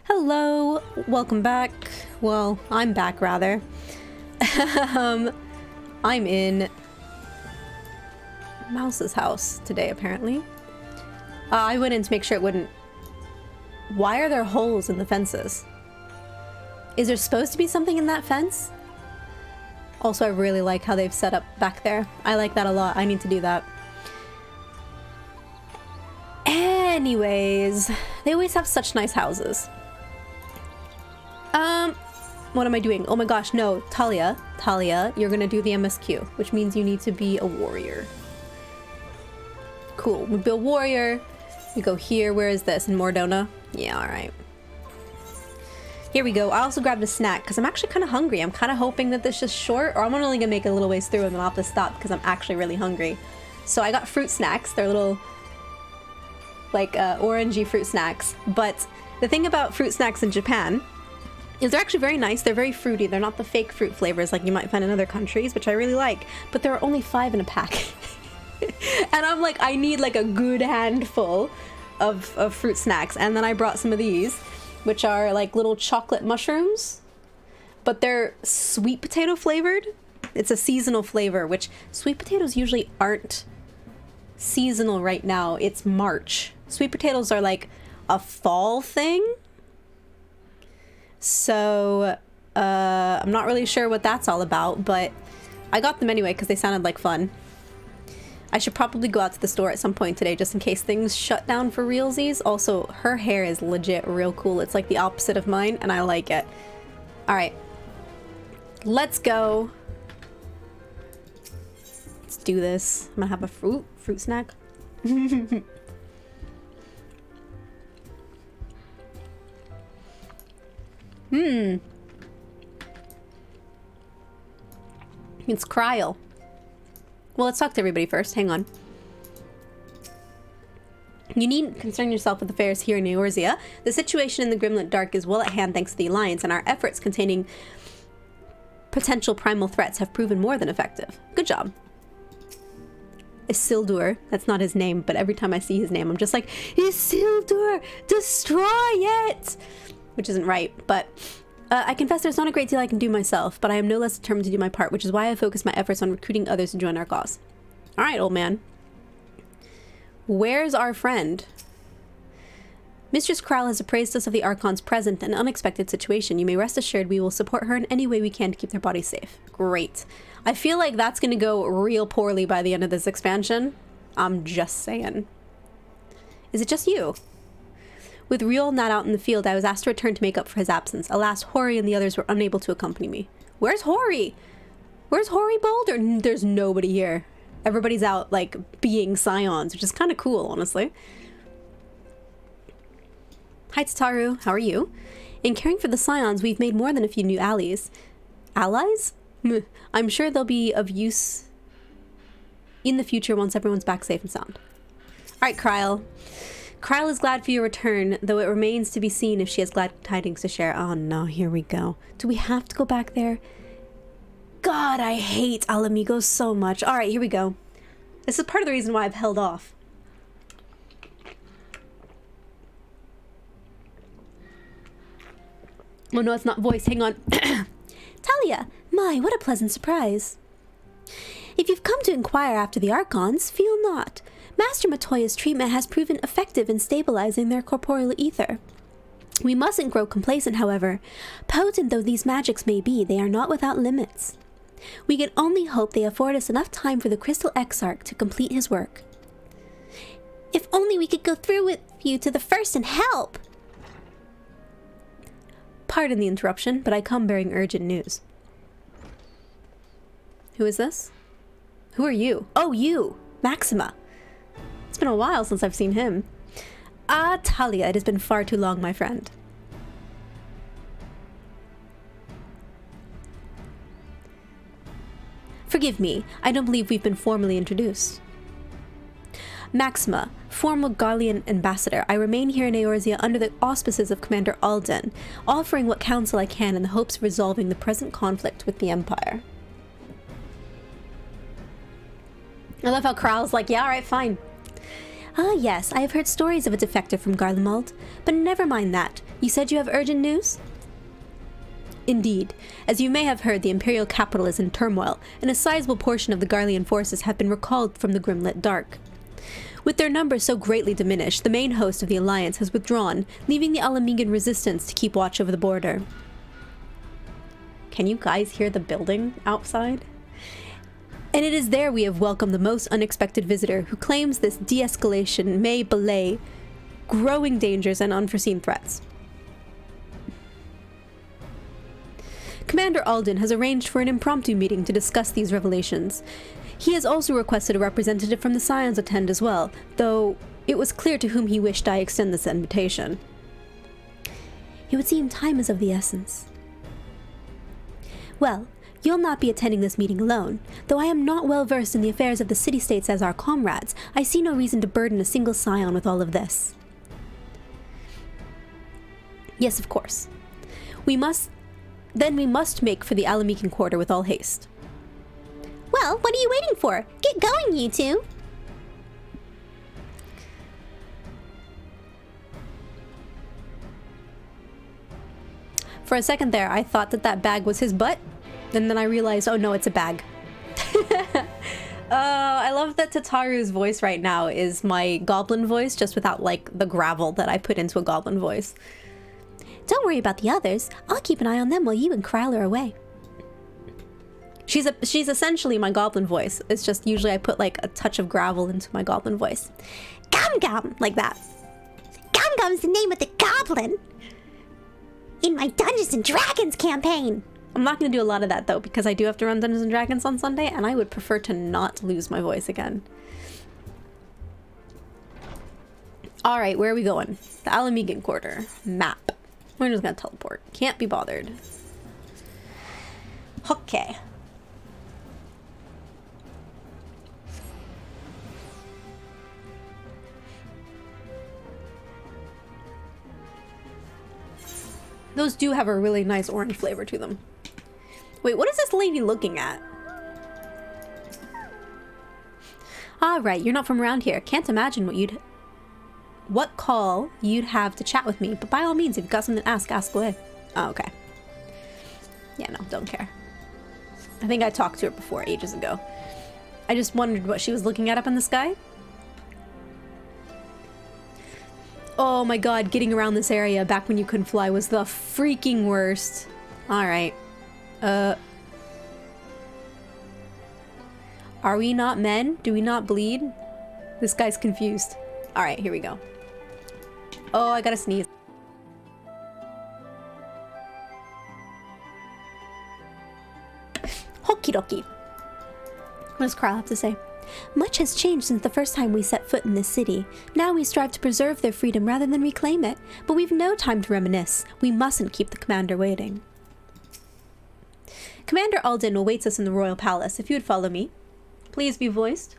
Hello, welcome back. Well, I'm back rather. I'm in Mouse's house today, apparently. I went in to make sure it wouldn't... Why are there holes in the fences? Is there supposed to be something in that fence? Also, I really like how they've set up back there. I like that a lot. I need to do that. Anyways, they always have such nice houses. What am I doing? Oh my gosh, no. Talia, you're gonna do the MSQ, which means you need to be a warrior. Cool. We build warrior. We go here. Where is this? In Mordona? Yeah, alright. Here we go. I also grabbed a snack because I'm actually kind of hungry. I'm kind of hoping that this is short, or I'm only gonna make it a little ways through and then I'll have to stop because I'm actually really hungry. So I got fruit snacks. They're little, like, orangey fruit snacks. But the thing about fruit snacks in Japan is they're actually very nice. They're very fruity. They're not the fake fruit flavors like you might find in other countries, which I really like. But there are only 5 in a pack. And I'm like, I need like a good handful of fruit snacks. And then I brought some of these, which are like little chocolate mushrooms. But they're sweet potato flavored. It's a seasonal flavor, which sweet potatoes usually aren't seasonal right now. It's March. Sweet potatoes are like a fall thing. So, I'm not really sure what that's all about, but I got them anyway because they sounded like fun. I should probably go out to the store at some point today just in case things shut down for realsies. Also, her hair is legit real cool. It's like the opposite of mine, and I like it. Alright. Let's go. Let's do this. I'm gonna have a fruit snack. It's Kryl. Well, let's talk to everybody first. Hang on. You needn't concern yourself with affairs here in Eorzea. The situation in the Grimlet Dark is well at hand thanks to the Alliance, and our efforts containing potential primal threats have proven more than effective. Good job. Isildur. That's not his name, but every time I see his name, I'm just like, Isildur! Destroy it! Which isn't right, but I confess there's not a great deal I can do myself, but I am no less determined to do my part, which is why I focus my efforts on recruiting others to join our cause. Alright, old man. Where's our friend? Mistress Kryl has appraised us of the Archon's present and unexpected situation. You may rest assured we will support her in any way we can to keep their bodies safe. Great. I feel like that's going to go real poorly by the end of this expansion. I'm just saying. Is it just you? With Riol not out in the field, I was asked to return to make up for his absence. Alas, Hori and the others were unable to accompany me. Where's Hori? Where's Hori Boulder? There's nobody here. Everybody's out, like, being scions, which is kind of cool, honestly. Hi, Tataru. How are you? In caring for the scions, we've made more than a few new allies. Allies? I'm sure they'll be of use in the future once everyone's back safe and sound. Alright, Kryl. Kryl is glad for your return, though it remains to be seen if she has glad tidings to share. Oh no, here we go. Do we have to go back there? God, I hate Alamigos so much. Alright, here we go. This is part of the reason why I've held off. Oh no, it's not voice. Hang on. Talia! My, what a pleasant surprise. If you've come to inquire after the Archons, feel not. Master Matoya's treatment has proven effective in stabilizing their corporeal ether. We mustn't grow complacent, however. Potent though these magics may be, they are not without limits. We can only hope they afford us enough time for the Crystal Exarch to complete his work. If only we could go through with you to the first and help! Pardon the interruption, but I come bearing urgent news. Who is this? Who are you? Oh, you! Maxima! It's been a while since I've seen him. Ah, Talia, it has been far too long, my friend. Forgive me, I don't believe we've been formally introduced. Maxima, former Garlean ambassador, I remain here in Eorzea under the auspices of Commander Alden, offering what counsel I can in the hopes of resolving the present conflict with the Empire. I love how Kryl's like, yeah, alright, fine. Ah, yes, I have heard stories of a defector from Garlemald, but never mind that. You said you have urgent news? Indeed. As you may have heard, the Imperial capital is in turmoil, and a sizable portion of the Garlean forces have been recalled from the Grimlit Dark. With their numbers so greatly diminished, the main host of the Alliance has withdrawn, leaving the Alamegan resistance to keep watch over the border. Can you guys hear the building outside? And it is there we have welcomed the most unexpected visitor, who claims this de-escalation may belay growing dangers and unforeseen threats. Commander Alden has arranged for an impromptu meeting to discuss these revelations. He has also requested a representative from the Scions attend as well, though it was clear to whom he wished I extend this invitation. It would seem time is of the essence. Well, you'll not be attending this meeting alone. Though I am not well versed in the affairs of the city-states as our comrades, I see no reason to burden a single scion with all of this. Yes, of course. We must make for the Alamegan quarter with all haste. Well, what are you waiting for? Get going, you two! For a second there, I thought that bag was his butt, and then I realized, oh no, it's a bag. I love that Tataru's voice right now is my goblin voice, just without, like, the gravel that I put into a goblin voice. Don't worry about the others. I'll keep an eye on them while you and Kryl are away. She's essentially my goblin voice. It's just usually I put, like, a touch of gravel into my goblin voice. Gum Gum! Like that. Gum Gum's the name of the goblin! In my Dungeons & Dragons campaign! I'm not going to do a lot of that, though, because I do have to run Dungeons & Dragons on Sunday, and I would prefer to not lose my voice again. Alright, where are we going? The Alamegan quarter. Map. We're just going to teleport. Can't be bothered. Okay. Those do have a really nice orange flavor to them. Wait, what is this lady looking at? Ah, right, you're not from around here. Can't imagine what call you'd have to chat with me, but by all means, if you've got something to ask away. Oh, okay. Yeah, no, don't care. I think I talked to her before, ages ago. I just wondered what she was looking at up in the sky. Oh my god, getting around this area back when you couldn't fly was the freaking worst. Alright. Are we not men? Do we not bleed? This guy's confused. Alright, here we go. Oh, I gotta sneeze. Okie dokie. What does Kryl have to say? Much has changed since the first time we set foot in this city. Now we strive to preserve their freedom rather than reclaim it. But we've no time to reminisce. We mustn't keep the commander waiting. Commander Alden awaits us in the royal palace. If you would follow me. Please be voiced.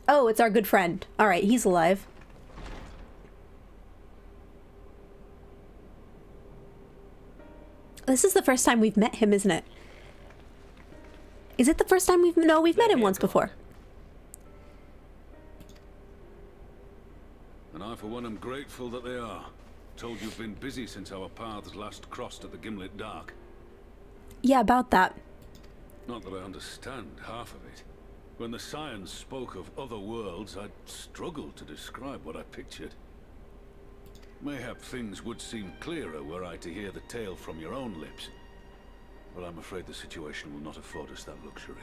Oh, it's our good friend. Alright, he's alive. This is the first time we've met him, isn't it? Is it the first time we've... No, we've met him once before. And I, for one, am grateful that they are. Told you've been busy since our paths last crossed at the Gimlet Dark. Yeah, about that. Not that I understand half of it. When the Scions spoke of other worlds, I'd struggled to describe what I pictured. Mayhap things would seem clearer were I to hear the tale from your own lips. But I'm afraid the situation will not afford us that luxury.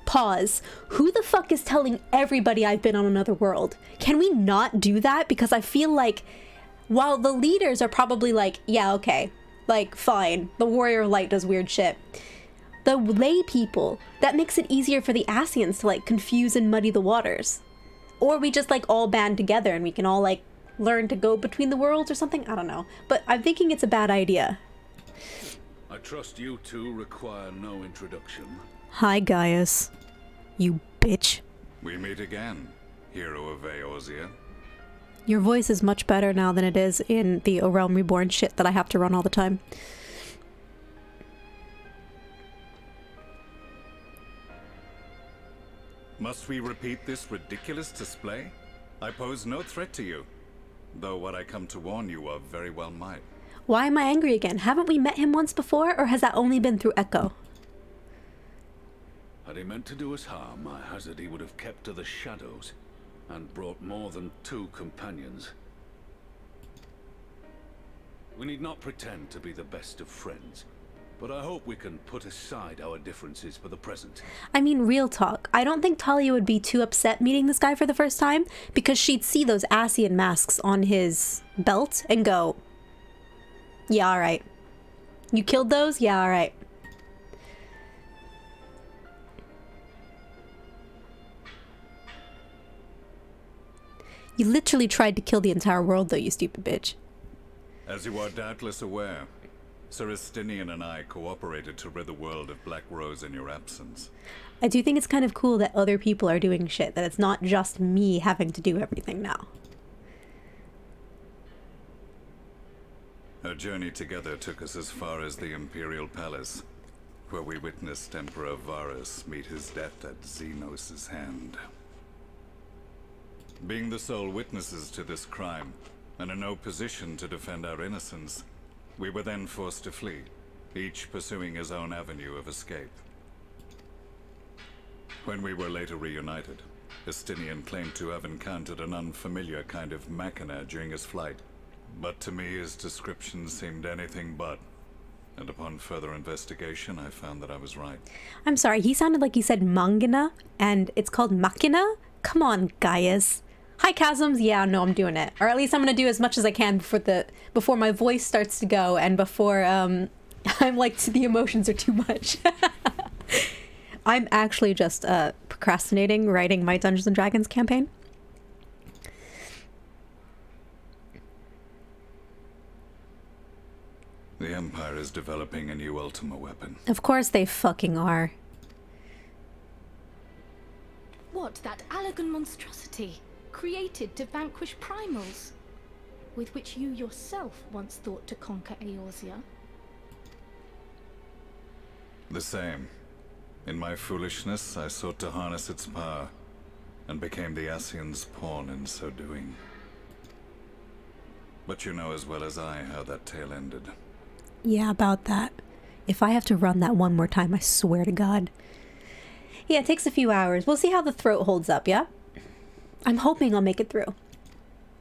Pause. Who the fuck is telling everybody I've been on another world? Can we not do that? Because I feel like, while the leaders are probably like, yeah, okay, like, fine, the Warrior of Light does weird shit. The lay people, that makes it easier for the Ascians to, like, confuse and muddy the waters. Or we just, like, all band together and we can all, like, learn to go between the worlds or something? I don't know. But I'm thinking it's a bad idea. I trust you two require no introduction. Hi, Gaius. You bitch. We meet again, hero of Eorzea. Your voice is much better now than it is in the O Realm Reborn shit that I have to run all the time. Must we repeat this ridiculous display? I pose no threat to you, though what I come to warn you of very well might. Why am I angry again? Haven't we met him once before, or has that only been through Echo? Had he meant to do us harm, I hazard he would have kept to the shadows, and brought more than 2 companions. We need not pretend to be the best of friends, but I hope we can put aside our differences for the present. I mean, real talk. I don't think Talia would be too upset meeting this guy for the first time, because she'd see those Ascian masks on his belt and go, yeah, alright. You killed those? Yeah, alright. You literally tried to kill the entire world, though, you stupid bitch. As you are doubtless aware, Sir Estinian and I cooperated to rid the world of Black Rose in your absence. I do think it's kind of cool that other people are doing shit, that it's not just me having to do everything now. Our journey together took us as far as the Imperial Palace, where we witnessed Emperor Varus meet his death at Xenos' hand. Being the sole witnesses to this crime, and in no position to defend our innocence, we were then forced to flee, each pursuing his own avenue of escape. When we were later reunited, Estinian claimed to have encountered an unfamiliar kind of machina during his flight, but to me his description seemed anything but, and upon further investigation I found that I was right. I'm sorry, he sounded like he said mangina, and it's called machina? Come on, Gaius. Hi, Chasms. Yeah, no, I'm doing it. Or at least I'm going to do as much as I can before my voice starts to go and before I'm like, the emotions are too much. I'm actually just procrastinating writing my Dungeons & Dragons campaign. The Empire is developing a new Ultima weapon. Of course they fucking are. What, that Allagan monstrosity? Created to vanquish primals? With which you yourself once thought to conquer Eorzea? The same. In my foolishness, I sought to harness its power, and became the Ascian's pawn in so doing. But you know as well as I how that tale ended. Yeah, about that. If I have to run that one more time, I swear to God. Yeah, it takes a few hours. We'll see how the throat holds up, yeah? I'm hoping I'll make it through.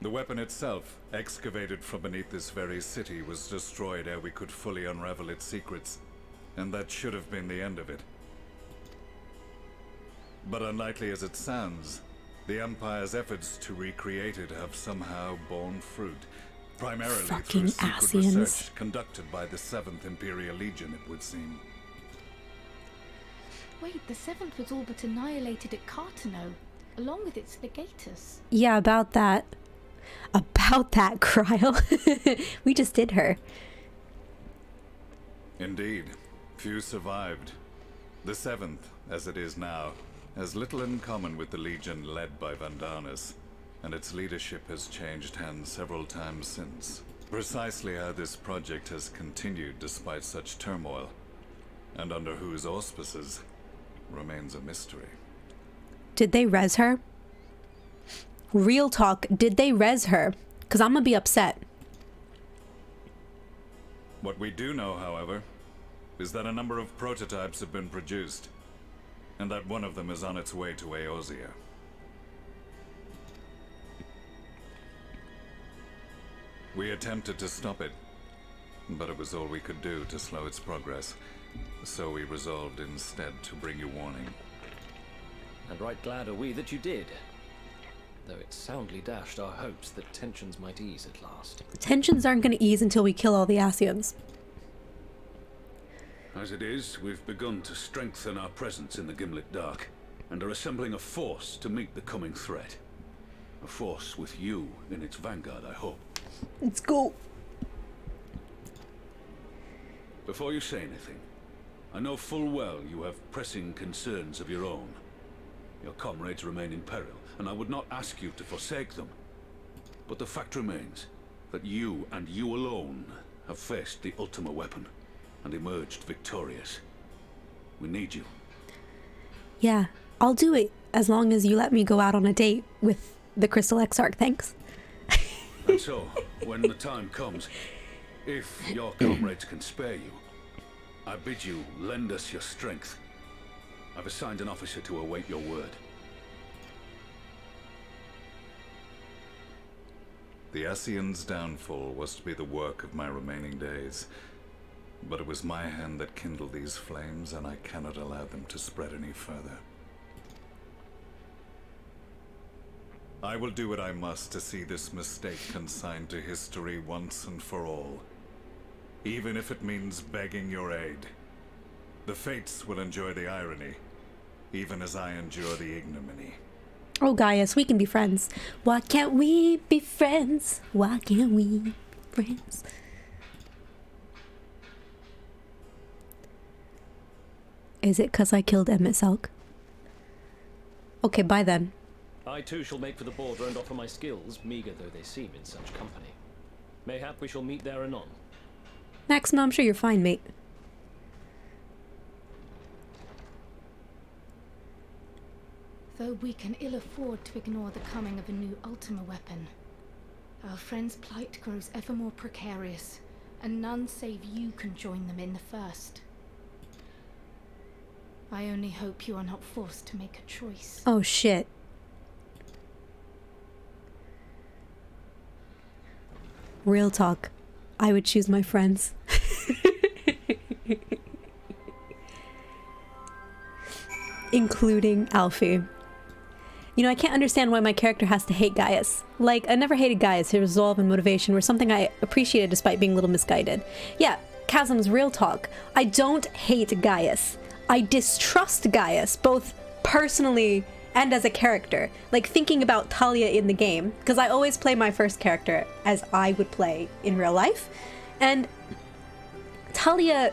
The weapon itself, excavated from beneath this very city, was destroyed ere we could fully unravel its secrets, and that should have been the end of it. But unlikely as it sounds, the Empire's efforts to recreate it have somehow borne fruit, primarily Fucking through secret Ascians. research conducted by the 7th Imperial Legion, it would seem. Wait, the 7th was all but annihilated at Cartano, along with its legatus. Yeah, about that. About that, Kryle. We just did her. Indeed. Few survived. The 7th, as it is now, has little in common with the Legion led by Vandanus, and its leadership has changed hands several times since. Precisely how this project has continued despite such turmoil, and under whose auspices, remains a mystery. Did they res her? Real talk, did they res her? Because I'm going to be upset. What we do know, however, is that a number of prototypes have been produced, and that one of them is on its way to Eorzea. We attempted to stop it, but it was all we could do to slow its progress, so we resolved instead to bring you warning. And right glad are we that you did, though it soundly dashed our hopes that tensions might ease at last. Tensions aren't going to ease until we kill all the Ascians. As it is, we've begun to strengthen our presence in the Gimlet Dark, and are assembling a force to meet the coming threat. A force with you in its vanguard, I hope. Let's go. Before you say anything, I know full well you have pressing concerns of your own. Your comrades remain in peril, and I would not ask you to forsake them. But the fact remains that you and you alone have faced the Ultima weapon and emerged victorious. We need you. Yeah, I'll do it as long as you let me go out on a date with the Crystal Exarch, thanks. And so, when the time comes, if your comrades can spare you, I bid you lend us your strength. I've assigned an officer to await your word. The Ascian's downfall was to be the work of my remaining days. But it was my hand that kindled these flames, and I cannot allow them to spread any further. I will do what I must to see this mistake consigned to history once and for all. Even if it means begging your aid. The fates will enjoy the irony, even as I endure the ignominy. Oh, Gaius, we can be friends. Why can't we be friends? Why can't we be friends? Is it 'cause I killed Emmett Selk? Okay, bye then. I too shall make for the border and offer my skills, meager though they seem in such company. Mayhap we shall meet there anon. Maxima, I'm sure you're fine, mate. Though we can ill afford to ignore the coming of a new Ultima weapon, our friend's plight grows ever more precarious, and none save you can join them in the first. I only hope you are not forced to make a choice. Oh, shit. Real talk. I would choose my friends. Including Alfie. You know, I can't understand why my character has to hate Gaius. Like, I never hated Gaius. His resolve and motivation were something I appreciated despite being a little misguided. Yeah, Chasm's real talk. I don't hate Gaius. I distrust Gaius, both personally and as a character. Like, thinking about Talia in the game, because I always play my first character as I would play in real life. And Talia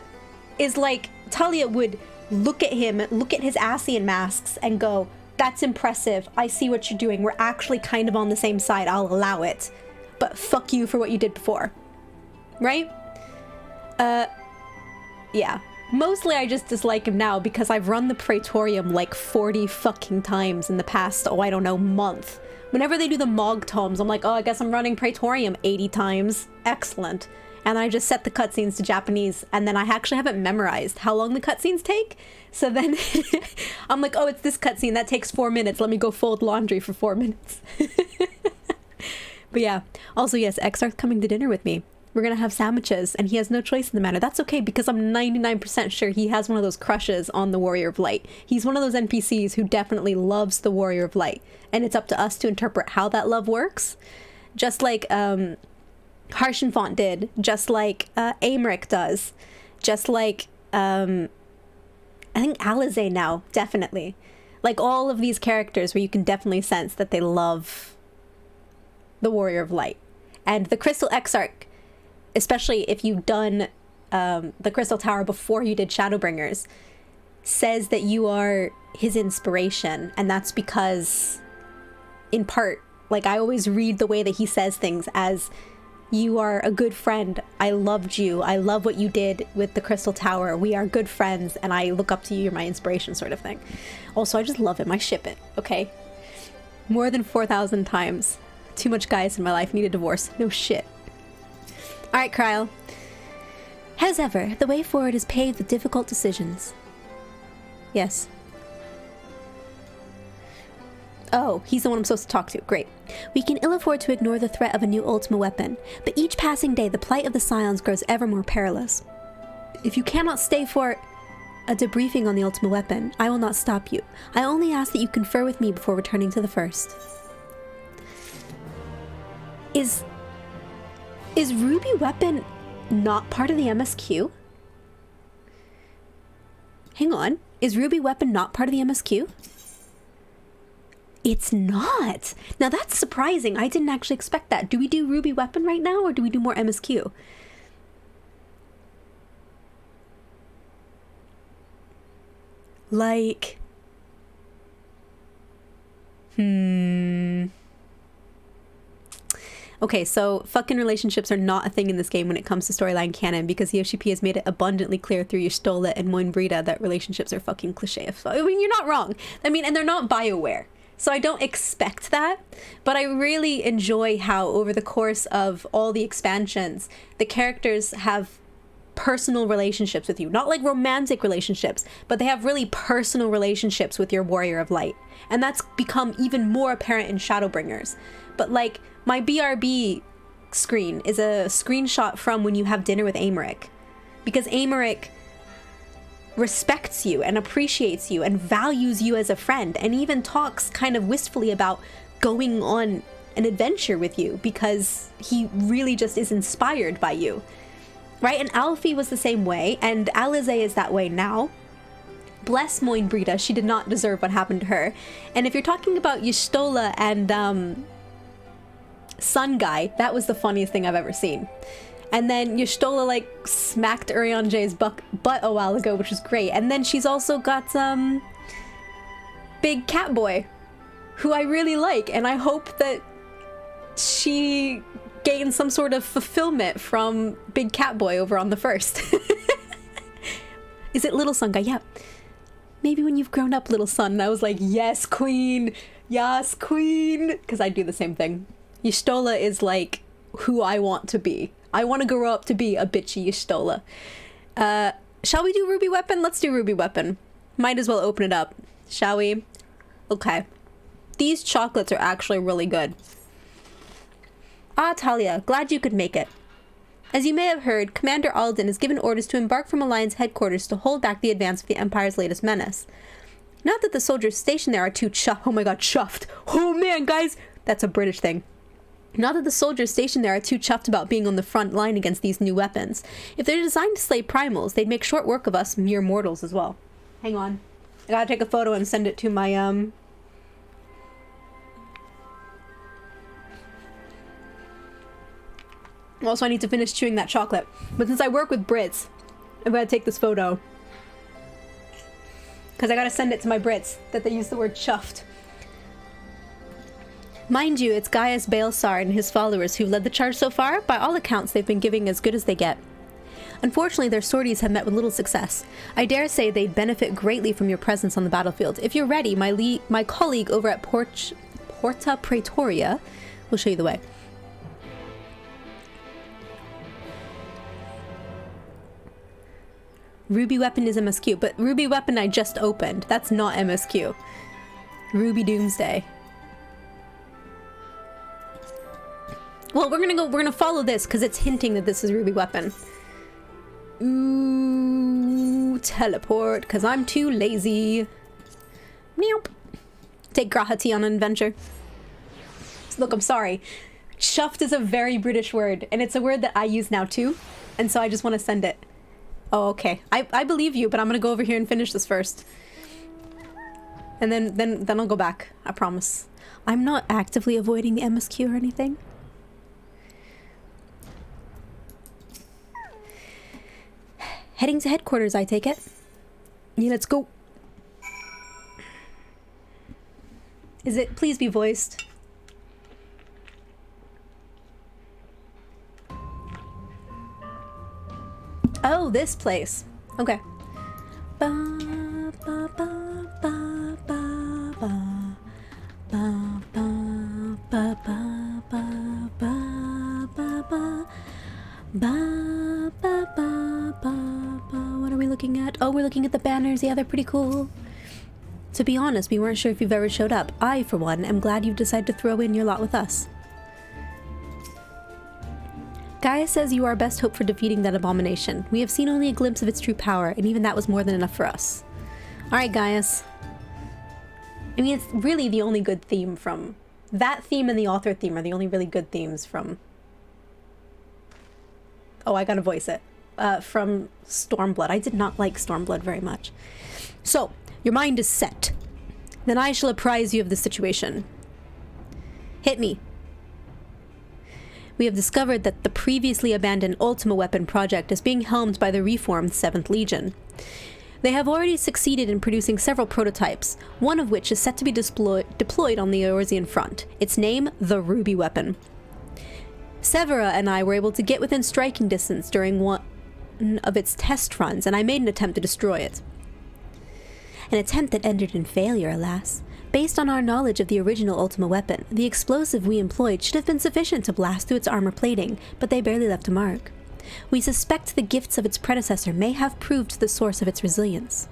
is like, Talia would look at him, look at his Ascian masks and go, that's impressive. I see what you're doing. We're actually kind of on the same side. I'll allow it. But fuck you for what you did before. Right? Yeah. Mostly I just dislike him now because I've run the Praetorium like 40 fucking times in the past, oh, I don't know, month. Whenever they do the Mog tomes, I'm like, oh, I guess I'm running Praetorium 80 times. Excellent. And I just set the cutscenes to Japanese, and then I actually haven't memorized how long the cutscenes take. So then I'm like, oh, it's this cutscene that takes 4 minutes. Let me go fold laundry for 4 minutes. But yeah. Also, yes, Exarch's coming to dinner with me. We're gonna have sandwiches, and he has no choice in the matter. That's okay, because I'm 99% sure he has one of those crushes on the Warrior of Light. He's one of those NPCs who definitely loves the Warrior of Light, and it's up to us to interpret how that love works. Just like Harshenfont did, just like Aymeric does, just like I think Alize now, definitely. Like all of these characters where you can definitely sense that they love the Warrior of Light. And the Crystal Exarch, especially if you've done the Crystal Tower before you did Shadowbringers, says that you are his inspiration. And that's because, in part, like I always read the way that he says things as, you are a good friend. I loved you. I love what you did with the Crystal Tower. We are good friends, and I look up to you. You're my inspiration, sort of thing. Also, I just love him. I ship it, okay? More than 4,000 times. Too much guys in my life. Need a divorce. No shit. Alright, Kryl. As ever, the way forward is paved with difficult decisions. Yes. Oh, he's the one I'm supposed to talk to. Great. We can ill afford to ignore the threat of a new Ultima weapon, but each passing day the plight of the Scions grows ever more perilous. If you cannot stay for a debriefing on the Ultima weapon, I will not stop you. I only ask that you confer with me before returning to the first. Is Ruby weapon not part of the MSQ? Hang on. Is Ruby weapon not part of the MSQ? It's not. Now that's surprising. I didn't actually expect that. Do we do Ruby weapon right now, or do we do more MSQ? Like... Okay, so fucking relationships are not a thing in this game when it comes to storyline canon, because Yoshi P has made it abundantly clear through Y'shtola and Moinbrida that relationships are fucking cliche. I mean, you're not wrong. I mean, and they're not BioWare. So I don't expect that, but I really enjoy how over the course of all the expansions, the characters have personal relationships with you. Not like romantic relationships, but they have really personal relationships with your Warrior of Light. And that's become even more apparent in Shadowbringers. But like, my BRB screen is a screenshot from when you have dinner with Americ. Because Americ respects you and appreciates you and values you as a friend, and even talks kind of wistfully about going on an adventure with you because he really just is inspired by you. Right? And Alfie was the same way, and Alize is that way now. Bless Moinbrida, she did not deserve what happened to her. And if you're talking about Y'shtola and Sun Guy, that was the funniest thing I've ever seen. And then Y'shtola like smacked Urianje's butt a while ago, which was great. And then she's also got Big Catboy, who I really like, and I hope that she gains some sort of fulfillment from Big Catboy over on the first. Is it Little Sun Guy? Yeah. Maybe when you've grown up, Little Sun. And I was like, yes, queen. Yes, queen. Because I do the same thing. Y'shtola is like who I want to be. I want to grow up to be a bitchy Y'shtola. Shall we do Ruby Weapon? Let's do Ruby Weapon. Might as well open it up. Shall we? Okay. These chocolates are actually really good. Ah, Talia, glad you could make it. As you may have heard, Commander Alden has given orders to embark from Alliance headquarters to hold back the advance of the Empire's latest menace. Not that the soldiers stationed there are too oh my god, chuffed. Oh man, guys! That's a British thing. Not that the soldiers stationed there are too chuffed about being on the front line against these new weapons. If they're designed to slay primals, they'd make short work of us mere mortals as well. Hang on. I gotta take a photo and send it to my, Also, I need to finish chewing that chocolate. But since I work with Brits, I'm gonna take this photo. Because I gotta send it to my Brits, that they use the word chuffed. Mind you, it's Gaius Baelsar and his followers who've led the charge so far. By all accounts, they've been giving as good as they get. Unfortunately, their sorties have met with little success. I dare say they'd benefit greatly from your presence on the battlefield. If you're ready, my colleague over at Porta Praetoria will show you the way. Ruby Weapon is MSQ, but Ruby Weapon I just opened. That's not MSQ. Ruby Doomsday. Well, we're gonna follow this because it's hinting that this is Ruby Weapon. Ooh, teleport, because I'm too lazy. Meow. Take Grahati on an adventure. Look, I'm sorry. Chuffed is a very British word, and it's a word that I use now too, and so I just want to send it. Oh, okay. I believe you, but I'm gonna go over here and finish this first. And then I'll go back. I promise. I'm not actively avoiding the MSQ or anything. Heading to headquarters, I take it. Yeah, let's go. Is it? Please be voiced. Oh, this place. Okay. Ba, ba, ba, ba, ba, ba. Ba, ba, ba, ba, ba, ba, ba, ba. Ba, ba, ba, ba, ba. What are we looking at? Oh, we're looking at the banners. Yeah, they're pretty cool. To be honest, we weren't sure if you've ever showed up. I, for one, am glad you've decided to throw in your lot with us. Gaia says you are our best hope for defeating that abomination. We have seen only a glimpse of its true power, and even that was more than enough for us. Alright, Gaius. I mean, it's really the only good theme from... That theme and the author theme are the only really good themes from... Oh, I gotta voice it. From Stormblood. I did not like Stormblood very much. So, your mind is set. Then I shall apprise you of the situation. Hit me. We have discovered that the previously abandoned Ultima Weapon project is being helmed by the reformed 7th Legion. They have already succeeded in producing several prototypes, one of which is set to be deployed on the Eorzean front. Its name, the Ruby Weapon. Severa and I were able to get within striking distance during one of its test runs, and I made an attempt to destroy it. An attempt that ended in failure, alas. Based on our knowledge of the original Ultima weapon, the explosive we employed should have been sufficient to blast through its armor plating, but they barely left a mark. We suspect the gifts of its predecessor may have proved the source of its resilience.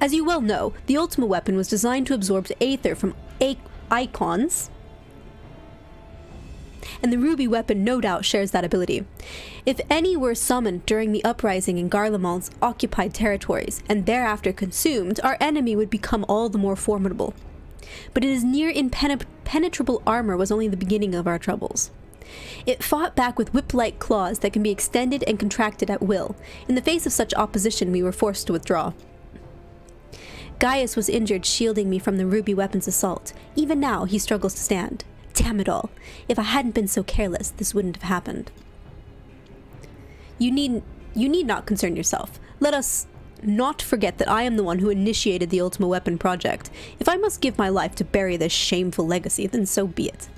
As you well know, the Ultima weapon was designed to absorb aether from icons, and the ruby weapon no doubt shares that ability. If any were summoned during the uprising in Garlemald's occupied territories, and thereafter consumed, our enemy would become all the more formidable. But its near impenetrable armor was only the beginning of our troubles. It fought back with whip-like claws that can be extended and contracted at will. In the face of such opposition, we were forced to withdraw. Gaius was injured shielding me from the ruby weapon's assault. Even now, he struggles to stand. Damn it all. If I hadn't been so careless, this wouldn't have happened. You need not concern yourself. Let us not forget that I am the one who initiated the Ultima Weapon project. If I must give my life to bury this shameful legacy, then so be it.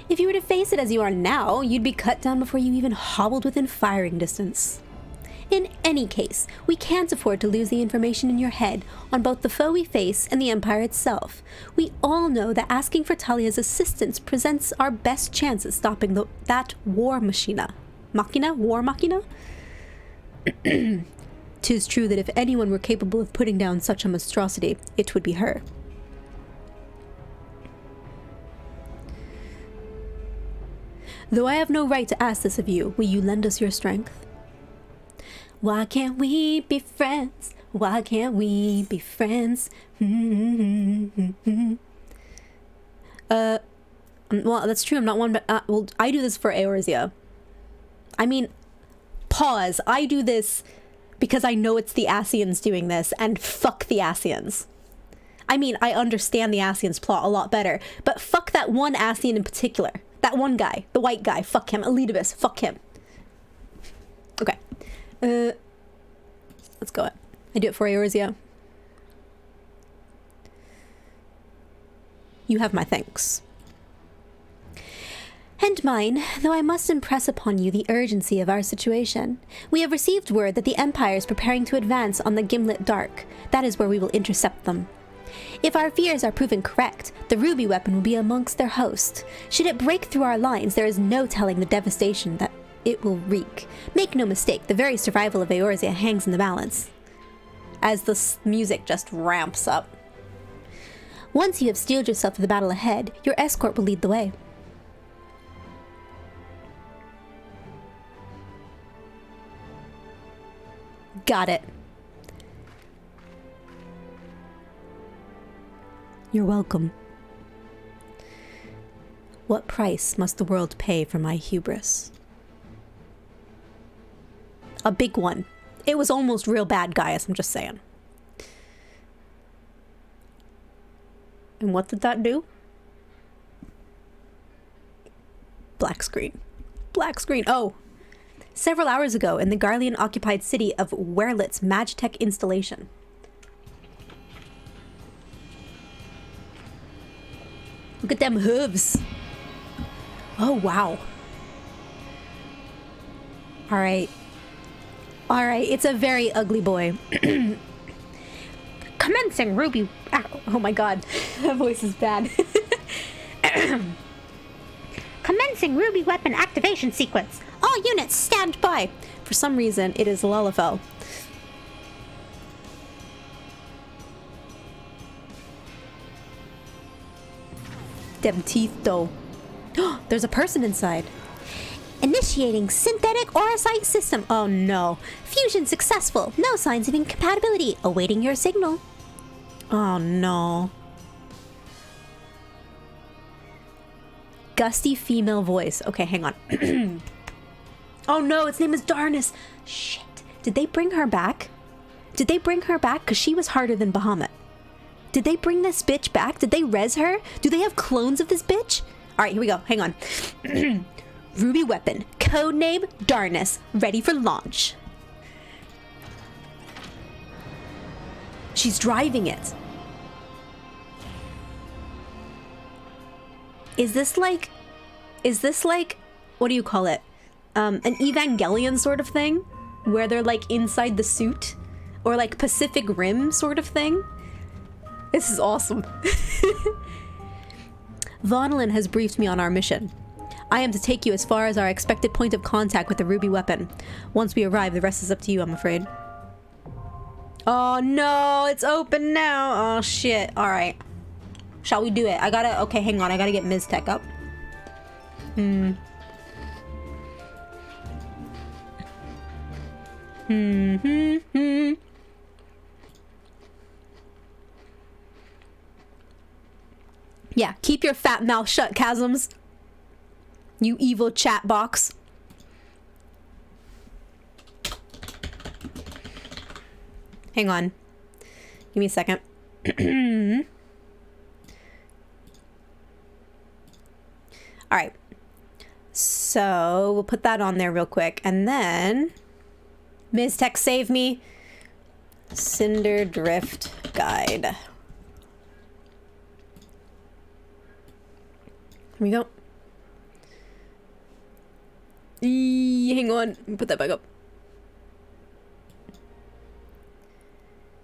If you were to face it as you are now, you'd be cut down before you even hobbled within firing distance. In any case, we can't afford to lose the information in your head on both the foe we face and the Empire itself. We all know that asking for Talia's assistance presents our best chance at stopping that war machina. War machina? 'Tis true that if anyone were capable of putting down such a monstrosity, it would be her. Though I have no right to ask this of you, will you lend us your strength? Why can't we be friends? Why can't we be friends? Well, that's true. I'm not one, but well, I do this for Eorzea. I mean, pause. I do this because I know it's the Ascians doing this, and fuck the Ascians. I mean, I understand the Ascians plot a lot better, but fuck that one Ascian in particular. That one guy, the white guy. Fuck him. Elidibus. Fuck him. Okay. Let's go. I do it for Eorzea. You have my thanks. And mine, though I must impress upon you the urgency of our situation. We have received word that the Empire is preparing to advance on the Gimlet Dark. That is where we will intercept them. If our fears are proven correct, the ruby weapon will be amongst their host. Should it break through our lines, there is no telling the devastation that it will wreak. Make no mistake, the very survival of Eorzea hangs in the balance. As the music just ramps up. Once you have steeled yourself for the battle ahead, your escort will lead the way. Got it. You're welcome. What price must the world pay for my hubris? A big one. It was almost real bad, guys, I'm just saying. And what did that do? Black screen. Black screen. Oh! Several hours ago in the Garlean-occupied city of Werlit's Magitech installation. Look at them hooves. Oh, wow. Alright. Alright, it's a very ugly boy. Commencing Ruby... Oh my god. That voice is bad. Commencing Ruby weapon activation sequence. All units stand by. For some reason, it is Lalafell. Them teeth, though. There's a person inside. Initiating synthetic orosite system. Oh no. Fusion successful. No signs of incompatibility. Awaiting your signal. Oh no. Gusty female voice. Okay, hang on. Oh no, its name is Darnus. Shit. Did they bring her back? Did they bring her back? Because she was harder than Bahamut. Did they bring this bitch back? Did they res her? Do they have clones of this bitch? Alright, here we go. Hang on. Ruby weapon. Codename Darnus. Ready for launch. She's driving it. Is this like, what do you call it? An Evangelion sort of thing? Where they're like inside the suit? Or like Pacific Rim sort of thing? This is awesome. Vonalin has briefed me on our mission. I am to take you as far as our expected point of contact with the ruby weapon. Once we arrive, the rest is up to you, I'm afraid. Oh no, it's open now. Oh shit. Alright. Shall we do it? Okay, hang on. I gotta get Ms. Tech up. Yeah, keep your fat mouth shut, Chasms. You evil chat box. Hang on. Give me a second. Alright. So, we'll put that on there real quick. And then... Ms. Tech, save me. Cinder Drift Guide. Here we go. Hang on. Put that back up.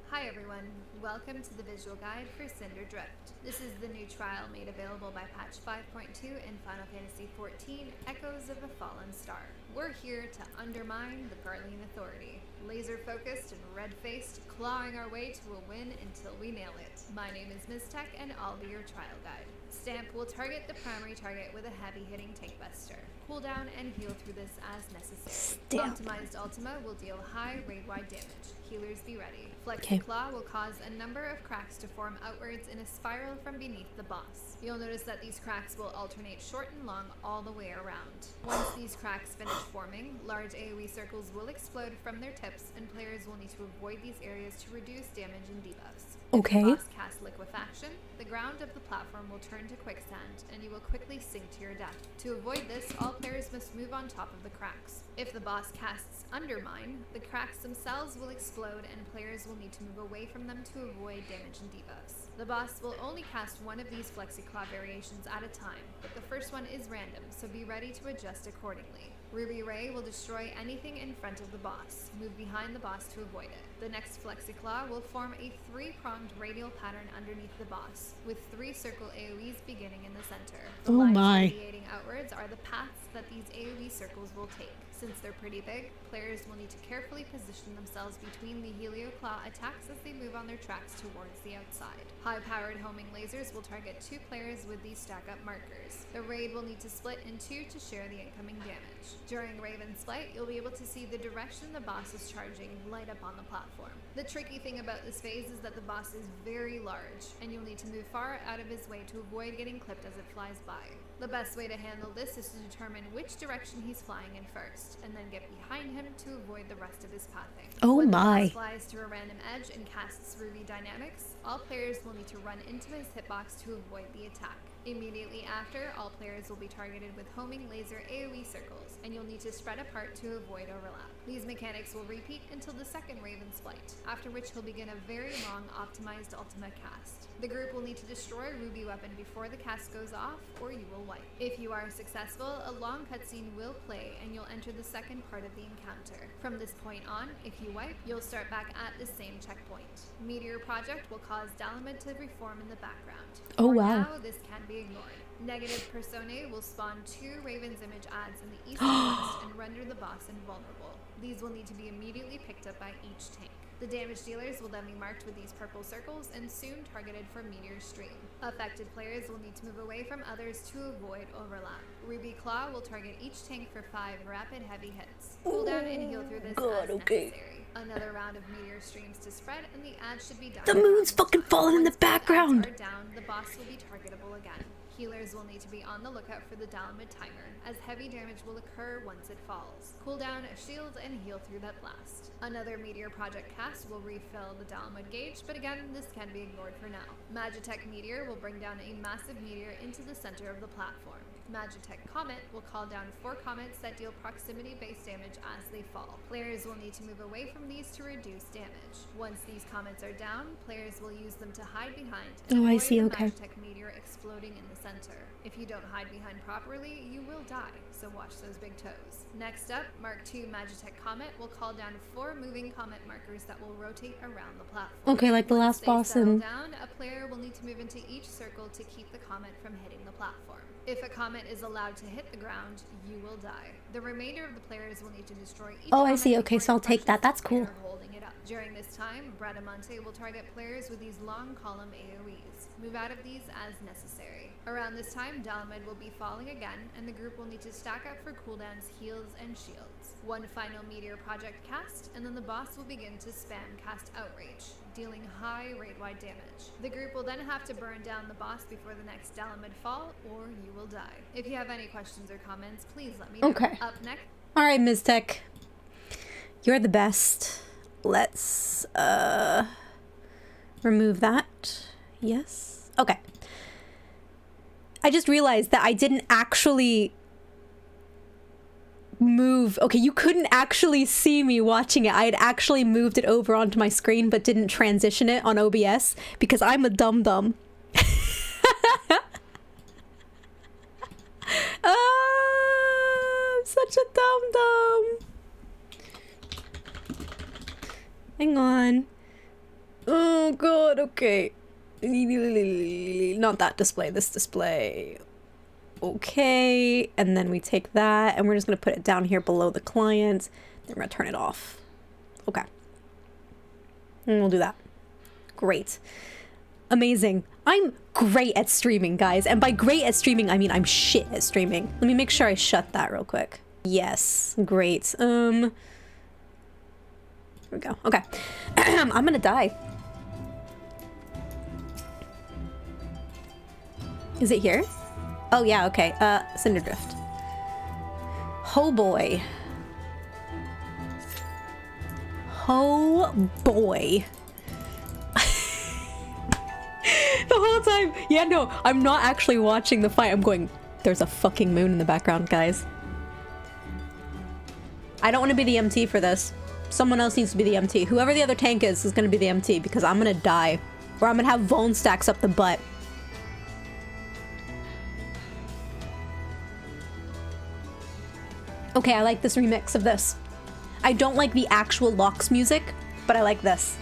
Hi everyone, welcome to the visual guide for Cinder Drift. This is the new trial made available by patch 5.2 in Final Fantasy XIV, Echoes of a Fallen Star. We're here to undermine the Garlean Authority. Laser-focused and red-faced, clawing our way to a win until we nail it. My name is Ms. Tech and I'll be your trial guide. Stamp will target the primary target with a heavy-hitting tank buster. Cooldown and heal through this as necessary. Stamp. Optimized Ultima will deal high raid-wide damage. Healers be ready. Flexi Claw will cause a number of cracks to form outwards in a spiral from beneath the boss. You'll notice that these cracks will alternate short and long all the way around. Once these cracks finish forming, large AoE circles will explode from their tips and players will need to avoid these areas to reduce damage and debuffs. Okay. If the boss casts Liquefaction, the ground of the platform will turn to quicksand and you will quickly sink to your death. To avoid this, all players must move on top of the cracks. If the boss casts Undermine, the cracks themselves will explode and players will need to move away from them to avoid damage and debuffs. The boss will only cast one of these Flexiclaw variations at a time, but the first one is random, so be ready to adjust accordingly. Ruby Ray will destroy anything in front of the boss. Move behind the boss to avoid it. The next Flexiclaw will form a 3-pronged radial pattern underneath the boss, with 3 circle AoEs beginning in the center. The lines radiating outwards are the paths that these AoE circles will take. Since they're pretty big, players will need to carefully position themselves between the Helioclaw attacks as they move on their tracks towards the outside. High-powered homing lasers will target 2 players with these stack-up markers. The raid will need to split in 2 to share the incoming damage. During Raven's Flight, you'll be able to see the direction the boss is charging light up on the platform. The tricky thing about this phase is that the boss is very large, and you'll need to move far out of his way to avoid getting clipped as it flies by. The best way to handle this is to determine which direction he's flying in first, and then get behind him to avoid the rest of his pathing. Oh when my. the boss flies to a random edge and casts Ruby Dynamics, all players will need to run into his hitbox to avoid the attack. Immediately after, all players will be targeted with homing laser AoE circles, and you'll need to spread apart to avoid overlap. These mechanics will repeat until the second Raven's Flight, after which he'll begin a very long optimized Ultima cast. The group will need to destroy Ruby Weapon before the cast goes off, or you will wipe. If you are successful, a long cutscene will play and you'll enter the second part of the encounter. From this point on, if you wipe, you'll start back at the same checkpoint. Meteor Project will cause Dalamud to reform in the background. Oh, For wow. now, this can be ignored. Negative Personae will spawn 2 Raven's Image ads in the east and west and render the boss invulnerable. These will need to be immediately picked up by each tank. The damage dealers will then be marked with these purple circles and soon targeted for Meteor Stream. Affected players will need to move away from others to avoid overlap. Ruby Claw will target each tank for 5 rapid heavy hits. Cooldown and heal through this as necessary. Another round of Meteor Streams to spread and the ad should be done. The moon's fucking falling in the Once both ads background. are down, the boss will be targetable again. Healers will need to be on the lookout for the Dalamud timer, as heavy damage will occur once it falls. Cooldown, shield, and heal through that blast. Another Meteor Project cast will refill the Dalamud gauge, but again, this can be ignored for now. Magitech Meteor will bring down a massive meteor into the center of the platform. Magitech Comet will call down 4 comets that deal proximity-based damage as they fall. Players will need to move away from these to reduce damage. Once these comets are down, players will use them to hide behind and Oh, I avoid see, the okay. Magitech Meteor exploding in the center. If you don't hide behind properly, you will die, so watch those big toes. Next up, Mark II Magitech Comet will call down 4 moving comet markers that will rotate around the platform. Okay, like the Once last they boss settle in... down, a player will need to move into each circle to keep the comet from hitting the platform. If a comet is allowed to hit the ground, you will die. The remainder of the players will need to destroy each Oh, I comet see. Okay, before so I'll it take that. crushes That's the cool. player holding it up. During this time, Bradamante will target players with these long column AoEs. Move out of these as necessary. Around this time, Dalamed will be falling again, and the group will need to stack up for cooldowns, heals, and shields. One final Meteor Project cast, and then the boss will begin to spam cast Outrage, dealing high raid-wide damage. The group will then have to burn down the boss before the next Dalamed fall, or you will die. If you have any questions or comments, please let me know. Okay. Up next... Alright, Miztech. You're the best. Let's, remove that. Yes. Okay. I just realized that I didn't actually move. Okay, you couldn't actually see me watching it. I had actually moved it over onto my screen but didn't transition it on OBS because I'm a dum-dum. I'm such a dum-dum. Hang on. Oh god, okay. Not that display, this display. Okay, and then we take that and we're just gonna put it down here below the client. Then we're gonna turn it off. Okay. And we'll do that. Great. Amazing. I'm great at streaming, guys. And by great at streaming, I mean I'm shit at streaming. Let me make sure I shut that real quick. Yes, great. Here we go. Okay. I'm gonna die. Is it here? Oh yeah, okay. Cinderdrift. Oh boy. Oh boy. The whole time. Yeah, no, I'm not actually watching the fight. I'm going, there's a fucking moon in the background, guys. I don't want to be the MT for this. Someone else needs to be the MT. Whoever the other tank is going to be the MT because I'm going to die. Or I'm going to have Vuln stacks up the butt. Okay, I like this remix of this. I don't like the actual Locks music, but I like this.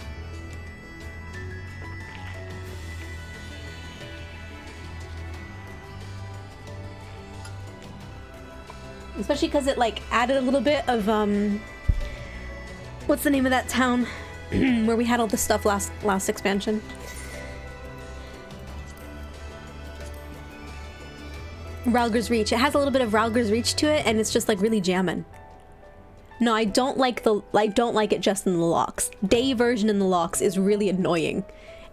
Especially because it like added a little bit of what's the name of that town where we had all this stuff last expansion? Ralger's Reach. It has a little bit of Ralger's Reach to it, and it's just like really jamming. No, I don't like it just in the Locks. Day version in the Locks is really annoying.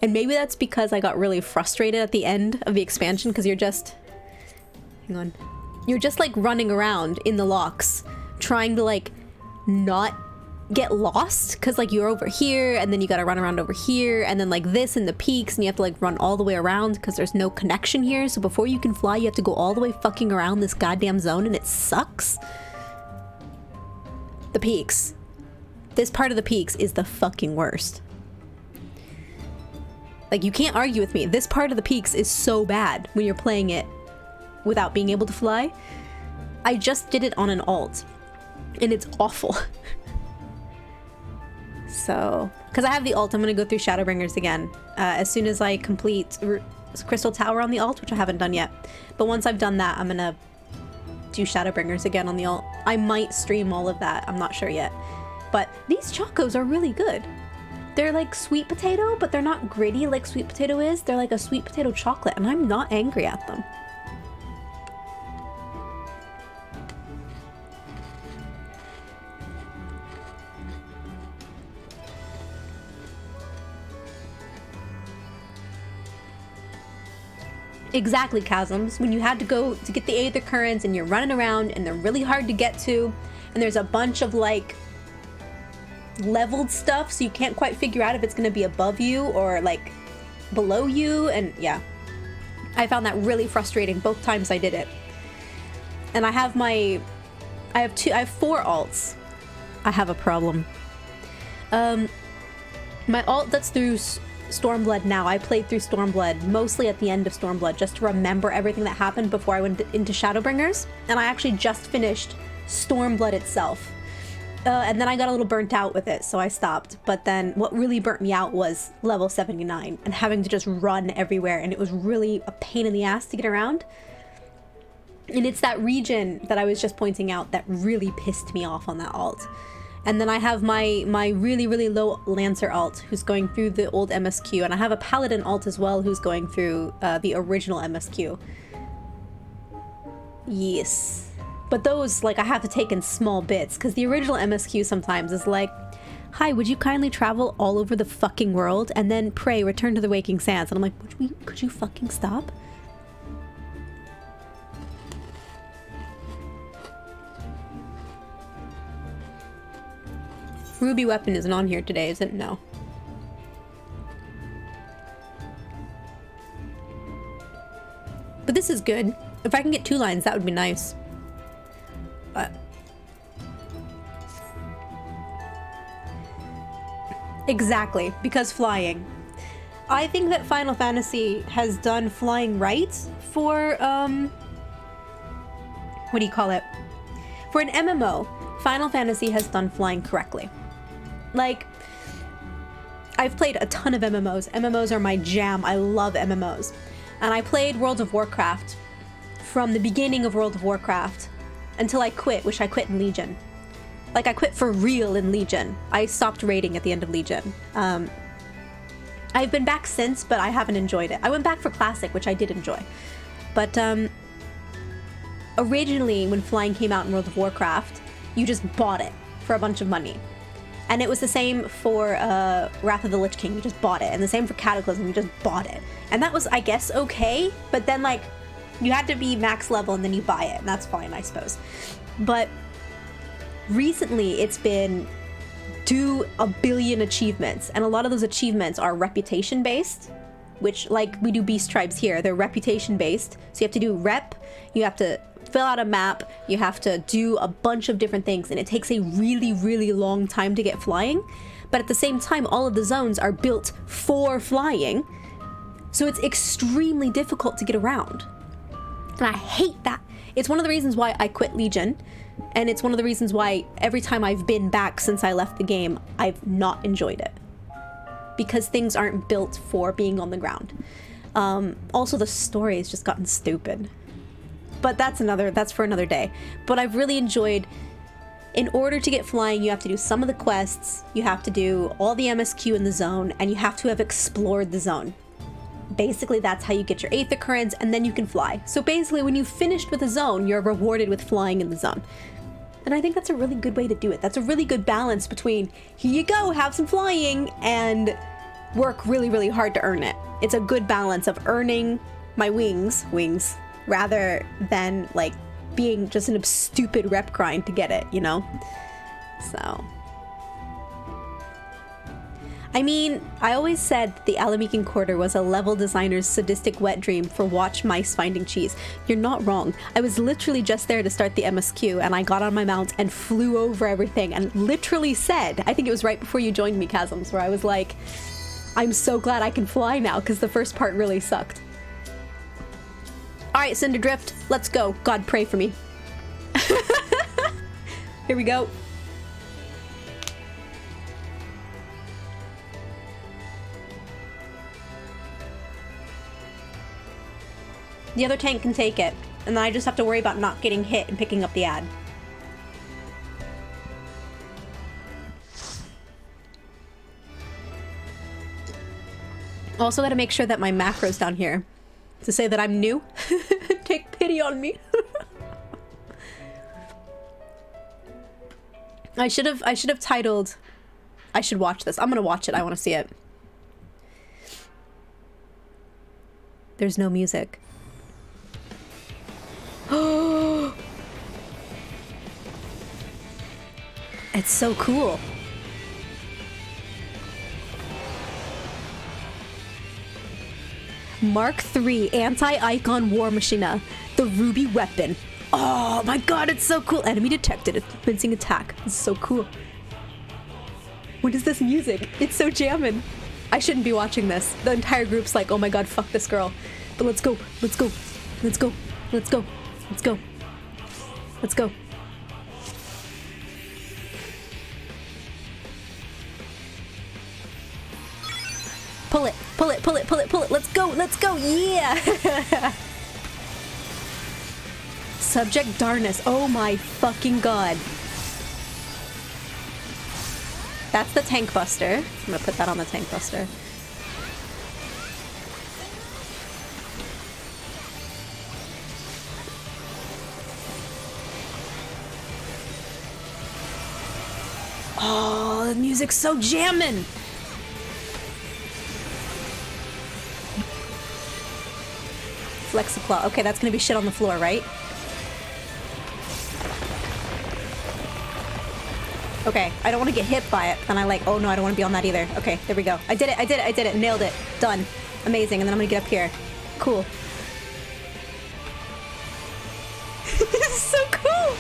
And maybe that's because I got really frustrated at the end of the expansion because you're just... Hang on. You're just like running around in the Locks trying to like not get lost because like you're over here and then you gotta run around over here and then like this in the peaks and you have to like run all the way around because there's no connection here. So before you can fly, you have to go all the way fucking around this goddamn zone and it sucks. The peaks. This part of the peaks is the fucking worst. Like you can't argue with me. This part of the peaks is so bad when you're playing it without being able to fly. I just did it on an alt and it's awful. So, because I have the alt, I'm going to go through Shadowbringers again as soon as I complete Crystal Tower on the alt, which I haven't done yet. But once I've done that, I'm going to do Shadowbringers again on the alt. I might stream all of that. I'm not sure yet. But these chocos are really good. They're like sweet potato, but they're not gritty like sweet potato is. They're like a sweet potato chocolate, and I'm not angry at them. Exactly, Chasms. When you had to go to get the Aether Currents and you're running around and they're really hard to get to and there's a bunch of like leveled stuff so you can't quite figure out if it's going to be above you or like below you, and yeah. I found that really frustrating both times I did it. And I have 4 alts. I have a problem. My alt that's through Stormblood now. I played through Stormblood mostly at the end of Stormblood just to remember everything that happened before I went into Shadowbringers. And I actually just finished Stormblood itself. And then I got a little burnt out with it, so I stopped. But then what really burnt me out was level 79 and having to just run everywhere. And it was really a pain in the ass to get around. And it's that region that I was just pointing out that really pissed me off on that alt. And then I have my really, really low Lancer alt who's going through the old MSQ. And I have a Paladin alt as well who's going through the original MSQ. Yes. But those, like, I have to take in small bits, because the original MSQ sometimes is like, hi, would you kindly travel all over the fucking world and then pray, return to the waking sands? And I'm like, could you fucking stop? Ruby weapon isn't on here today, is it? No. But this is good. If I can get 2 lines, that would be nice. But exactly, because flying. I think that Final Fantasy has done flying right for, what do you call it? For an MMO, Final Fantasy has done flying correctly. Like, I've played a ton of MMOs. MMOs are my jam. I love MMOs. And I played World of Warcraft from the beginning of World of Warcraft until I quit, which I quit in Legion. Like, I quit for real in Legion. I stopped raiding at the end of Legion. I've been back since, but I haven't enjoyed it. I went back for Classic, which I did enjoy. But originally, when flying came out in World of Warcraft, you just bought it for a bunch of money. And it was the same for Wrath of the Lich King, you just bought it. And the same for Cataclysm, you just bought it. And that was, I guess, okay, but then, like, you had to be max level and then you buy it, and that's fine, I suppose. But recently, it's been do a billion achievements, and a lot of those achievements are reputation-based, which, like, we do Beast Tribes here, they're reputation-based. So you have to do rep, you have to fill out a map, you have to do a bunch of different things, and it takes a really, really long time to get flying. But at the same time, all of the zones are built for flying, so it's extremely difficult to get around. And I hate that. It's one of the reasons why I quit Legion, and it's one of the reasons why every time I've been back since I left the game, I've not enjoyed it. Because things aren't built for being on the ground. Also, the story has just gotten stupid. But that's for another day. But I've really enjoyed, in order to get flying, you have to do some of the quests, you have to do all the MSQ in the zone, and you have to have explored the zone. Basically, that's how you get your 8th occurrence, and then you can fly. So basically, when you've finished with a zone, you're rewarded with flying in the zone. And I think that's a really good way to do it. That's a really good balance between, here you go, have some flying, and work really, really hard to earn it. It's a good balance of earning my wings, rather than, like, being just a stupid rep grind to get it, you know? So... I mean, I always said the Alamican Quarter was a level designer's sadistic wet dream for watch mice finding cheese. You're not wrong. I was literally just there to start the MSQ, and I got on my mount and flew over everything and literally said, I think it was right before you joined me, Chasms, where I was like, I'm so glad I can fly now, because the first part really sucked. Alright, Cinderdrift, let's go. God, pray for me. Here we go. The other tank can take it, and then I just have to worry about not getting hit and picking up the ad. Also gotta make sure that my macro's down here to say that I'm new. Take pity on me. I should have titled, I should watch this. I'm gonna watch it. I want to see it. There's no music. It's so cool. Mark III Anti-Icon War Machina, the Ruby Weapon. Oh my god, it's so cool. Enemy detected. It's convincing attack. It's so cool. What is this music? It's so jamming. I shouldn't be watching this. The entire group's like, oh my god, fuck this girl. But let's go. Let's go. Let's go. Let's go. Let's go. Let's go. Pull it. Pull it. Pull it. Pull it. Pull it. Let's go. Let's go. Yeah. Subject Darkness. Oh my fucking god. That's the tank buster. I'm gonna put that on the tank buster. Oh, the music's so jammin'. Flexiclaw. Okay, that's gonna be shit on the floor, right? Okay, I don't want to get hit by it. Then I like, oh no, I don't want to be on that either. Okay, there we go. I did it, I did it, I did it. Nailed it. Done. Amazing. And then I'm gonna get up here. Cool. This is so cool!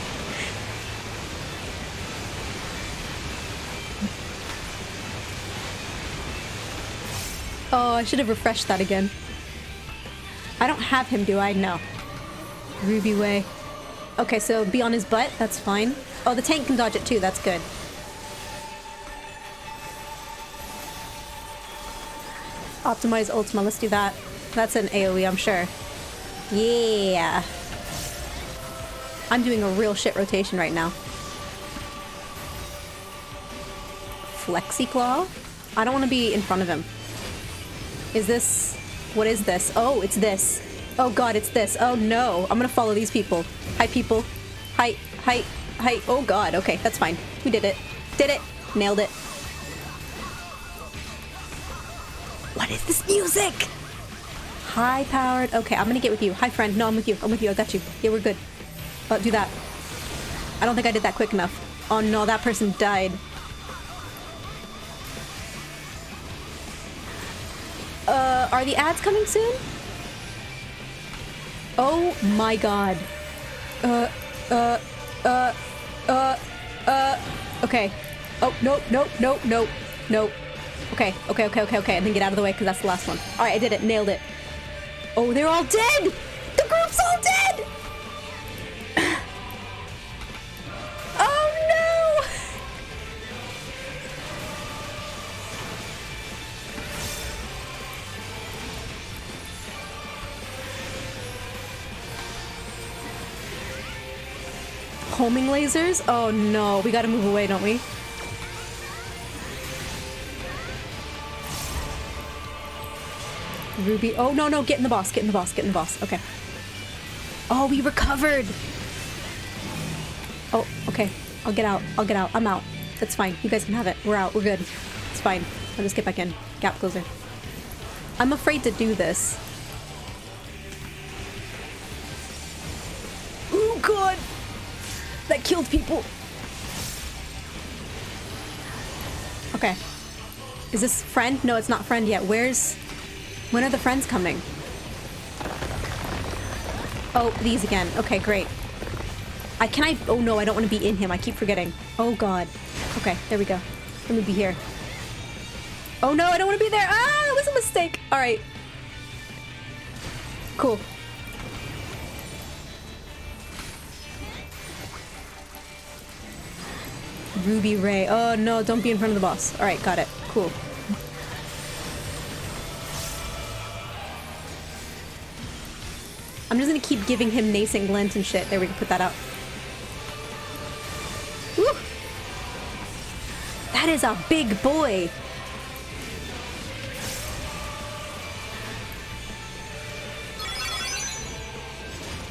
Oh, I should have refreshed that again. I don't have him, do I? No. Ruby Way. Okay, so be on his butt. That's fine. Oh, the tank can dodge it too. That's good. Optimize Ultima. Let's do that. That's an AoE, I'm sure. Yeah. I'm doing a real shit rotation right now. Flexiclaw? I don't want to be in front of him. Is this... What is this? Oh, it's this. Oh god, it's this. Oh no. I'm gonna follow these people. Hi, people. Hi. Hi. Hi. Oh god. Okay, that's fine. We did it. Did it. Nailed it. What is this music? High powered. Okay, I'm gonna get with you. Hi, friend. No, I'm with you. I'm with you. I got you. Yeah, we're good. Do that. I don't think I did that quick enough. Oh no, that person died. Are the ads coming soon? Oh my god. Okay. Oh, nope, nope, nope, nope, nope. Okay, okay, okay, okay, okay. And then get out of the way because that's the last one. Alright, I did it. Nailed it. Oh, they're all dead! The group's all dead! Oh no! Homing lasers? Oh no, we gotta move away, don't we? Ruby. Oh no, no, get in the boss, get in the boss, get in the boss. Okay. Oh, we recovered! Oh, okay. I'll get out. I'll get out. I'm out. That's fine. You guys can have it. We're out. We're good. It's fine. I'll just get back in. Gap closer. I'm afraid to do this. Oh god! That killed people. Okay. Is this friend? No, it's not friend yet. Where's... When are the friends coming? Oh, these again. Okay, great. Oh no, I don't want to be in him. I keep forgetting. Oh god. Okay, there we go. Let me be here. Oh no, I don't want to be there. Ah, it was a mistake. All right. Cool. Ruby Ray. Oh no, don't be in front of the boss. All right, got it. Cool. I'm just gonna keep giving him nascent glint and shit. There, we can put that out. Woo! That is a big boy.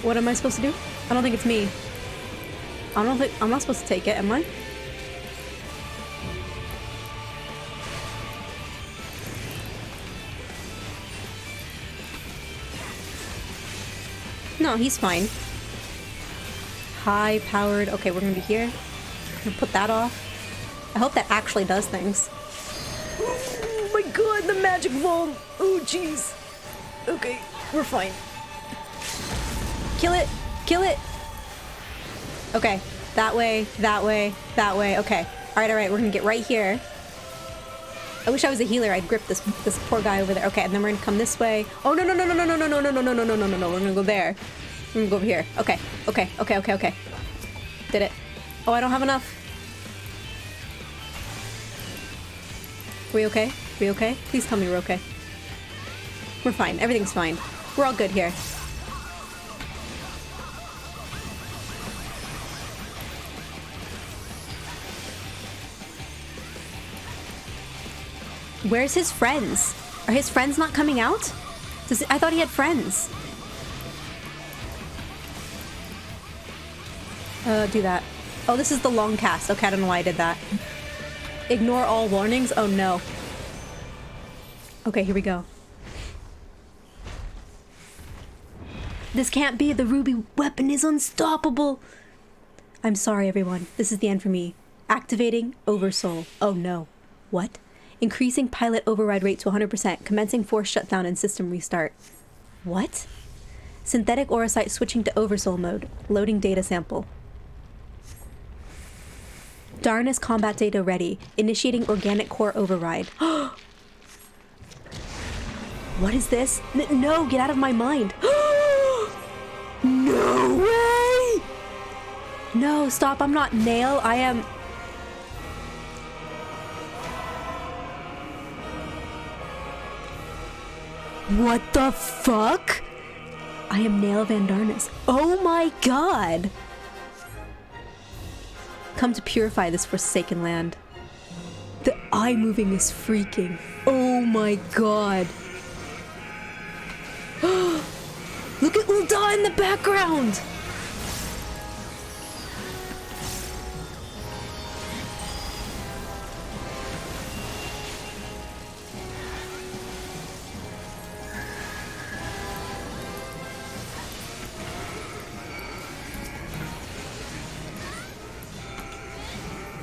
What am I supposed to do? I don't think it's me. I don't think I'm not supposed to take it, am I? No, he's fine. High powered. Okay, we're gonna be here. I'm gonna put that off. I hope that actually does things. Oh my god, the magic bomb. Oh jeez. Okay, we're fine. Kill it! Kill it! Okay, that way, that way, that way. Okay. Alright, alright, we're gonna get right here. I wish I was a healer. I'd grip this poor guy over there. Okay, and then we're gonna come this way. Oh no no no no no no no no no no no no no no no no. We're gonna go there. We're gonna go over here. Okay. Okay. Okay. Okay. Okay. Did it. Oh, I don't have enough. We okay? We okay? Please tell me we're okay. We're fine. Everything's fine. We're all good here. Where's his friends? Are his friends not coming out? I thought he had friends. Do that. Oh, this is the long cast. Okay, I don't know why I did that. Ignore all warnings? Oh no. Okay, here we go. This can't be. The ruby weapon is unstoppable. I'm sorry, everyone. This is the end for me. Activating Oversoul. Oh no. What? Increasing pilot override rate to 100%. Commencing force shutdown and system restart. What? Synthetic Aurosite switching to Oversoul mode. Loading data sample. Darnus combat data ready. Initiating organic core override. What is this? No, get out of my mind. No way! No, stop. I'm not Nail. I am... What the fuck? I am Nail Van Darnus. Oh my god! Come to purify this forsaken land. The eye moving is freaking. Oh my god. Look at Ulda in the background!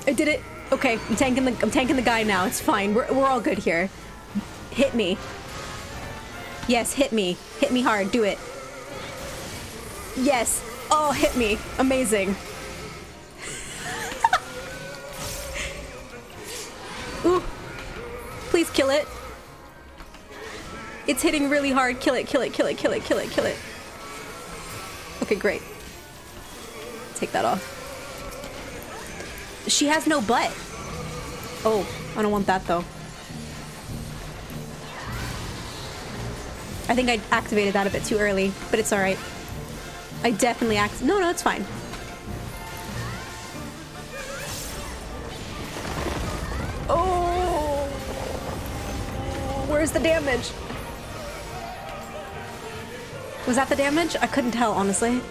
I did it. Okay, I'm tanking the guy now. It's fine. We're all good here. Hit me. Yes, hit me. Hit me hard. Do it. Yes. Oh, hit me. Amazing. Ooh. Please kill it. It's hitting really hard. Kill it, kill it, kill it, kill it, kill it, kill it. Okay, great. Take that off. She has no butt. Oh, I don't want that though. I think I activated that a bit too early, but it's alright. I definitely no, it's fine. Oh! Where's the damage? Was that the damage? I couldn't tell, honestly.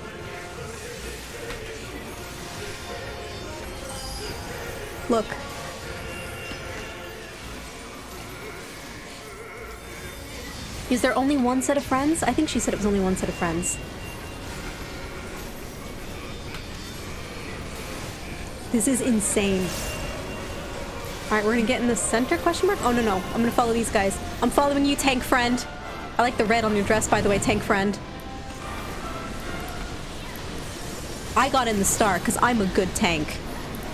Look. Is there only one set of friends? I think she said it was only one set of friends. This is insane. Alright, we're gonna get in the center, question mark? Oh, no, no. I'm gonna follow these guys. I'm following you, tank friend. I like the red on your dress, by the way, tank friend. I got in the star, because I'm a good tank.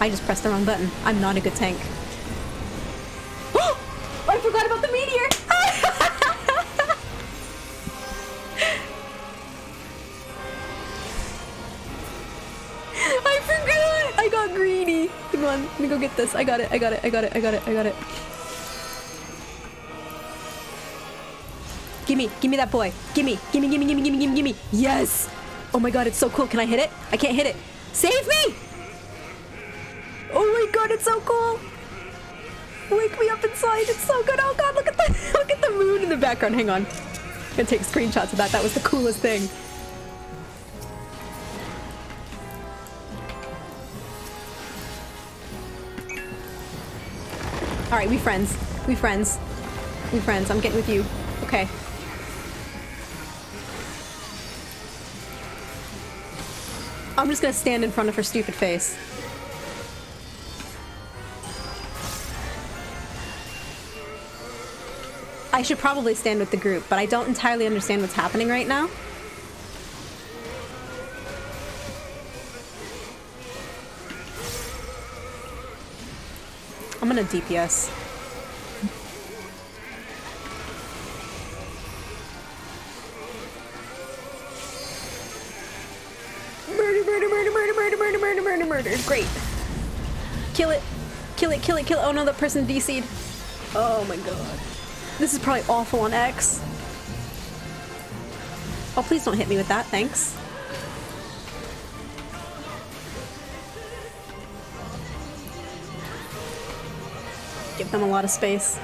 I just pressed the wrong button. I'm not a good tank. Oh! I forgot about the meteor! I forgot! I got greedy. Come on, let me go get this. I got it, I got it, I got it, I got it, I got it. Gimme that boy. Gimme. Yes! Oh my god, it's so cool. Can I hit it? I can't hit it. Save me! Oh my god, it's so cool! Wake me up inside, it's so good. Oh god, look at the moon in the background. Hang on. I'm gonna take screenshots of that. That was the coolest thing. Alright, we friends. We friends. We friends. I'm getting with you. Okay. I'm just gonna stand in front of her stupid face. I should probably stand with the group, but I don't entirely understand what's happening right now. I'm gonna DPS. murder. Great. Kill it. Kill it, kill it, kill it. Oh no, that person DC'd. Oh my god. This is probably awful on X. Oh, please don't hit me with that, thanks. Give them a lot of space.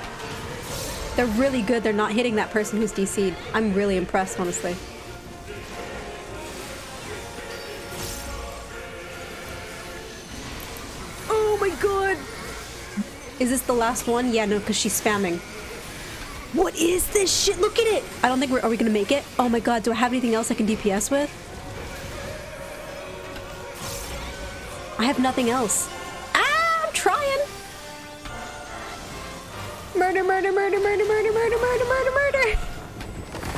They're really good. They're not hitting that person who's DC'd. I'm really impressed, honestly. Oh my god! Is this the last one? Yeah, no, because she's spamming. What is this shit? Look at it! I don't think are we gonna make it? Oh my god, do I have anything else I can DPS with? I have nothing else. Ah, I'm trying! Murder, murder, murder, murder, murder, murder, murder, murder, murder!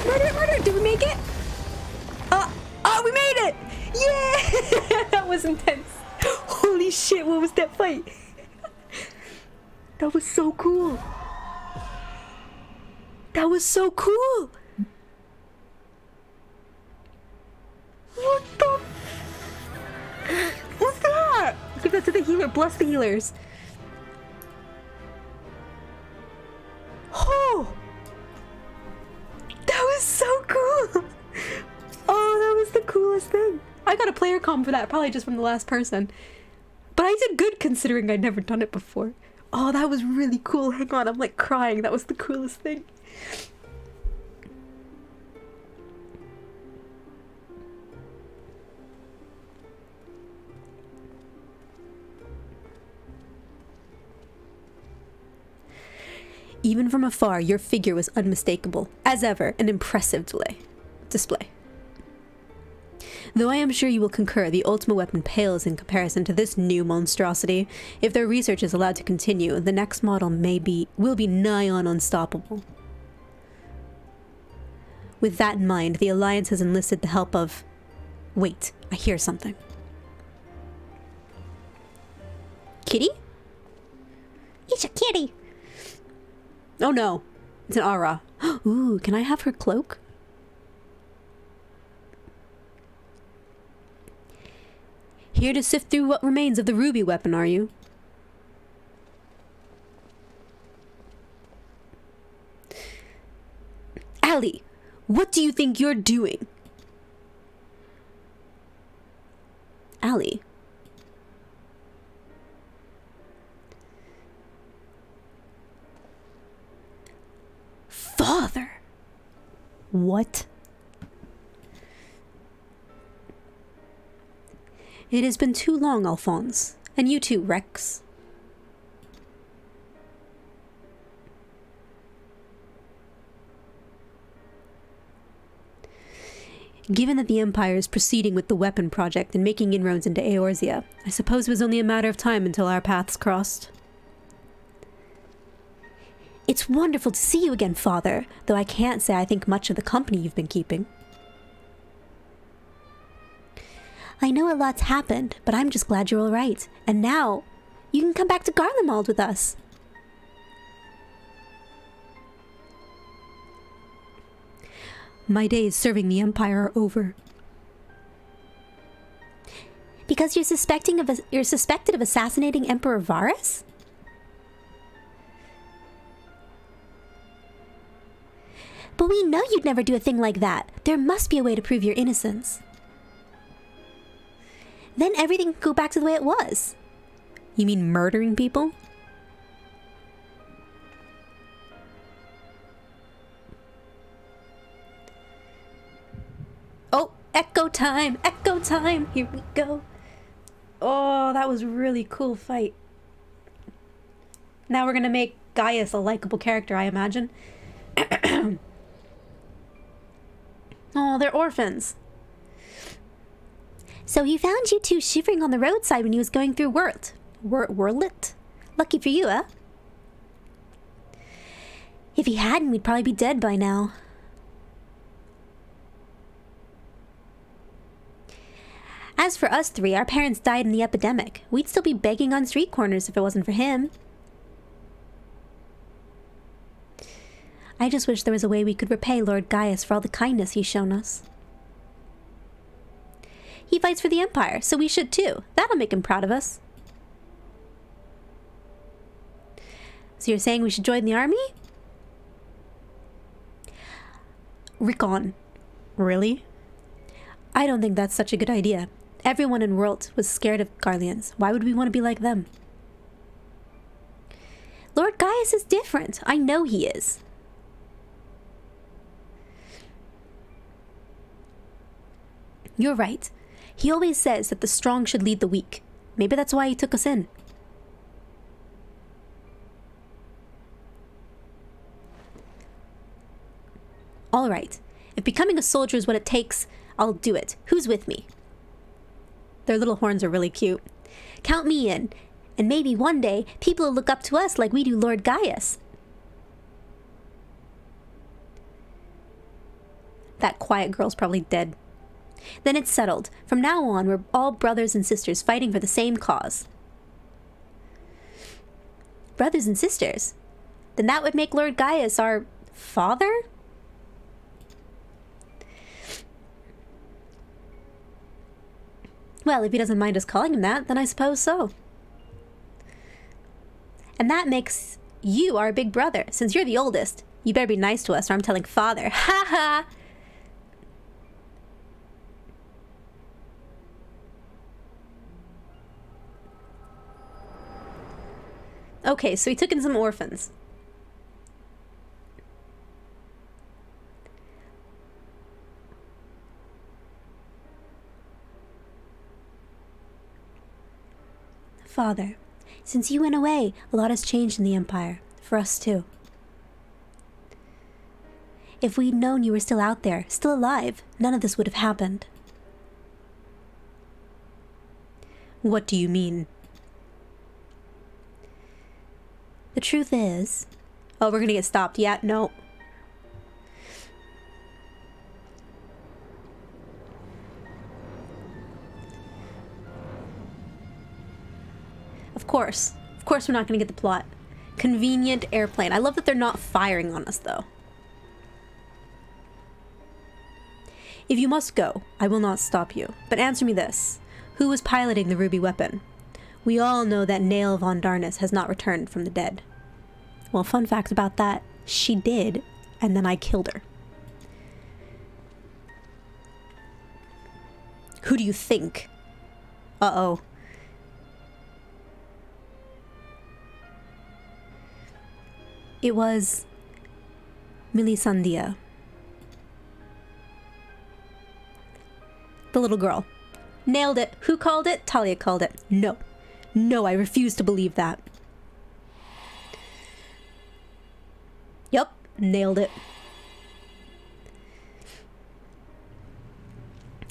Murder, murder! Did we make it? Oh, we made it! Yeah! That was intense. Holy shit, what was that fight? That was so cool. That was so cool. What the? What's that? Give that to the healer. Bless the healers. Oh! That was so cool. Oh, that was the coolest thing. I got a player comm for that, probably just from the last person. But I did good considering I'd never done it before. Oh, that was really cool. Hang on, I'm like crying. That was the coolest thing. Even from afar, your figure was unmistakable. As ever, an impressive display. Though I am sure you will concur, the Ultima weapon pales in comparison to this new monstrosity. If their research is allowed to continue, the next model will be nigh on unstoppable. With that in mind, the Alliance has enlisted the help of... Wait, I hear something. Kitty? It's a kitty! Oh no, it's an aura. Ooh, can I have her cloak? Here to sift through what remains of the ruby weapon, are you? Allie, what do you think you're doing? Allie. Father! What? It has been too long, Alphonse. And you too, Rex. Given that the Empire is proceeding with the weapon project and making inroads into Eorzea, I suppose it was only a matter of time until our paths crossed. It's wonderful to see you again, Father, though I can't say I think much of the company you've been keeping. I know a lot's happened, but I'm just glad you're all right. And now, you can come back to Garlemald with us. My days serving the Empire are over. Because you're suspected of assassinating Emperor Varus? But we know you'd never do a thing like that. There must be a way to prove your innocence. Then everything could go back to the way it was. You mean murdering people? Oh, echo time! Echo time! Here we go. Oh, that was a really cool fight. Now we're gonna make Gaius a likable character, I imagine. Oh, they're orphans. So he found you two shivering on the roadside when he was going through Wurlit? Lucky for you, huh? If he hadn't, we'd probably be dead by now. As for us three, our parents died in the epidemic. We'd still be begging on street corners if it wasn't for him. I just wish there was a way we could repay Lord Gaius for all the kindness he's shown us. He fights for the Empire, so we should too. That'll make him proud of us. So you're saying we should join the army? Rickon. Really? I don't think that's such a good idea. Everyone in World was scared of Garleans. Why would we want to be like them? Lord Gaius is different. I know he is. You're right. He always says that the strong should lead the weak. Maybe that's why he took us in. All right. If becoming a soldier is what it takes, I'll do it. Who's with me? Their little horns are really cute. Count me in. And maybe one day, people will look up to us like we do Lord Gaius. That quiet girl's probably dead. Then it's settled. From now on, we're all brothers and sisters fighting for the same cause. Brothers and sisters? Then that would make Lord Gaius our father? Well, if he doesn't mind us calling him that, then I suppose so. And that makes you our big brother. Since you're the oldest, you better be nice to us or I'm telling father. Ha ha! Okay, so he took in some orphans. Father, since you went away, a lot has changed in the Empire. For us too. If we'd known you were still out there, still alive, none of this would have happened. What do you mean? The truth is... Oh, we're gonna get stopped. Yeah, no. Of course we're not gonna get the plot. Convenient airplane. I love that they're not firing on us, though. If you must go, I will not stop you. But answer me this. Who was piloting the ruby weapon? We all know that Nail von Darnus has not returned from the dead. Well, fun fact about that, she did, and then I killed her. Who do you think? Uh-oh. It was Milisandia. The little girl. Nailed it. Who called it? Talia called it. No. No, I refuse to believe that. Yup, nailed it.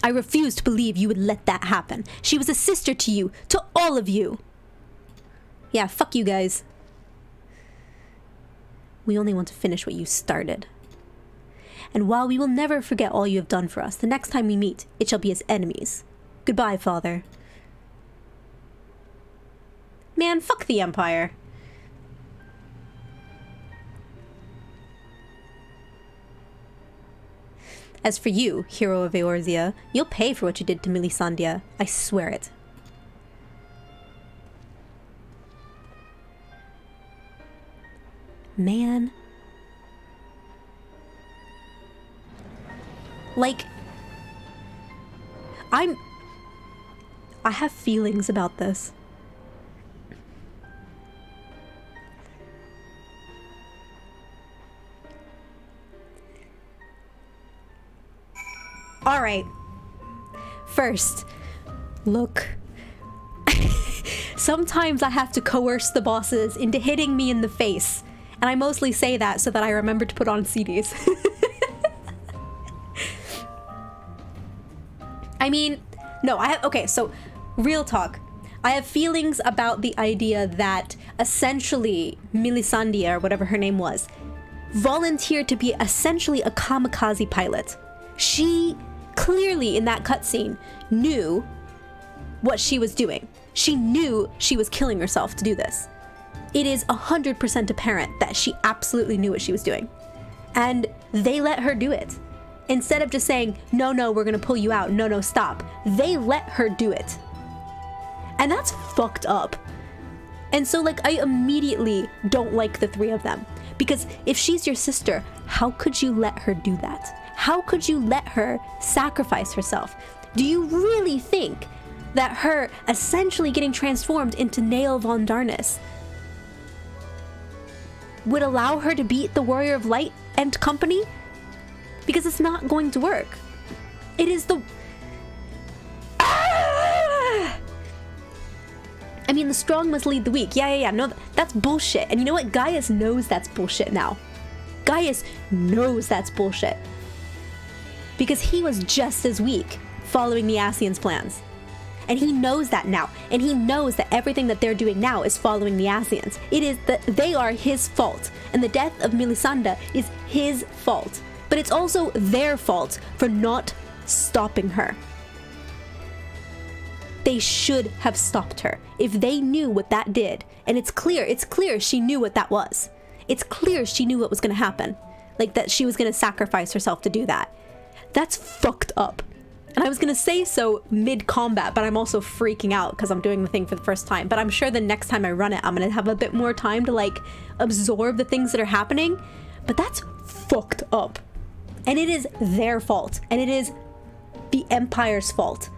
I refuse to believe you would let that happen. She was a sister to you, to all of you. Yeah, fuck you guys. We only want to finish what you started. And while we will never forget all you have done for us, the next time we meet, it shall be as enemies. Goodbye, Father. Man, fuck the Empire. As for you, hero of Eorzea, you'll pay for what you did to Milisandia. I swear it. Man. Like, I have feelings about this. All right. First, look. Sometimes I have to coerce the bosses into hitting me in the face. And I mostly say that so that I remember to put on CDs. I mean, no, okay, so real talk. I have feelings about the idea that essentially Milisandia, or whatever her name was, volunteered to be essentially a kamikaze pilot. She clearly in that cutscene knew what she was doing. She knew she was killing herself to do this. It is 100% apparent that she absolutely knew what she was doing. And they let her do it. Instead of just saying, no, no, we're gonna pull you out. No, no, stop. They let her do it. And that's fucked up. And so, like, I immediately don't like the three of them. Because if she's your sister, how could you let her do that? How could you let her sacrifice herself? Do you really think that her essentially getting transformed into Nail von Darnus would allow her to beat the Warrior of Light and company? Because it's not going to work. It is the... Ah! I mean, the strong must lead the weak. Yeah. No, that's bullshit. And you know what? Gaius knows that's bullshit now. Gaius knows that's bullshit. Because he was just as weak following the Ascians' plans. And he knows that now. And he knows that everything that they're doing now is following the Ascians. It is that they are his fault. And the death of Melisande is his fault. But it's also their fault for not stopping her. They should have stopped her if they knew what that did. And it's clear she knew what that was. It's clear she knew what was going to happen. Like that she was going to sacrifice herself to do that. That's fucked up. And I was going to say so mid-combat, but I'm also freaking out because I'm doing the thing for the first time. But I'm sure the next time I run it, I'm going to have a bit more time to like absorb the things that are happening. But that's fucked up. And it is their fault. And it is the Empire's fault.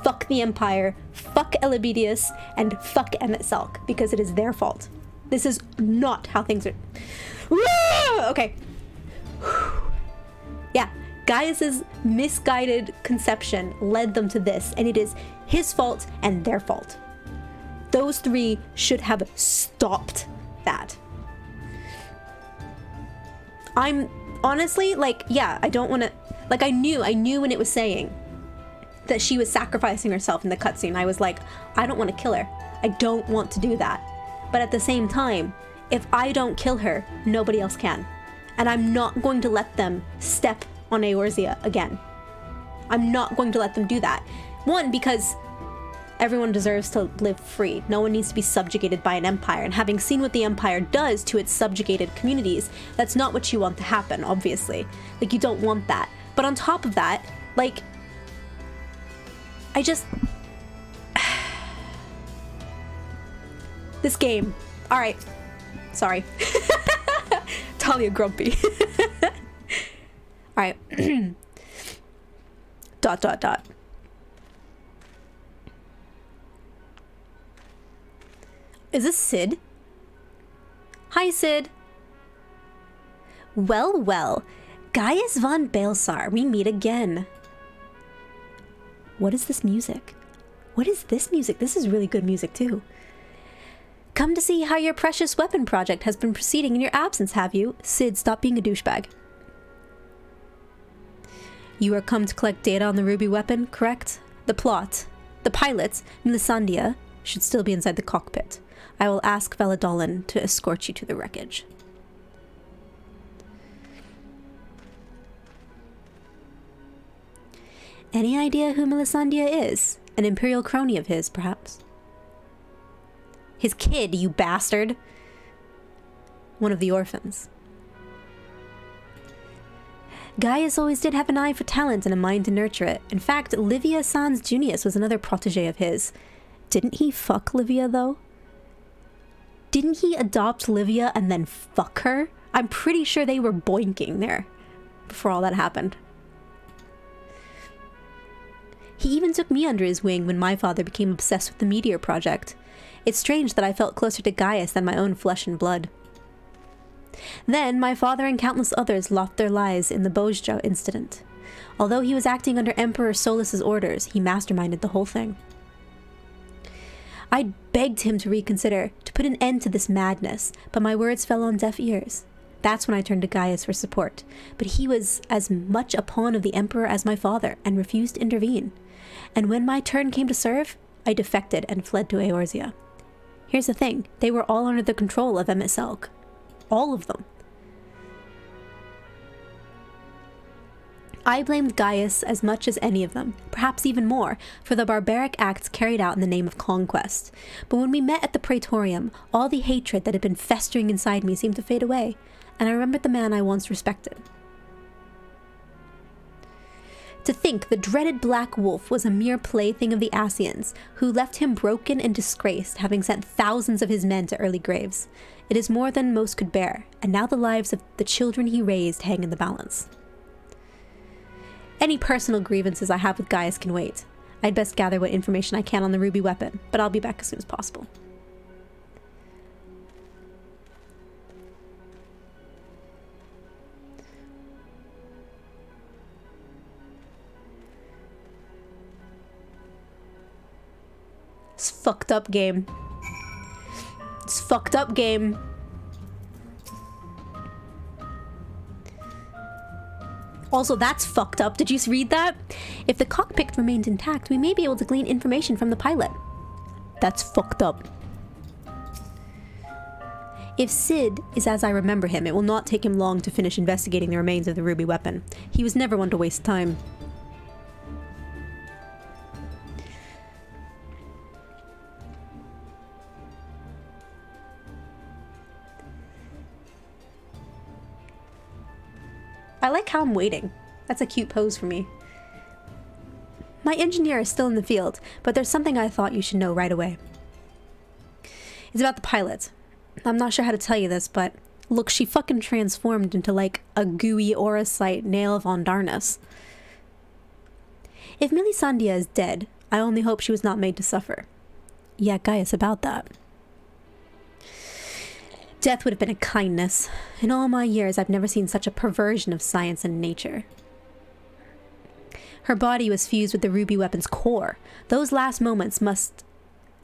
Fuck the Empire, fuck Elebedius, and fuck Emmett Selk, because it is their fault. This is not how things are... Okay. Yeah, Gaius's misguided conception led them to this, and it is his fault and their fault. Those three should have stopped that. I'm honestly, like, yeah, I don't want to... Like, I knew when it was saying that she was sacrificing herself in the cutscene. I was like, I don't want to kill her. I don't want to do that. But at the same time, if I don't kill her, nobody else can. And I'm not going to let them step on Eorzea again. I'm not going to let them do that. One, because everyone deserves to live free. No one needs to be subjugated by an empire. And having seen what the empire does to its subjugated communities, that's not what you want to happen, obviously. Like, you don't want that. But on top of that, like, I just... This game. Alright. Sorry. Talia grumpy. Alright. ... Is this Sid? Hi, Sid. Well, well. Gaius von Baelsar, we meet again. What is this music? What is this music? This is really good music, too. Come to see how your precious weapon project has been proceeding in your absence, have you? Sid, stop being a douchebag. You are come to collect data on the ruby weapon, correct? The plot, the pilots, Melisande, should still be inside the cockpit. I will ask Valadolan to escort you to the wreckage. Any idea who Melisande is? An imperial crony of his, perhaps? His kid, you bastard! One of the orphans. Gaius always did have an eye for talent and a mind to nurture it. In fact, Livia Sans Junius was another protege of his. Didn't he fuck Livia, though? Didn't he adopt Livia and then fuck her? I'm pretty sure they were boinking there before all that happened. He even took me under his wing when my father became obsessed with the Meteor Project. It's strange that I felt closer to Gaius than my own flesh and blood. Then, my father and countless others lost their lives in the Bozjo incident. Although he was acting under Emperor Solus's orders, he masterminded the whole thing. I begged him to reconsider, to put an end to this madness, but my words fell on deaf ears. That's when I turned to Gaius for support, but he was as much a pawn of the Emperor as my father, and refused to intervene. And when my turn came to serve, I defected and fled to Eorzea. Here's the thing, they were all under the control of Emmett Selk. All of them. I blamed Gaius as much as any of them, perhaps even more, for the barbaric acts carried out in the name of conquest. But when we met at the Praetorium, all the hatred that had been festering inside me seemed to fade away, and I remembered the man I once respected. To think the dreaded Black Wolf was a mere plaything of the Asians, who left him broken and disgraced, having sent thousands of his men to early graves. It is more than most could bear, and now the lives of the children he raised hang in the balance. Any personal grievances I have with Gaius can wait. I'd best gather what information I can on the ruby weapon, but I'll be back as soon as possible. It's fucked up game. It's fucked up game. Also, that's fucked up. Did you read that? If the cockpit remained intact, we may be able to glean information from the pilot. That's fucked up. If Sid is as I remember him, it will not take him long to finish investigating the remains of the ruby weapon. He was never one to waste time. I like how I'm waiting. That's a cute pose for me. My engineer is still in the field, but there's something I thought you should know right away. It's about the pilot. I'm not sure how to tell you this, but look, she fucking transformed into like a gooey auracite Nail von Darnus. If Melisandre is dead, I only hope she was not made to suffer. Yeah, Gaius, about that. Death would have been a kindness. In all my years, I've never seen such a perversion of science and nature. Her body was fused with the ruby weapon's core. Those last moments must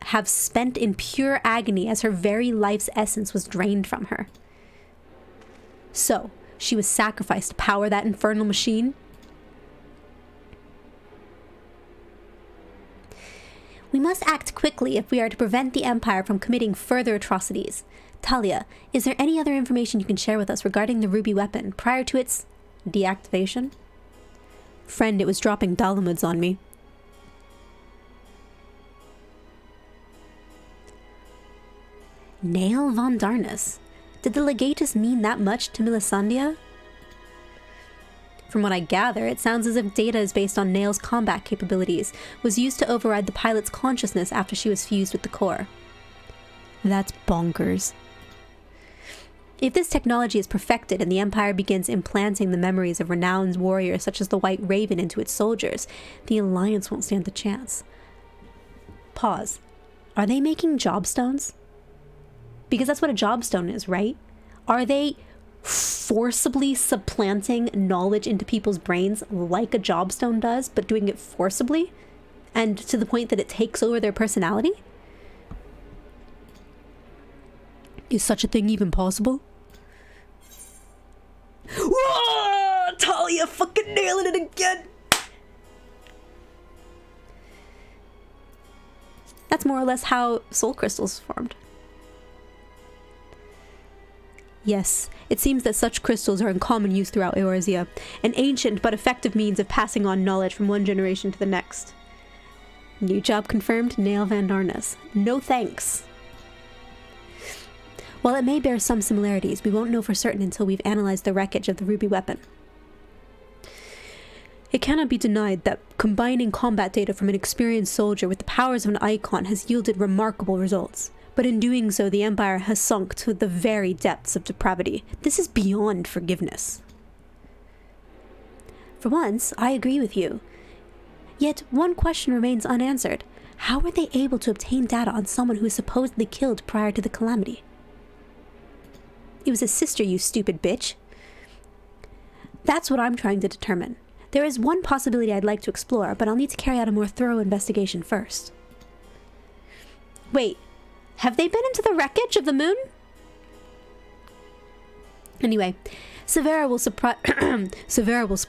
have spent in pure agony as her very life's essence was drained from her. So, she was sacrificed to power that infernal machine? We must act quickly if we are to prevent the Empire from committing further atrocities. Talia, is there any other information you can share with us regarding the ruby weapon prior to its deactivation? Friend, it was dropping Dalamuds on me. Nail von Darnus. Did the Legatus mean that much to Melisandre? From what I gather, it sounds as if data is based on Nail's combat capabilities, was used to override the pilot's consciousness after she was fused with the core. That's bonkers. If this technology is perfected and the Empire begins implanting the memories of renowned warriors such as the White Raven into its soldiers, the Alliance won't stand a chance. Pause. Are they making jobstones? Because that's what a jobstone is, right? Are they forcibly supplanting knowledge into people's brains like a jobstone does, but doing it forcibly? And to the point that it takes over their personality? Is such a thing even possible? Whoa! Talia fucking nailing it again! That's more or less how soul crystals formed. Yes, it seems that such crystals are in common use throughout Eorzea, an ancient but effective means of passing on knowledge from one generation to the next. New job confirmed, Nail van Darnus. No thanks. While it may bear some similarities, we won't know for certain until we've analyzed the wreckage of the ruby weapon. It cannot be denied that combining combat data from an experienced soldier with the powers of an icon has yielded remarkable results. But in doing so, the Empire has sunk to the very depths of depravity. This is beyond forgiveness. For once, I agree with you. Yet, one question remains unanswered. How were they able to obtain data on someone who was supposedly killed prior to the calamity? It was his sister, you stupid bitch. That's what I'm trying to determine. There is one possibility I'd like to explore, but I'll need to carry out a more thorough investigation first. Wait, have they been into the wreckage of the moon? Anyway, Severa will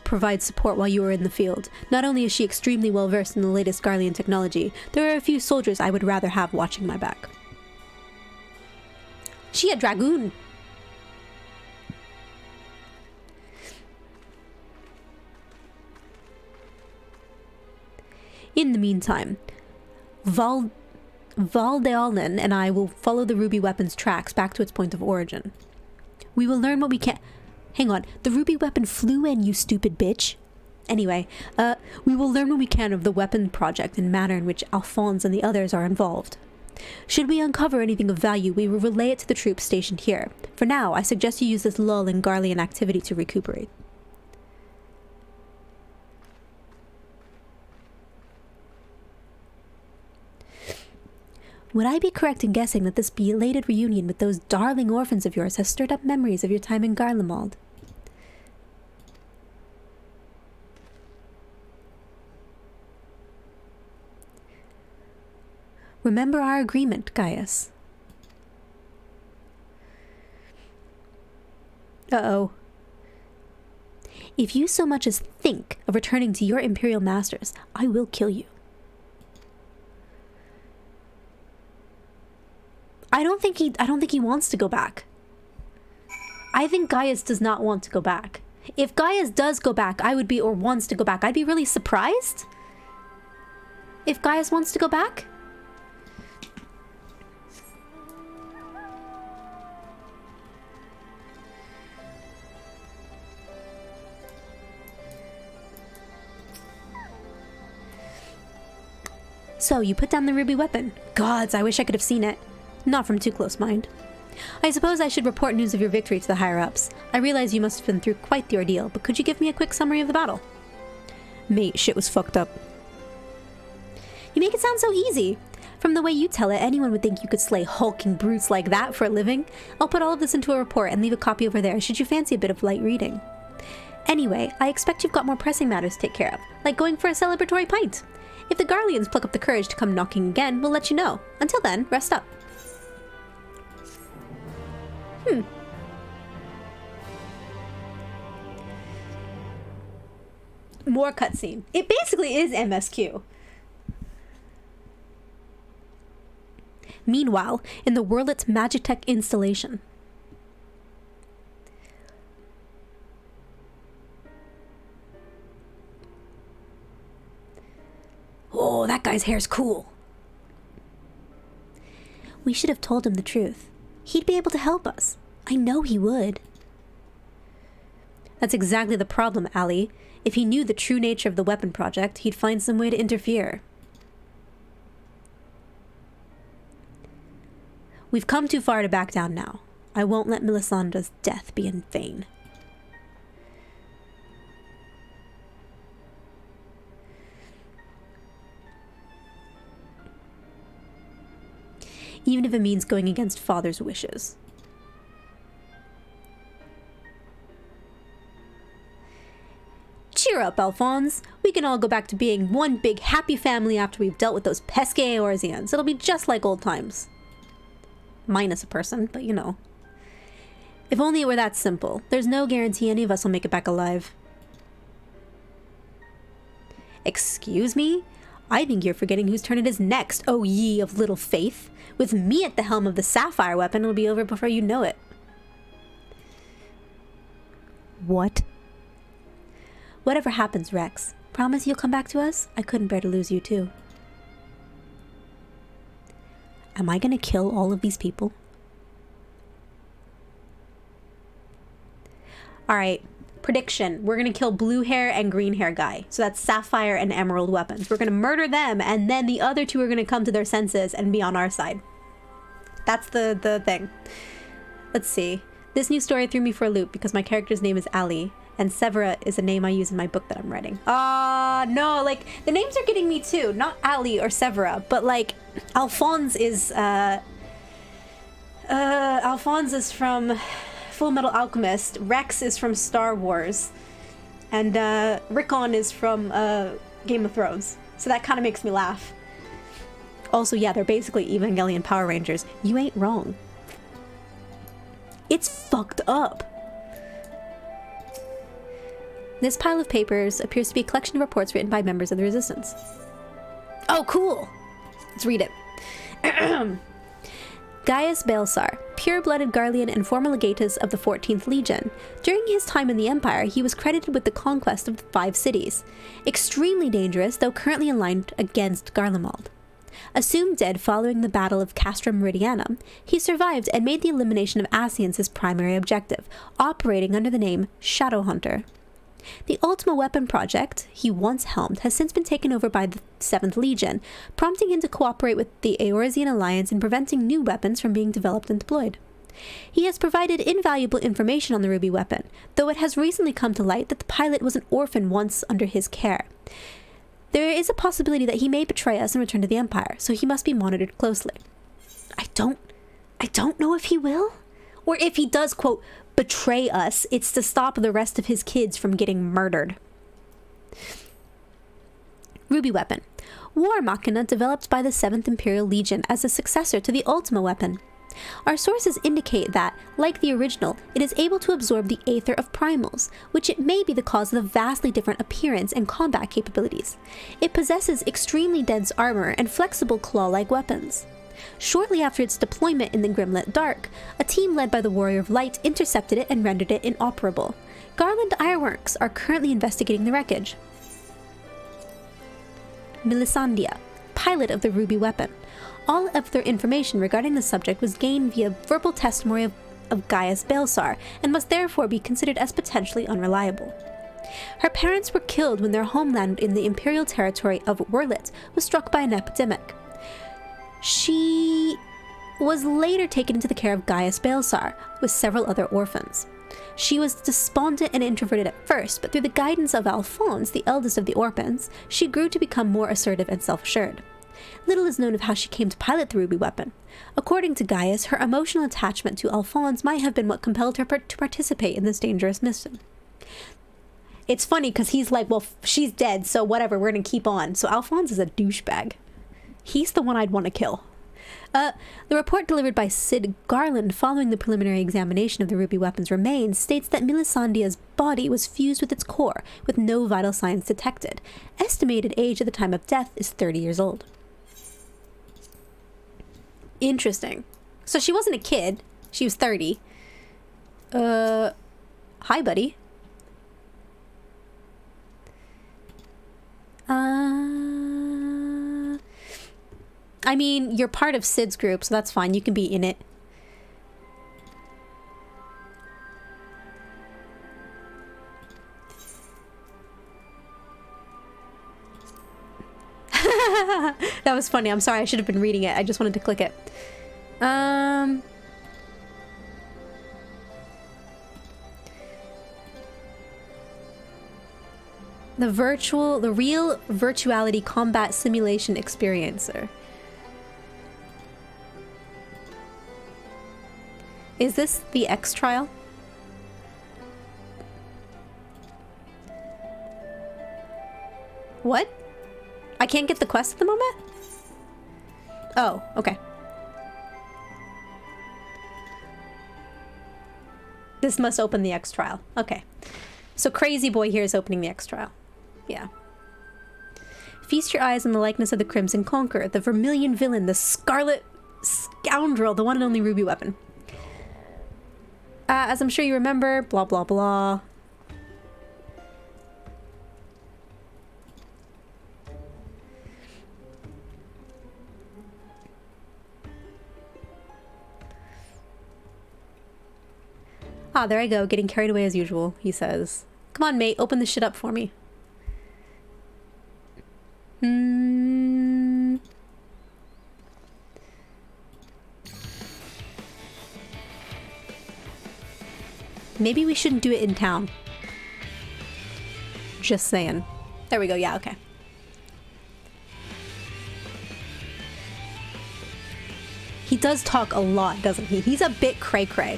provide support while you are in the field. Not only is she extremely well versed in the latest Garlean technology, there are a few soldiers I would rather have watching my back. She a dragoon. In the meantime, Valdeallen and I will follow the ruby weapon's tracks back to its point of origin. We will learn what we can. Hang on, the ruby weapon flew in, you stupid bitch. Anyway, we will learn what we can of the weapon project and manner in which Alphonse and the others are involved. Should we uncover anything of value, we will relay it to the troops stationed here. For now, I suggest you use this lull in Garlean activity to recuperate. Would I be correct in guessing that this belated reunion with those darling orphans of yours has stirred up memories of your time in Garlemald? Remember our agreement, Gaius. Uh-oh. If you so much as think of returning to your Imperial masters, I will kill you. I don't think he wants to go back. I think Gaius does not want to go back. If Gaius does go back, or wants to go back, I'd be really surprised. If Gaius wants to go back? So, you put down the ruby weapon. Gods, I wish I could have seen it. Not from too close, mind. I suppose I should report news of your victory to the higher-ups. I realize you must have been through quite the ordeal, but could you give me a quick summary of the battle? Mate, shit was fucked up. You make it sound so easy. From the way you tell it, anyone would think you could slay hulking brutes like that for a living. I'll put all of this into a report and leave a copy over there should you fancy a bit of light reading. Anyway, I expect you've got more pressing matters to take care of, like going for a celebratory pint. If the Garleans pluck up the courage to come knocking again, we'll let you know. Until then, rest up. More cutscene. It basically is MSQ. Meanwhile, in the Wurlitz Magitech installation. Oh, that guy's hair's cool. We should have told him the truth. He'd be able to help us. I know he would. That's exactly the problem, Ali. If he knew the true nature of the weapon project, he'd find some way to interfere. We've come too far to back down now. I won't let Melisandre's death be in vain. Even if it means going against Father's wishes. Cheer up, Alphonse. We can all go back to being one big happy family after we've dealt with those pesky Eorzeans. It'll be just like old times. Minus a person, but you know. If only it were that simple. There's no guarantee any of us will make it back alive. Excuse me? I think you're forgetting whose turn it is next, O ye of little faith. With me at the helm of the sapphire weapon, it'll be over before you know it. What? Whatever happens, Rex, promise you'll come back to us? I couldn't bear to lose you too. Am I gonna kill all of these people? Alright, prediction. We're gonna kill blue hair and green hair guy. So that's sapphire and emerald weapons. We're gonna murder them, and then the other two are gonna come to their senses and be on our side. That's the thing. Let's see. This new story threw me for a loop because my character's name is Ali. And Severa is a name I use in my book that I'm writing. No, like, the names are getting me too. Not Ali or Severa, but like, Alphonse is from Full Metal Alchemist. Rex is from Star Wars. And Rickon is from Game of Thrones. So that kind of makes me laugh. Also, yeah, they're basically Evangelion Power Rangers. You ain't wrong. It's fucked up. This pile of papers appears to be a collection of reports written by members of the Resistance. Oh, cool! Let's read it. Gaius Baelsar, pure-blooded Garlean and former legatus of the 14th Legion. During his time in the Empire, he was credited with the conquest of the 5 cities. Extremely dangerous, though currently aligned against Garlemald. Assumed dead following the Battle of Castra Meridiana, he survived and made the elimination of Ascians his primary objective, operating under the name Shadowhunter. The Ultima Weapon project he once helmed has since been taken over by the 7th Legion, prompting him to cooperate with the Eorzean Alliance in preventing new weapons from being developed and deployed. He has provided invaluable information on the Ruby weapon, though it has recently come to light that the pilot was an orphan once under his care. There is a possibility that he may betray us and return to the Empire, so he must be monitored closely. I don't know if he will, or if he does, quote, betray us, it's to stop the rest of his kids from getting murdered. Ruby weapon. War Machina developed by the 7th Imperial Legion as a successor to the Ultima weapon. Our sources indicate that, like the original, it is able to absorb the aether of primals, which it may be the cause of the vastly different appearance and combat capabilities. It possesses extremely dense armor and flexible claw-like weapons. Shortly after its deployment in the Grimlit Dark, a team led by the Warrior of Light intercepted it and rendered it inoperable. Garland Ironworks are currently investigating the wreckage. Melisandria, pilot of the Ruby weapon. All of their information regarding the subject was gained via verbal testimony of Gaius Balsar, and must therefore be considered as potentially unreliable. Her parents were killed when their homeland in the imperial territory of Wurlit was struck by an epidemic. She was later taken into the care of Gaius Balsar, with several other orphans. She was despondent and introverted at first, but through the guidance of Alphonse, the eldest of the orphans, she grew to become more assertive and self-assured. Little is known of how she came to pilot the Ruby weapon. According to Gaius, her emotional attachment to Alphonse might have been what compelled her to participate in this dangerous mission. It's funny because he's like, well, she's dead, so whatever, we're going to keep on. So Alphonse is a douchebag. He's the one I'd want to kill. The report delivered by Sid Garland following the preliminary examination of the Ruby weapon's remains states that Melisandria's body was fused with its core, with no vital signs detected. Estimated age at the time of death is 30 years old. Interesting. So she wasn't a kid. She was 30. Hi, buddy. I mean, you're part of Sid's group, so that's fine. You can be in it. That was funny. I'm sorry. I should have been reading it. I just wanted to click it. The real virtuality combat simulation experiencer. Is this the X trial? What? I can't get the quest at the moment? Oh, okay. This must open the X trial. Okay. So Crazy Boy here is opening the X trial. Yeah. Feast your eyes on the likeness of the Crimson Conqueror, the Vermilion Villain, the Scarlet Scoundrel, the one and only Ruby weapon. As I'm sure you remember, blah blah blah. Ah, there I go, getting carried away as usual, he says. Come on, mate, open this shit up for me. Maybe we shouldn't do it in town. Just saying. There we go, yeah, okay. He does talk a lot, doesn't he? He's a bit cray-cray.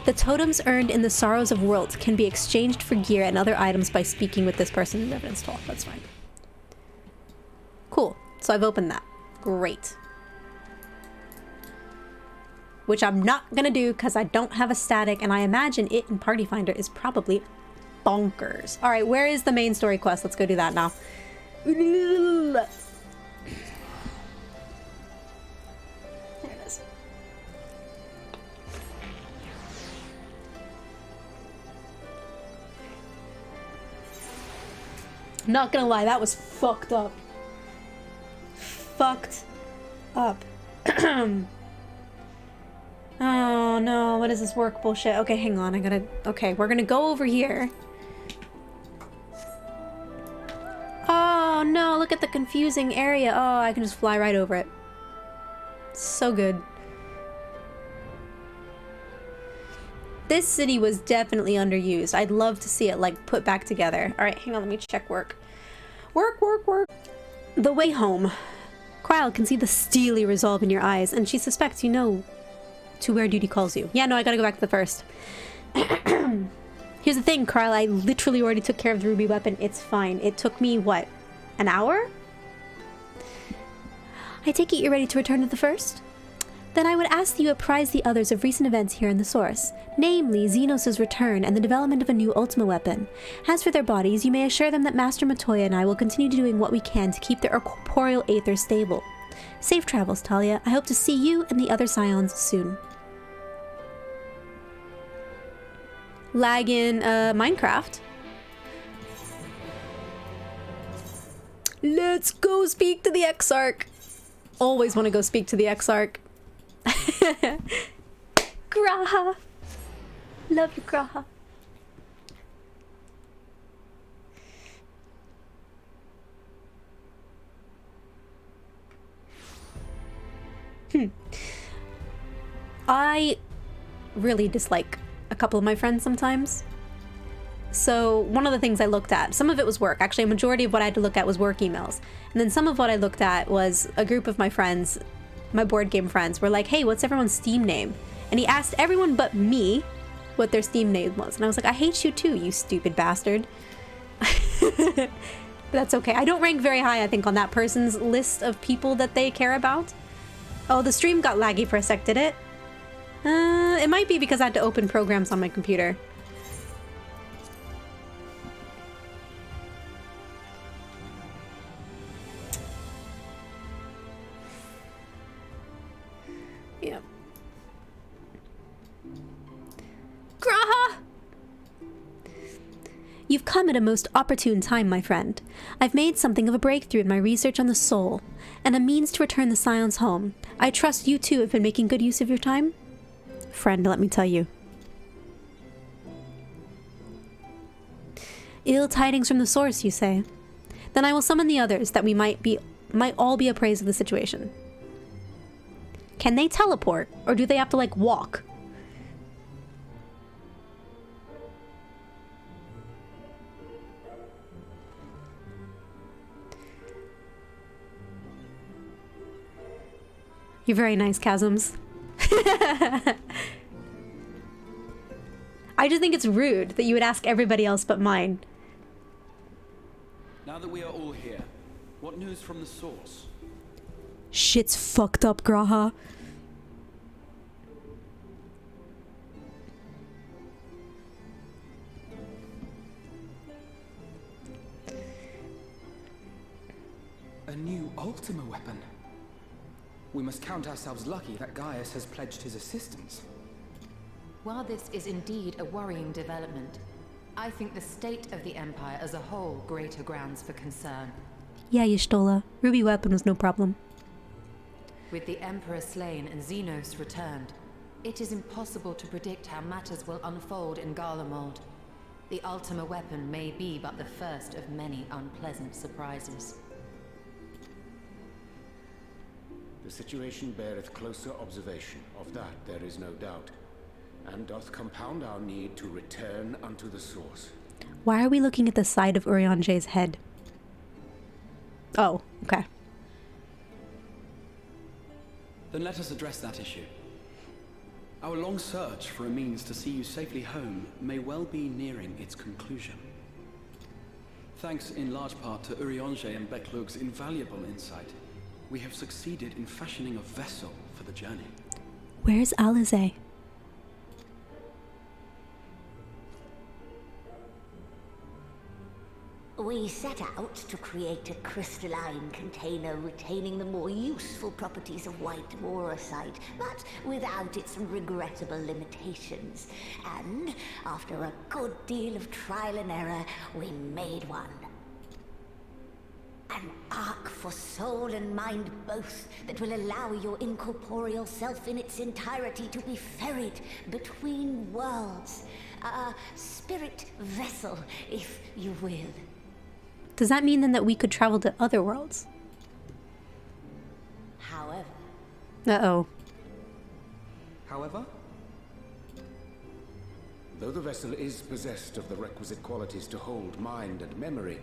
The totems earned in the Sorrows of Worlds can be exchanged for gear and other items by speaking with this person in Revenant's Hall. That's fine. Cool. So I've opened that. Great. Which I'm not gonna do because I don't have a static, and I imagine it in Party Finder is probably bonkers. Alright, where is the main story quest? Let's go do that now. There it is. Not gonna lie, that was fucked up. Fucked up. Oh no, what is this work bullshit? Okay, hang on, okay, we're gonna go over here. Oh no, look at the confusing area. Oh, I can just fly right over it. So good. This city was definitely underused. I'd love to see it, like, put back together. Alright, hang on, let me check work. Work. The way home. Kryle can see the steely resolve in your eyes, and she suspects you know to where duty calls you. Yeah, no, I gotta go back to the first. Here's the thing, Kryle, I literally already took care of the ruby weapon. It's fine. It took me, what, an hour? I take it you're ready to return to the first? Then I would ask that you apprise the others of recent events here in the source, namely Xenos' return and the development of a new Ultima weapon. As for their bodies, you may assure them that Master Matoya and I will continue doing what we can to keep their corporeal aether stable. Safe travels, Talia. I hope to see you and the other Scions soon. Lag in Minecraft. Let's go speak to the Exarch. Always want to go speak to the Exarch. Graha. Love you, Graha. I really dislike a couple of my friends sometimes. So one of the things I looked at, some of it was work. Actually, a majority of what I had to look at was work emails. And then some of what I looked at was a group of my friends, my board game friends, were like, hey, what's everyone's Steam name? And he asked everyone but me what their Steam name was. And I was like, I hate you too, you stupid bastard. But that's okay. I don't rank very high, I think, on that person's list of people that they care about. Oh, the stream got laggy for a sec, did it? It might be because I had to open programs on my computer. Yeah. Graha! You've come at a most opportune time, my friend. I've made something of a breakthrough in my research on the soul, and a means to return the Scions home. I trust you too have been making good use of your time? Friend, let me tell you. Ill tidings from the source, you say? Then I will summon the others, that we might all be appraised of the situation. Can they teleport, or do they have to, like, walk? You're very nice, Chasms. I just think it's rude that you would ask everybody else but mine. Now that we are all here, what news from the source? Shit's fucked up, Graha. A new Ultima weapon. We must count ourselves lucky that Gaius has pledged his assistance. While this is indeed a worrying development, I think the state of the Empire as a whole greater grounds for concern. Yeah, Y'shtola. Ruby weapon was no problem. With the Emperor slain and Xenos returned, it is impossible to predict how matters will unfold in Garlemald. The Ultima weapon may be but the first of many unpleasant surprises. The situation beareth closer observation, of that there is no doubt, and doth compound our need to return unto the source. Why are we looking at the side of Urianger's head? Oh, okay. Then let us address that issue. Our long search for a means to see you safely home may well be nearing its conclusion. Thanks in large part to Urianger and Beklug's invaluable insight, we have succeeded in fashioning a vessel for the journey. Where's Alize? We set out to create a crystalline container retaining the more useful properties of white morosite, but without its regrettable limitations. And after a good deal of trial and error, we made one. An ark for soul and mind both that will allow your incorporeal self in its entirety to be ferried between worlds. A spirit vessel, if you will. Does that mean then that we could travel to other worlds? However... Uh-oh. However? Though the vessel is possessed of the requisite qualities to hold mind and memory,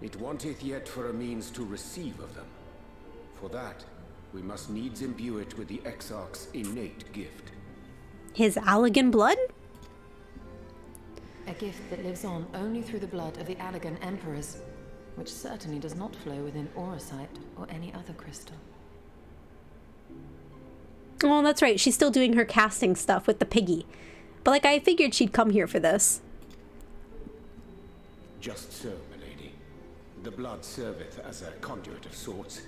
it wanteth yet for a means to receive of them. For that, we must needs imbue it with the Exarch's innate gift. His Allegan blood? A gift that lives on only through the blood of the Allegan Emperors, which certainly does not flow within Aurosite or any other crystal. Oh, that's right. She's still doing her casting stuff with the piggy. But, like, I figured she'd come here for this. Just so, milady. The blood serveth as a conduit of sorts.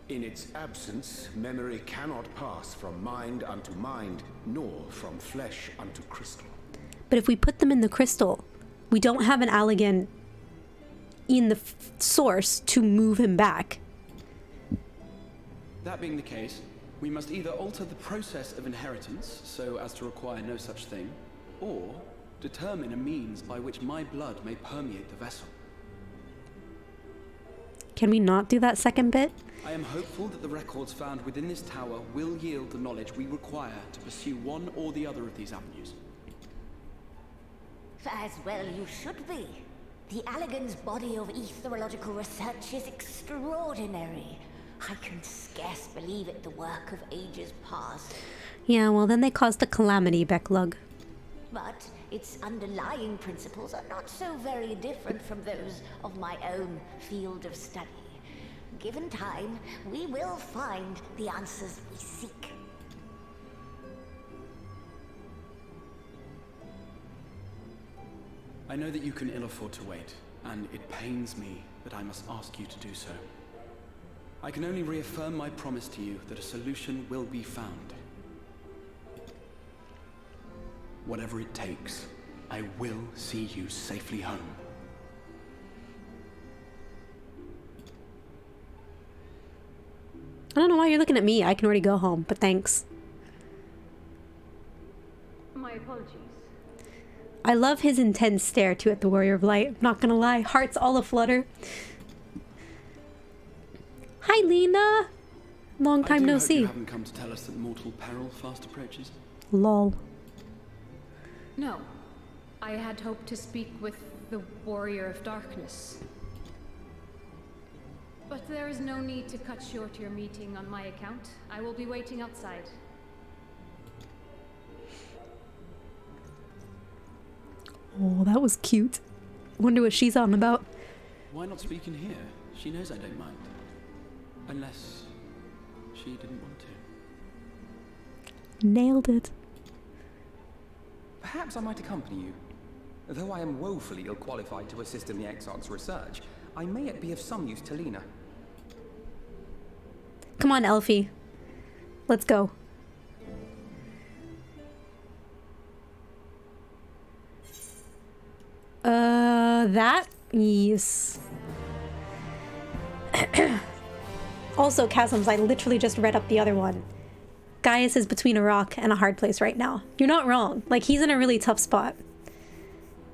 In its absence, memory cannot pass from mind unto mind, nor from flesh unto crystal. But if we put them in the crystal, we don't have an Allegan in the source to move him back. That being the case, we must either alter the process of inheritance so as to require no such thing, or determine a means by which my blood may permeate the vessel. Can we not do that second bit? I am hopeful that the records found within this tower will yield the knowledge we require to pursue one or the other of these avenues. As well you should be. The Allegan's body of etherological research is extraordinary. I can scarce believe it the work of ages past. Yeah, well then they caused a calamity, Becklug. But its underlying principles are not so very different from those of my own field of study. Given time, we will find the answers we seek. I know that you can ill afford to wait, and it pains me that I must ask you to do so. I can only reaffirm my promise to you that a solution will be found. Whatever it takes, I will see you safely home. I don't know why you're looking at me. I can already go home, but thanks. My apologies. I love his intense stare too at the Warrior of Light. I'm not gonna lie, heart's all aflutter. Hi, Lena. Long time no see. You haven't come to tell us that mortal peril fast approaches. Lol. No. I had hoped to speak with the Warrior of Darkness. But there is no need to cut short your meeting on my account. I will be waiting outside. Oh, that was cute. Wonder what she's on about. Why not speak in here? She knows I don't mind. Unless she didn't want to. Nailed it. Perhaps I might accompany you. Though I am woefully ill-qualified to assist in the Exarch's research, I may yet be of some use to Lena. Come on, Elfie. Let's go. That? Yes. Also, Chasms, I literally just read up the other one. Gaius is between a rock and a hard place right now. You're not wrong. Like, he's in a really tough spot.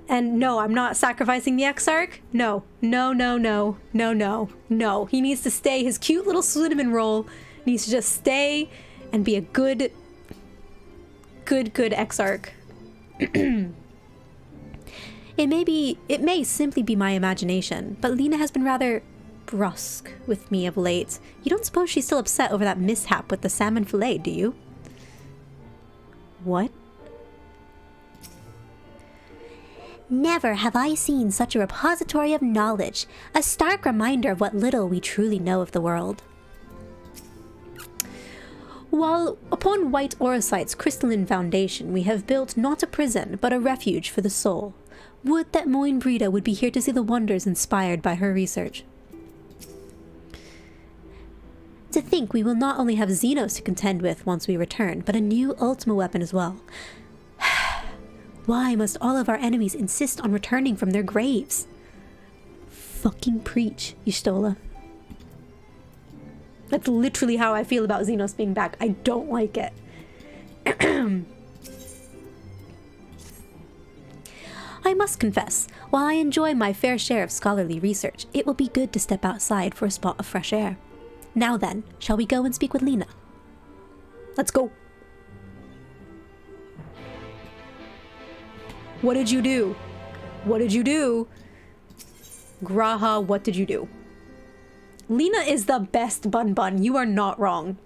And no, I'm not sacrificing the Exarch. No. No, no, no. No, no. No. He needs to stay. His cute little cinnamon roll needs to just stay and be a good Exarch. It may simply be my imagination, but Lena has been rather brusque with me of late. You don't suppose she's still upset over that mishap with the salmon fillet, do you? What? Never have I seen such a repository of knowledge, a stark reminder of what little we truly know of the world. While upon White Aurosite's crystalline foundation we have built not a prison, but a refuge for the soul, would that Moin Brita would be here to see the wonders inspired by her research. To think we will not only have Xenos to contend with once we return, but a new Ultima weapon as well. Why must all of our enemies insist on returning from their graves? Fucking preach, Y'shtola. That's literally how I feel about Xenos being back. I don't like it. I must confess, while I enjoy my fair share of scholarly research, it will be good to step outside for a spot of fresh air. Now then, shall we go and speak with Lena? Let's go. What did you do? What did you do? Graha, what did you do? Lena is the best bun. You are not wrong.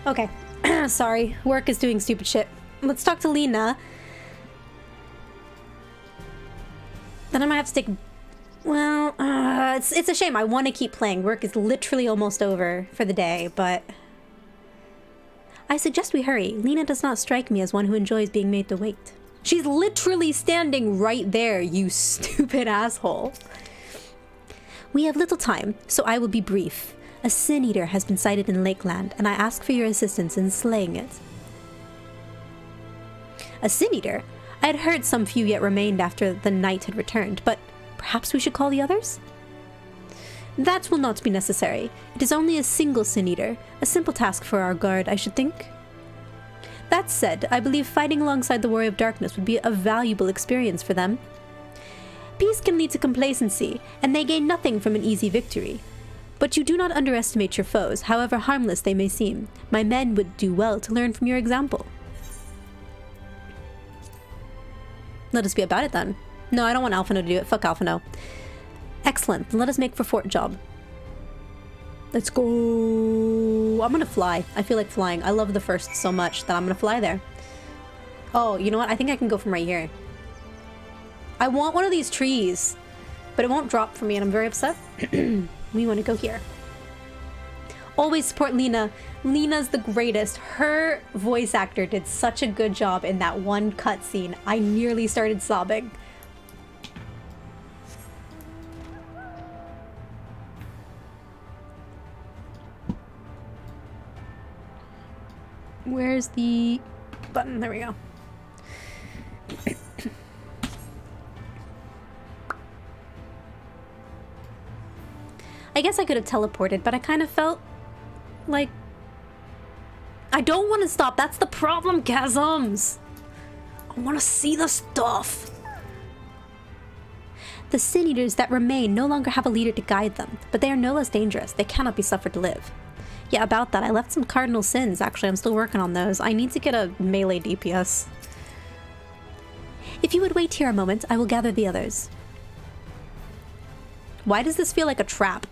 Okay, sorry, work is doing stupid shit. Let's talk to Lena. Then I might have to take... Well, it's a shame. I want to keep playing. Work is literally almost over for the day, but... I suggest we hurry. Lena does not strike me as one who enjoys being made to wait. She's literally standing right there, you stupid asshole. We have little time, so I will be brief. A Sin Eater has been sighted in Lakeland, and I ask for your assistance in slaying it. A Sin Eater? I had heard some few yet remained after the night had returned, but perhaps we should call the others? That will not be necessary. It is only a single Sin Eater, a simple task for our guard, I should think. That said, I believe fighting alongside the Warrior of Darkness would be a valuable experience for them. Peace can lead to complacency, and they gain nothing from an easy victory. But you do not underestimate your foes, however harmless they may seem. My men would do well to learn from your example. Let us be about it then. No, I don't want Alphino to do it. Fuck Alphino. Excellent. Then let us make for Fort Job. Let's go. I'm gonna fly. I feel like flying. I love the first so much that I'm gonna fly there. Oh, you know what? I think I can go from right here. I want one of these trees, but it won't drop for me and I'm very upset. We want to go here. Always support Lena. Lena's the greatest. Her voice actor did such a good job in that one cutscene. I nearly started sobbing. Where's the button? There we go. I guess I could have teleported, but I kind of felt like... I don't want to stop. That's the problem, Chasms. I want to see the stuff. The Sin Eaters that remain no longer have a leader to guide them, but they are no less dangerous. They cannot be suffered to live. Yeah, about that, I left some cardinal sins. Actually, I'm still working on those. I need to get a melee DPS. If you would wait here a moment, I will gather the others. Why does this feel like a trap?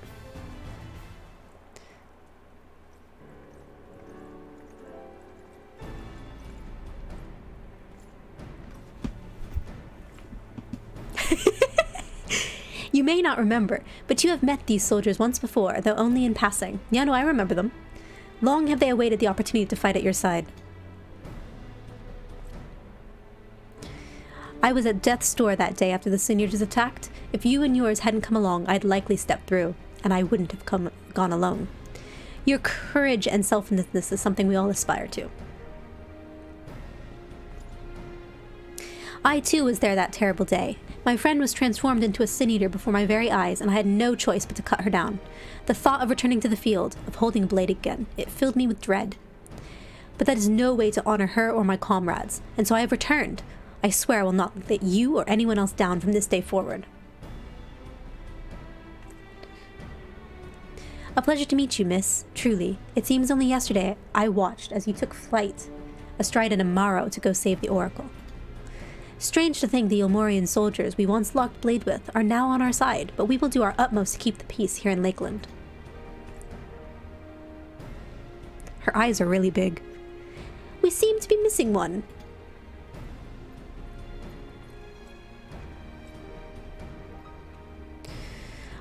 You may not remember, but you have met these soldiers once before, though only in passing. Yeah, no, I remember them. Long have they awaited the opportunity to fight at your side. I was at death's door that day after the Sinjers attacked. If you and yours hadn't come along, I'd likely step through, and I wouldn't have gone alone. Your courage and selflessness is something we all aspire to. I too was there that terrible day. My friend was transformed into a sin eater before my very eyes, and I had no choice but to cut her down. The thought of returning to the field, of holding a blade again, it filled me with dread. But that is no way to honor her or my comrades, and so I have returned. I swear I will not let you or anyone else down from this day forward. A pleasure to meet you, miss. Truly. It seems only yesterday I watched as you took flight astride an Amaro to go save the Oracle. Strange to think the Ilmorian soldiers we once locked blade with are now on our side, but we will do our utmost to keep the peace here in Lakeland. Her eyes are really big. We seem to be missing one.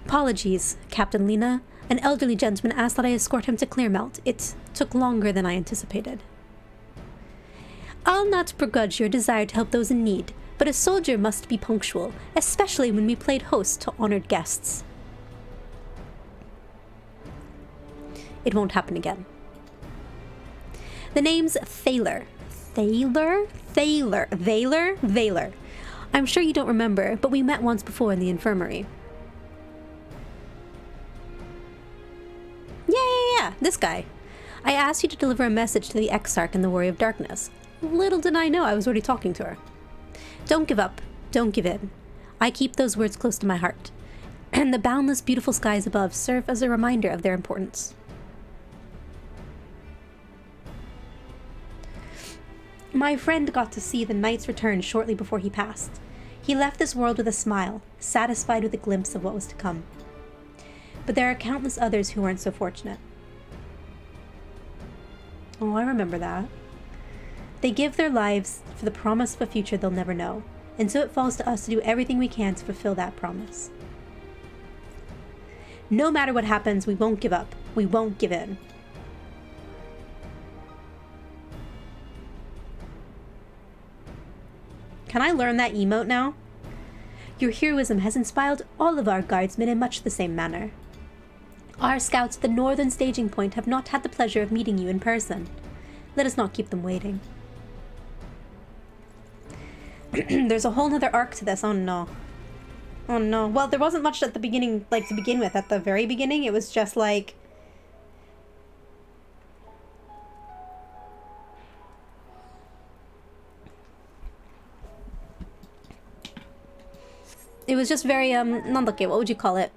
Apologies, Captain Lena. An elderly gentleman asked that I escort him to Clearmelt. It took longer than I anticipated. I'll not begrudge your desire to help those in need, but a soldier must be punctual, especially when we played host to honored guests. It won't happen again. The name's Thaler. Thaler? Thaler? I'm sure you don't remember, but we met once before in the infirmary. Yeah, this guy. I asked you to deliver a message to the Exarch and the Warrior of Darkness. Little did I know I was already talking to her. Don't give up. Don't give in. I keep those words close to my heart. And the boundless beautiful skies above serve as a reminder of their importance. My friend got to see the knight's return shortly before he passed. He left this world with a smile, satisfied with a glimpse of what was to come. But there are countless others who weren't so fortunate. Oh, I remember that. They give their lives for the promise of a future they'll never know, and so it falls to us to do everything we can to fulfill that promise. No matter what happens, we won't give up. We won't give in. Can I learn that emote now? Your heroism has inspired all of our guardsmen in much the same manner. Our scouts at the northern staging point have not had the pleasure of meeting you in person. Let us not keep them waiting. There's a whole nother arc to this. Oh no. Oh no. Well, there wasn't much at the beginning, like to begin with. At the very beginning, it was just like... It was just very, what would you call it?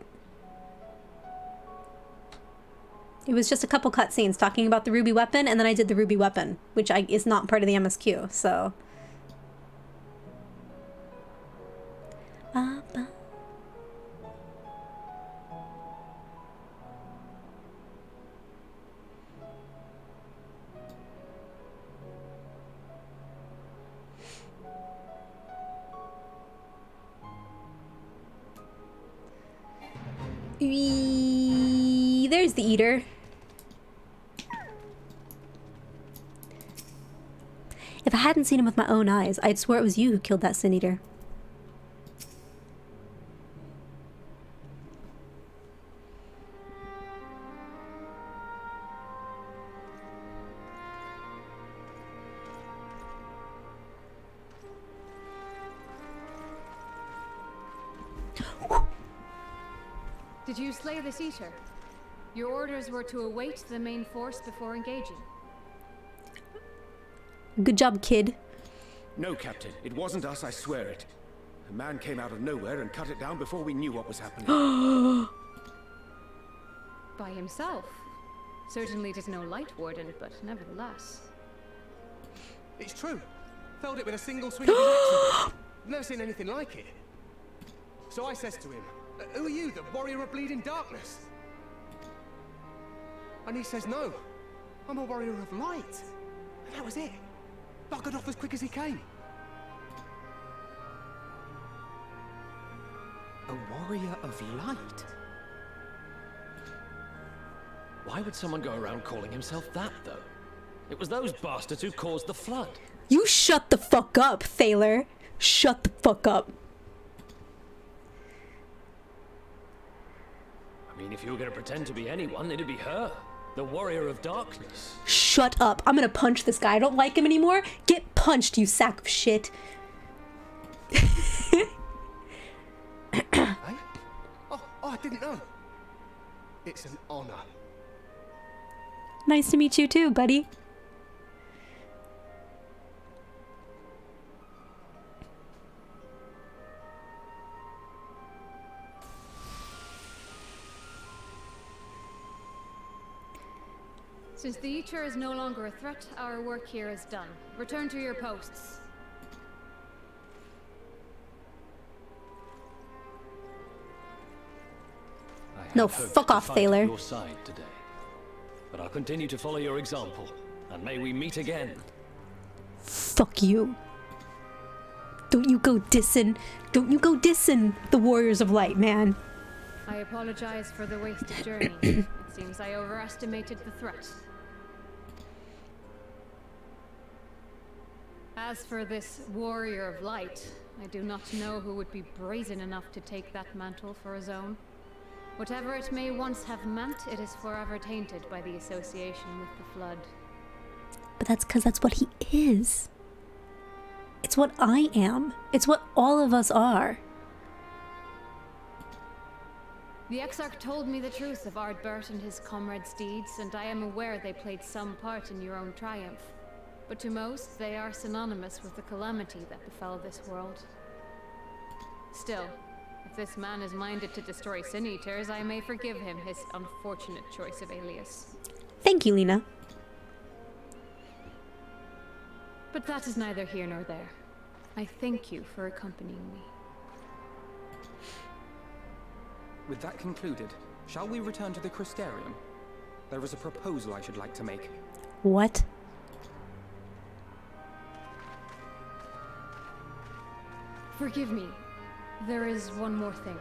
It was just a couple cutscenes talking about the ruby weapon, and then I did the ruby weapon, which is not part of the MSQ, so... There's the eater. If I hadn't seen him with my own eyes, I'd swear it was you who killed that Sin Eater. Did you slay this eater? Your orders were to await the main force before engaging. Good job, kid. No, Captain. It wasn't us, I swear it. A man came out of nowhere and cut it down before we knew what was happening. By himself. Certainly it is no light warden, but nevertheless. It's true. Felled it with a single swing of his axe. Never seen anything like it. So I says to him, "Who are you, the warrior of bleeding darkness?" And he says, "No, I'm a warrior of light." And that was it. Buggered off as quick as he came. A warrior of light? Why would someone go around calling himself that, though? It was those bastards who caused the flood. You shut the fuck up, Thaler. Shut the fuck up. I mean, if you were going to pretend to be anyone, it'd be her. The Warrior of Darkness. Shut up. I'm gonna punch this guy. I don't like him anymore. Get punched, you sack of shit. Hey? Oh, I didn't know. It's an honor. Nice to meet you too, buddy. Since the Eater is no longer a threat, our work here is done. Return to your posts. No, I had fuck hoped to off, fight Thaler. at your side today, but I'll continue to follow your example, and may we meet again. Fuck you. Don't you go dissing the Warriors of Light, man. I apologize for the wasted journey. It seems I overestimated the threat. As for this Warrior of Light, I do not know who would be brazen enough to take that mantle for his own. Whatever it may once have meant, it is forever tainted by the association with the Flood. But that's because that's what he is. It's what I am. It's what all of us are. The Exarch told me the truth of Ardbert and his comrades' deeds, and I am aware they played some part in your own triumph. But to most, they are synonymous with the calamity that befell this world. Still, if this man is minded to destroy Sin Eaters, I may forgive him his unfortunate choice of alias. Thank you, Lena. But that is neither here nor there. I thank you for accompanying me. With that concluded, shall we return to the Crystarium? There is a proposal I should like to make. What? Forgive me. There is one more thing.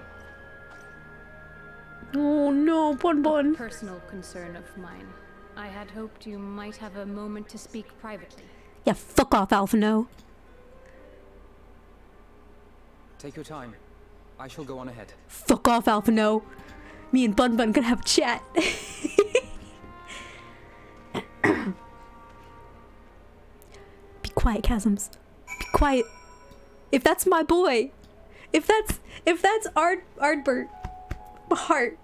Oh no, Bon. A personal concern of mine. I had hoped you might have a moment to speak privately. Yeah, fuck off, Alphino. Take your time. I shall go on ahead. Fuck off, Alphino. Me and Bun can have a chat. Be quiet, Chasms. Be quiet. If that's my boy. If that's Ardbert. My heart.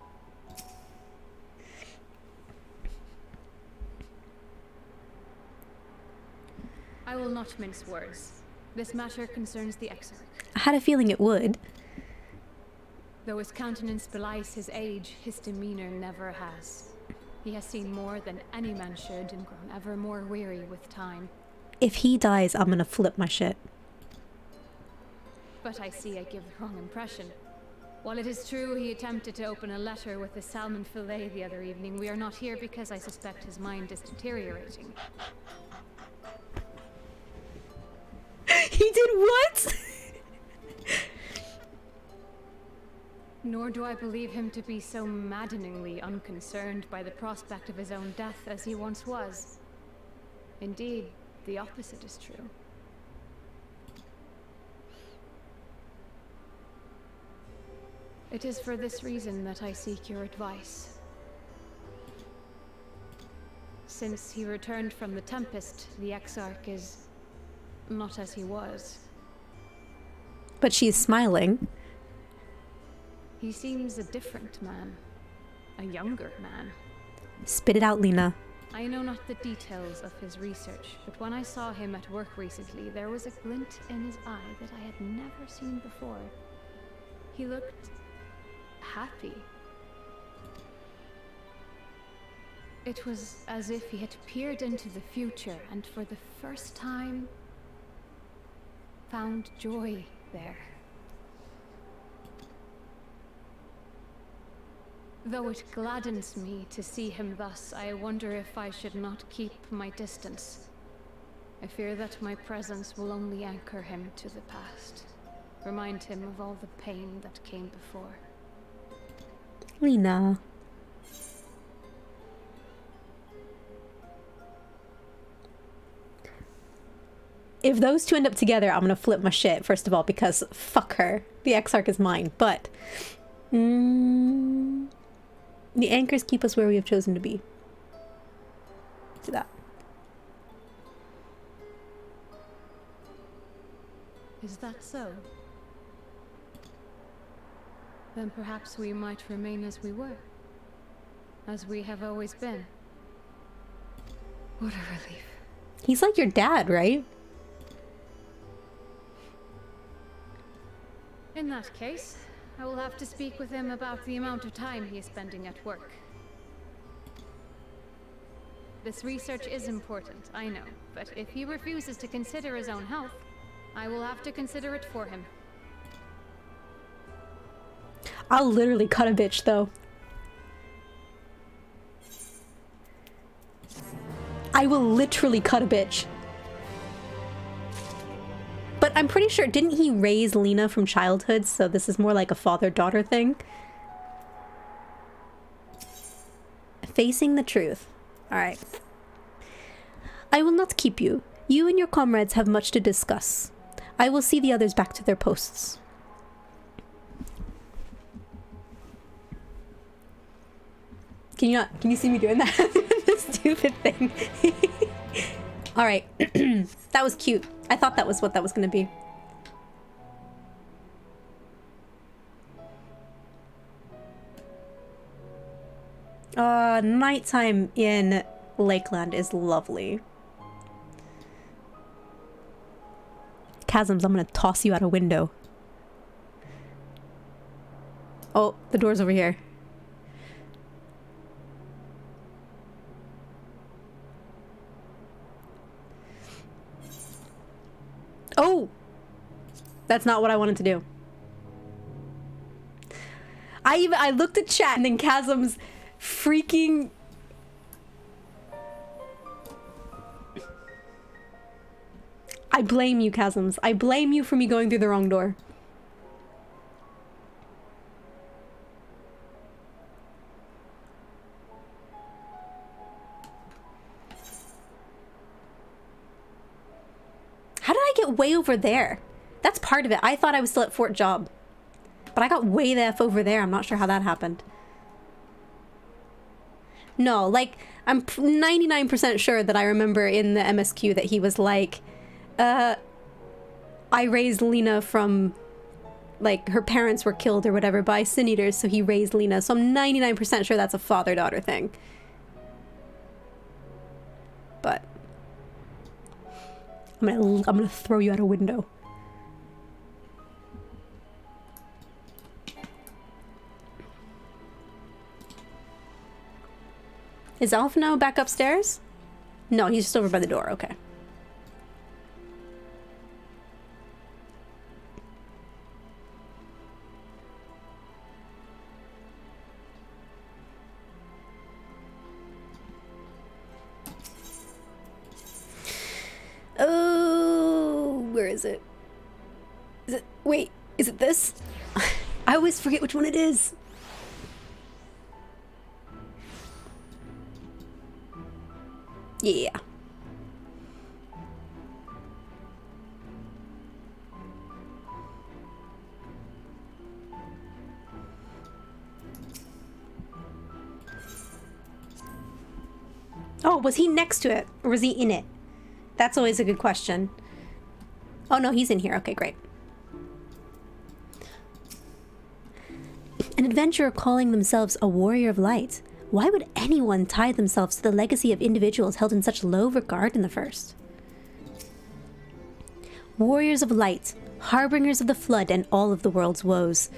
I will not mince words. This matter concerns the Exarch. I had a feeling it would. Though his countenance belies his age, his demeanor never has. He has seen more than any man should and grown ever more weary with time. If he dies, I'm gonna flip my shit. But I see I give the wrong impression. While it is true he attempted to open a letter with the salmon fillet the other evening, we are not here because I suspect his mind is deteriorating. He did what? Nor do I believe him to be so maddeningly unconcerned by the prospect of his own death as he once was. Indeed, the opposite is true. It is for this reason that I seek your advice. Since he returned from the Tempest, the Exarch is not as he was. But she's smiling. He seems a different man. A younger man. Spit it out, Lena. I know not the details of his research, but when I saw him at work recently, there was a glint in his eye that I had never seen before. He looked happy. It was as if he had peered into the future and for the first time found joy there. Though it gladdens me to see him thus, I wonder if I should not keep my distance. I fear that my presence will only anchor him to the past, remind him of all the pain that came before. Lena. if those two end up together, I'm gonna flip my shit, first of all, because fuck her. The Exarch is mine, but... the anchors keep us where we have chosen to be. Do that. Is that so? Then perhaps we might remain as we were. As we have always been. What a relief. He's like your dad, right? In that case, I will have to speak with him about the amount of time he is spending at work. This research is important, I know, but if he refuses to consider his own health, I will have to consider it for him. I'll literally cut a bitch, though. I will literally cut a bitch. But I'm pretty sure, didn't he raise Lena from childhood, so this is more like a father-daughter thing? Facing the truth. Alright. I will not keep you. You and your comrades have much to discuss. I will see the others back to their posts. Can you see me doing that? The stupid thing. Alright. That was cute. I thought that was what that was gonna be. Nighttime in Lakeland is lovely. Chasms, I'm gonna toss you out a window. Oh, the door's over here. Oh! That's not what I wanted to do. I looked at chat and then Chasm's freaking... I blame you, Chasms. I blame you for me going through the wrong door. How did I get way over there? That's part of it. I thought I was still at Fort Job. But I got way the F over there. I'm not sure how that happened. No, like, I'm 99% sure that I remember in the MSQ that he was like, I raised Lena from, like, her parents were killed or whatever by Sin Eaters, so he raised Lena. So I'm 99% sure that's a father-daughter thing. But I'm gonna throw you out a window. Is Alphino back upstairs? No, he's just over by the door. Okay. Oh, where is it? Is it? Wait, is it this? I always forget which one it is. Yeah. Oh, was he next to it? Or was he in it? That's always a good question. Oh no, he's in here. Okay, great. An adventurer calling themselves a warrior of light. Why would anyone tie themselves to the legacy of individuals held in such low regard in the first? Warriors of light, harbingers of the flood and all of the world's woes.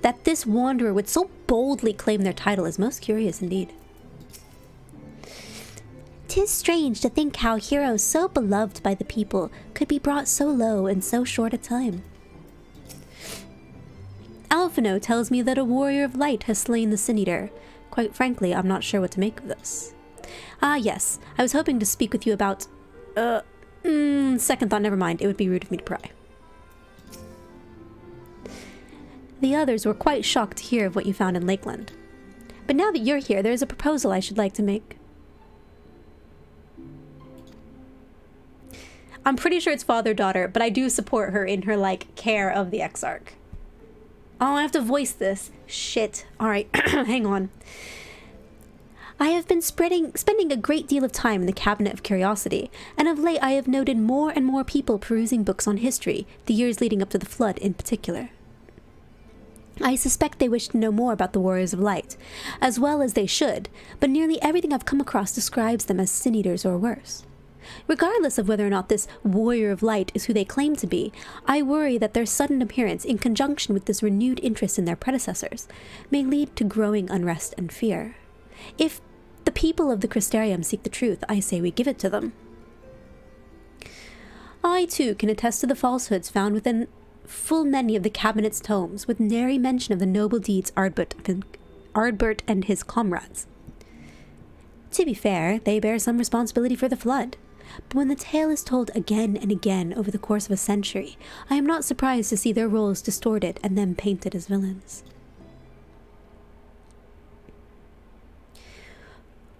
That this wanderer would so boldly claim their title is most curious indeed. 'Tis strange to think how heroes so beloved by the people could be brought so low in so short a time. Alphino tells me that a warrior of light has slain the Sin Eater. Quite frankly, I'm not sure what to make of this. Ah, yes. I was hoping to speak with you about... second thought, never mind. It would be rude of me to pry. The others were quite shocked to hear of what you found in Lakeland. But now that you're here, there is a proposal I should like to make. I'm pretty sure it's father-daughter, but I do support her in her, like, care of the Exarch. Oh, I have to voice this. Shit. Alright, hang on. I have been spending a great deal of time in the Cabinet of Curiosity, and of late I have noted more and more people perusing books on history, the years leading up to the Flood in particular. I suspect they wish to know more about the Warriors of Light, as well as they should, but nearly everything I've come across describes them as sin eaters or worse. Regardless of whether or not this Warrior of Light is who they claim to be, I worry that their sudden appearance, in conjunction with this renewed interest in their predecessors, may lead to growing unrest and fear. If the people of the Crystarium seek the truth, I say we give it to them. I, too, can attest to the falsehoods found within full many of the Cabinet's tomes, with nary mention of the noble deeds Ardbert and his comrades. To be fair, they bear some responsibility for the Flood, but when the tale is told again and again over the course of a century, I am not surprised to see their roles distorted and them painted as villains.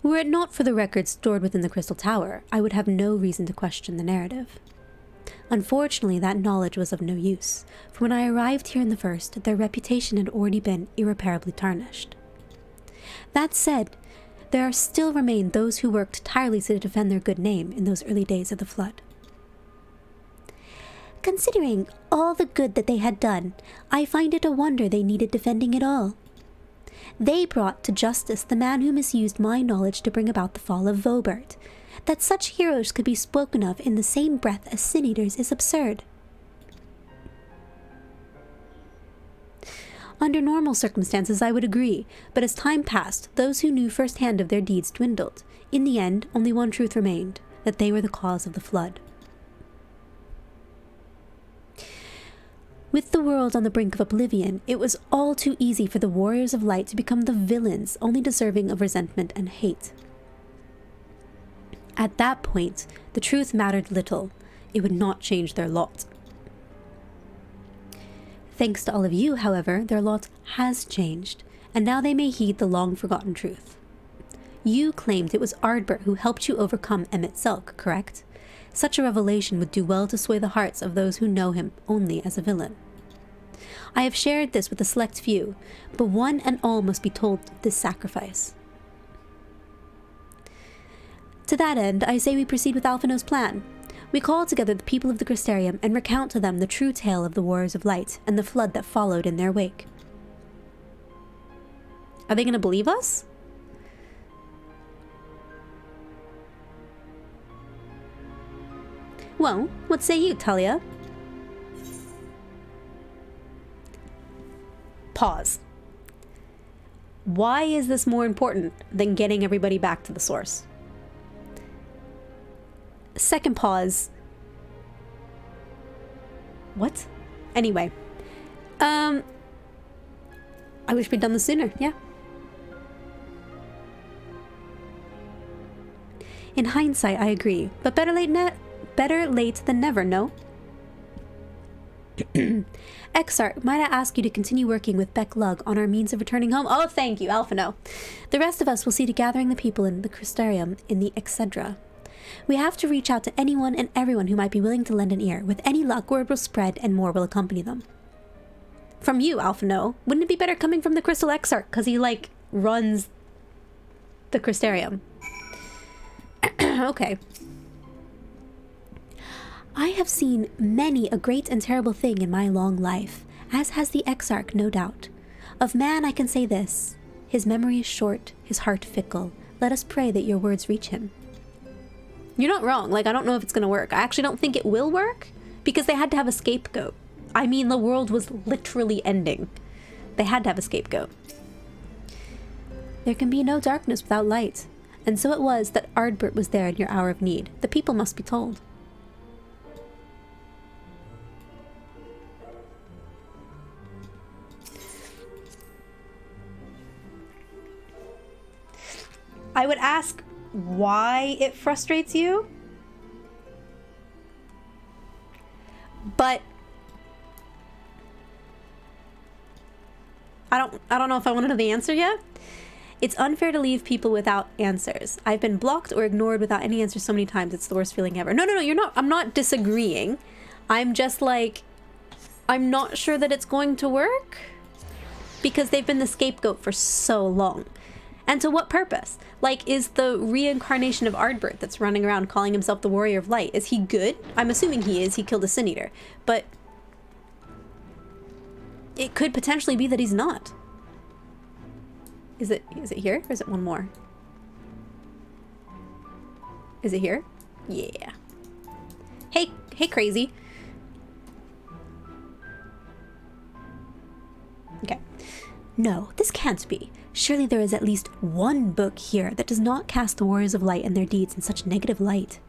Were it not for the records stored within the Crystal Tower, I would have no reason to question the narrative. Unfortunately, that knowledge was of no use, for when I arrived here in the First, their reputation had already been irreparably tarnished. That said, there still remain those who worked tirelessly to defend their good name in those early days of the Flood. Considering all the good that they had done, I find it a wonder they needed defending at all. They brought to justice the man who misused my knowledge to bring about the fall of Vobert. That such heroes could be spoken of in the same breath as sin eaters is absurd. Under normal circumstances, I would agree, but as time passed, those who knew firsthand of their deeds dwindled. In the end, only one truth remained, that they were the cause of the Flood. With the world on the brink of oblivion, it was all too easy for the Warriors of Light to become the villains only deserving of resentment and hate. At that point, the truth mattered little. It would not change their lot. Thanks to all of you, however, their lot has changed, and now they may heed the long-forgotten truth. You claimed it was Ardbert who helped you overcome Emmett Selk, correct? Such a revelation would do well to sway the hearts of those who know him only as a villain. I have shared this with a select few, but one and all must be told this sacrifice. To that end, I say we proceed with Alphino's plan. We call together the people of the Crystarium and recount to them the true tale of the Warriors of Light and the Flood that followed in their wake. Are they going to believe us? Well, what say you, Talia? Pause. Why is this more important than getting everybody back to the source? Second pause. What? Anyway. I wish we'd done this sooner, yeah. In hindsight, I agree, but better late than never, no? Exarch, might I ask you to continue working with Beck Lug on our means of returning home? Oh, thank you, Alphino. The rest of us will see to gathering the people in the Crystarium in the Excedra. We have to reach out to anyone and everyone who might be willing to lend an ear. With any luck, word will spread and more will accompany them. From you, Alphino. Wouldn't it be better coming from the Crystal Exarch? Because he, like, runs the Crystarium. Okay. I have seen many a great and terrible thing in my long life, as has the Exarch, no doubt. Of man I can say this: his memory is short, his heart fickle. Let us pray that your words reach him. You're not wrong. Like, I don't know if it's gonna work. I actually don't think it will work, because they had to have a scapegoat. I mean, the world was literally ending. They had to have a scapegoat. There can be no darkness without light, and so it was that Ardbert was there in your hour of need. The people must be told. I would ask why it frustrates you, but I don't know if I want to know the answer yet. It's unfair to leave people without answers. I've been blocked or ignored without any answers so many times. It's the worst feeling ever. No, you're not. I'm not disagreeing. I'm just like, I'm not sure that it's going to work because they've been the scapegoat for so long. And to what purpose? Like, is the reincarnation of Ardbert that's running around calling himself the Warrior of Light, is he good? I'm assuming he is. He killed a Sin Eater. But it could potentially be that he's not. Is it here? Or is it one more? Is it here? Yeah. Hey, crazy. Okay. No, this can't be. Surely there is at least one book here that does not cast the Warriors of Light and their deeds in such negative light.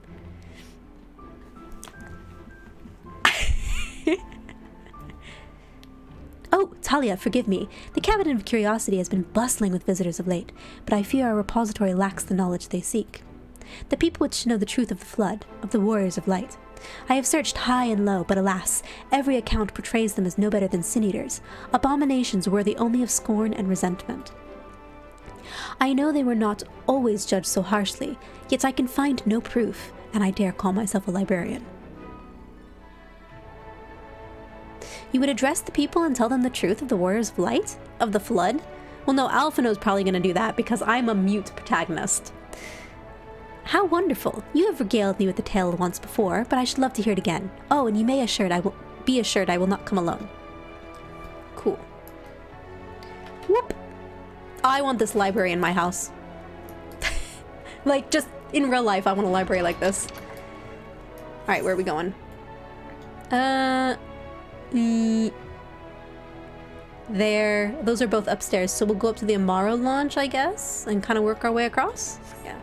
Oh, Talia, forgive me. The Cabinet of Curiosity has been bustling with visitors of late, but I fear our repository lacks the knowledge they seek. The people which know the truth of the Flood, of the Warriors of Light. I have searched high and low, but alas, every account portrays them as no better than sin-eaters, abominations worthy only of scorn and resentment. I know they were not always judged so harshly, yet I can find no proof, and I dare call myself a librarian. You would address the people and tell them the truth of the Warriors of Light? Of the Flood? Well, no, Alphino's probably going to do that because I'm a mute protagonist. How wonderful. You have regaled me with the tale once before, but I should love to hear it again. Oh, and you may be assured I will not come alone. Cool. Whoop. I want this library in my house. Like, just in real life, I want a library like this. Alright, where are we going? There. Those are both upstairs, so we'll go up to the Amaro launch, I guess, and kind of work our way across? Yeah.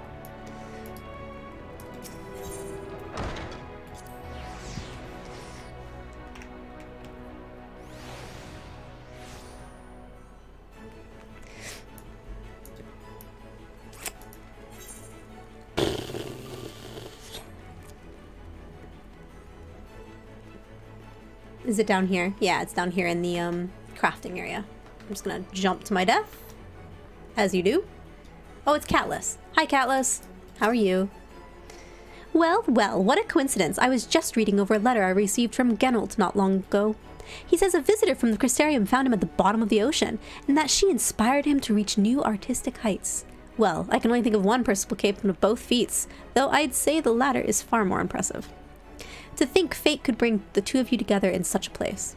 Is it down here? Yeah, it's down here in the crafting area. I'm just gonna jump to my death. As you do. Oh, it's Catless. Hi, Catless. How are you? Well, what a coincidence. I was just reading over a letter I received from Genalt not long ago. He says a visitor from the Crystarium found him at the bottom of the ocean, and that she inspired him to reach new artistic heights. Well, I can only think of one person capable of both feats, though I'd say the latter is far more impressive. To think fate could bring the two of you together in such a place.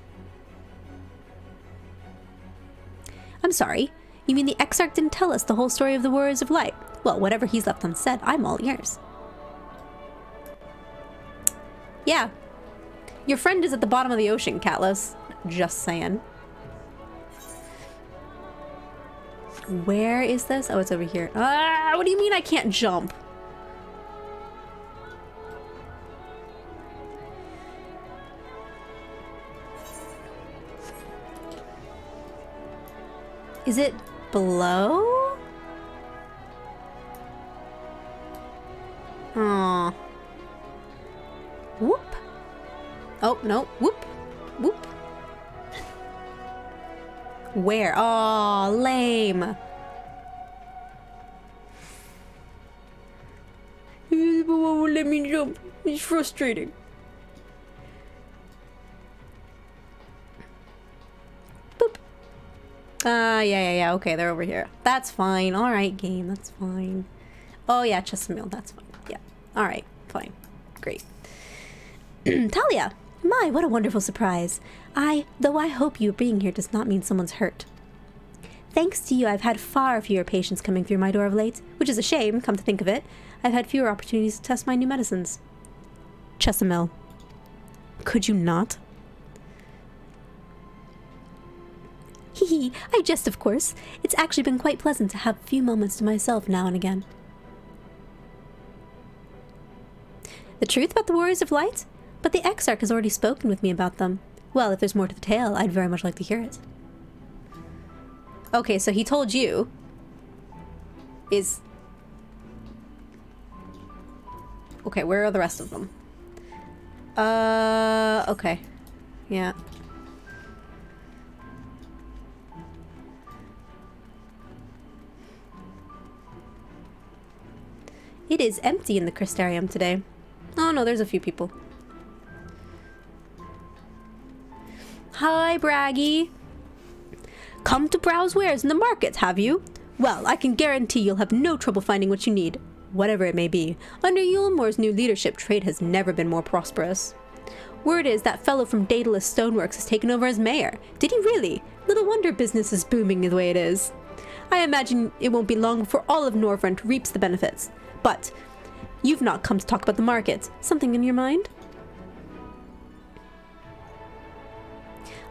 I'm sorry. You mean the Exarch didn't tell us the whole story of the Warriors of Light? Well, whatever he's left unsaid, I'm all ears. Yeah. Your friend is at the bottom of the ocean, Catless. Just saying. Where is this? Oh, it's over here. Ah, what do you mean I can't jump? Is it below? Aw. Whoop. Oh, no. Whoop. Whoop. Where? Aw, lame. Let me jump. It's frustrating. Yeah, okay, they're over here. That's fine. Alright, game, that's fine. Oh, yeah, chest meal, that's fine. Yeah. Alright, fine. Great. Talia! My, what a wonderful surprise. Though I hope you being here does not mean someone's hurt. Thanks to you, I've had far fewer patients coming through my door of late, which is a shame, come to think of it. I've had fewer opportunities to test my new medicines. Chesamil. Could you not? Hee, I jest, of course. It's actually been quite pleasant to have a few moments to myself now and again. The truth about the Warriors of Light? But the Exarch has already spoken with me about them. Well, if there's more to the tale, I'd very much like to hear it. Okay, so he told you. Okay, where are the rest of them? Okay. Yeah. It is empty in the Crystarium today. Oh no, there's a few people. Hi, Braggy. Come to browse wares in the markets, have you? Well, I can guarantee you'll have no trouble finding what you need, whatever it may be. Under Yulmore's new leadership, trade has never been more prosperous. Word is that fellow from Daedalus Stoneworks has taken over as mayor. Did he really? Little wonder business is booming the way it is. I imagine it won't be long before all of Norvrent reaps the benefits. But you've not come to talk about the markets. Something in your mind?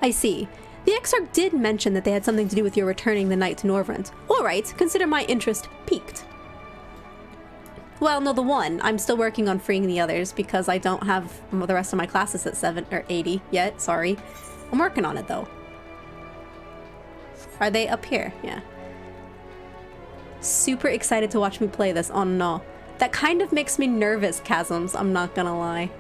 I see. The Exarch did mention that they had something to do with your returning the night to Norvrent. All right, consider my interest piqued. Well, no, the one. I'm still working on freeing the others because I don't have the rest of my classes at 7 or 80 yet. Sorry. I'm working on it, though. Are they up here? Yeah. Super excited to watch me play this. Oh, no. That kind of makes me nervous, Chasms. I'm not gonna lie.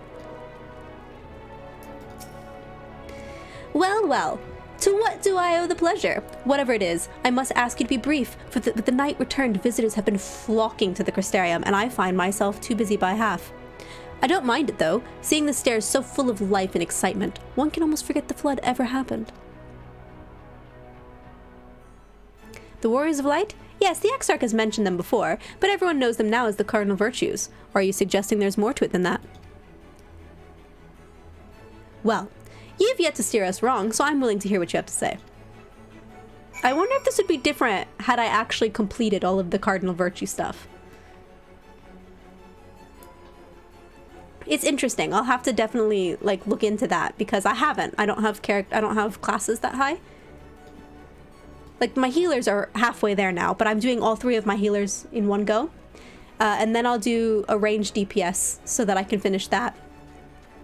Well, well. To what do I owe the pleasure? Whatever it is, I must ask you to be brief, for with the night returned, visitors have been flocking to the Crystarium, and I find myself too busy by half. I don't mind it, though. Seeing the stairs so full of life and excitement, one can almost forget the flood ever happened. The Warriors of Light? Yes, the Exarch has mentioned them before, but everyone knows them now as the Cardinal Virtues. Or are you suggesting there's more to it than that? Well, you've yet to steer us wrong, so I'm willing to hear what you have to say. I wonder if this would be different had I actually completed all of the Cardinal Virtue stuff. It's interesting. I'll have to definitely like look into that because I haven't. I don't have classes that high. Like my healers are halfway there now, but I'm doing all 3 of my healers in one go. And then I'll do a ranged DPS so that I can finish that.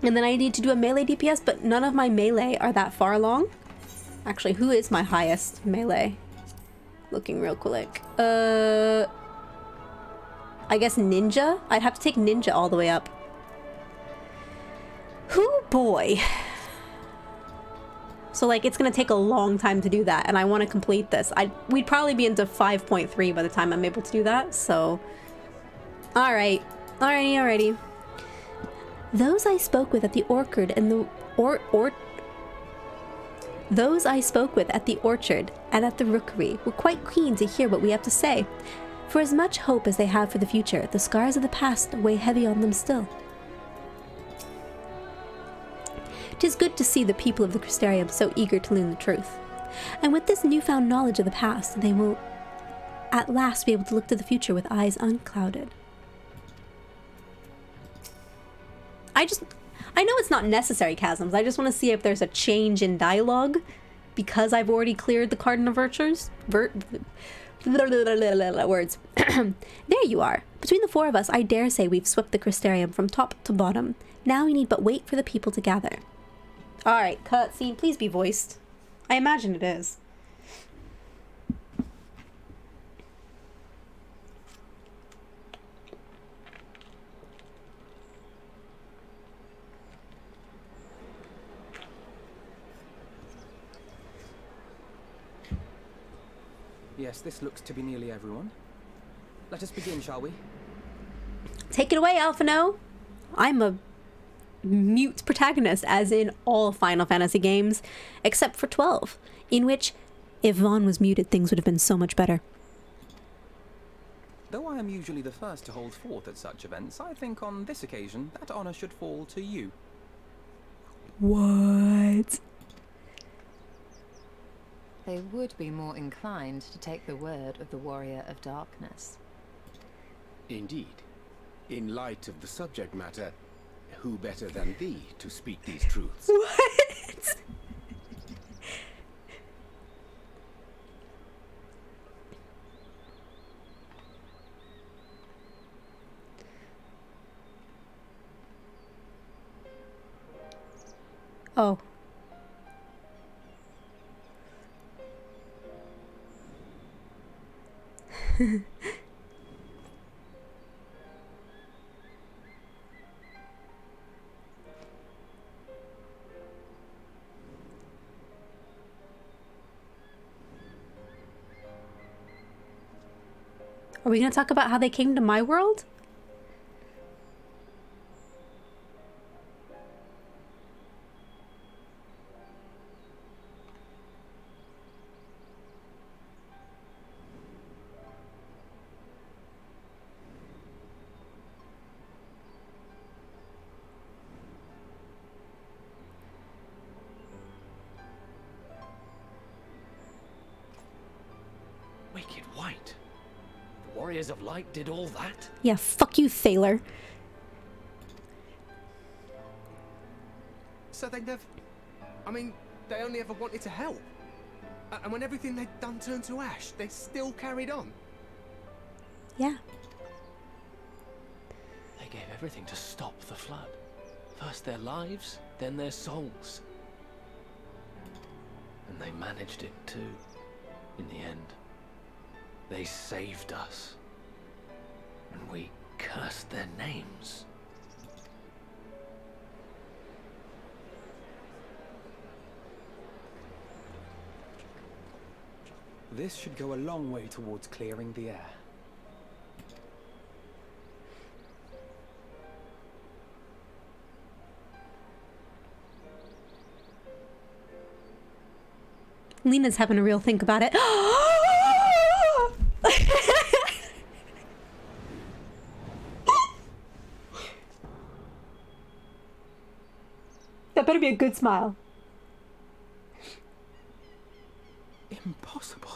And then I need to do a melee DPS, but none of my melee are that far along. Actually, who is my highest melee? Looking real quick. I guess Ninja? I'd have to take Ninja all the way up. Hoo boy. So like it's gonna take a long time to do that, and I want to complete this. We'd probably be into 5.3 by the time I'm able to do that, so... Alright. Alrighty. Those I spoke with at the orchard and the Those I spoke with at the orchard and at the rookery were quite keen to hear what we have to say. For as much hope as they have for the future, the scars of the past weigh heavy on them still. 'Tis good to see the people of the Crystarium so eager to learn the truth. And with this newfound knowledge of the past, they will at last be able to look to the future with eyes unclouded. I know it's not necessary, Chasms. I just want to see if there's a change in dialogue because I've already cleared the Cardinal Virtues. Words. There you are. Between the 4 of us, I dare say we've swept the Crystarium from top to bottom. Now we need but wait for the people to gather. Alright, cutscene, please be voiced. I imagine it is. Yes, this looks to be nearly everyone. Let us begin, shall we? Take it away, Alphino. I'm a mute protagonist, as in all Final Fantasy games, except for 12, in which, if Vaughn was muted, things would have been so much better. Though I am usually the first to hold forth at such events, I think on this occasion that honor should fall to you. What? They would be more inclined to take the word of the Warrior of Darkness. Indeed. In light of the subject matter, who better than thee to speak these truths? What? Oh. Are we going to talk about how they came to my world? Warriors of Light did all that? Yeah, fuck you, Thaler. So they never... I mean, they only ever wanted to help. And when everything they'd done turned to ash, they still carried on. Yeah. They gave everything to stop the flood. First their lives, then their souls. And they managed it too, in the end. They saved us. And we cursed their names. This should go a long way towards clearing the air. Lena's having a real think about it. That better be a good smile. Impossible.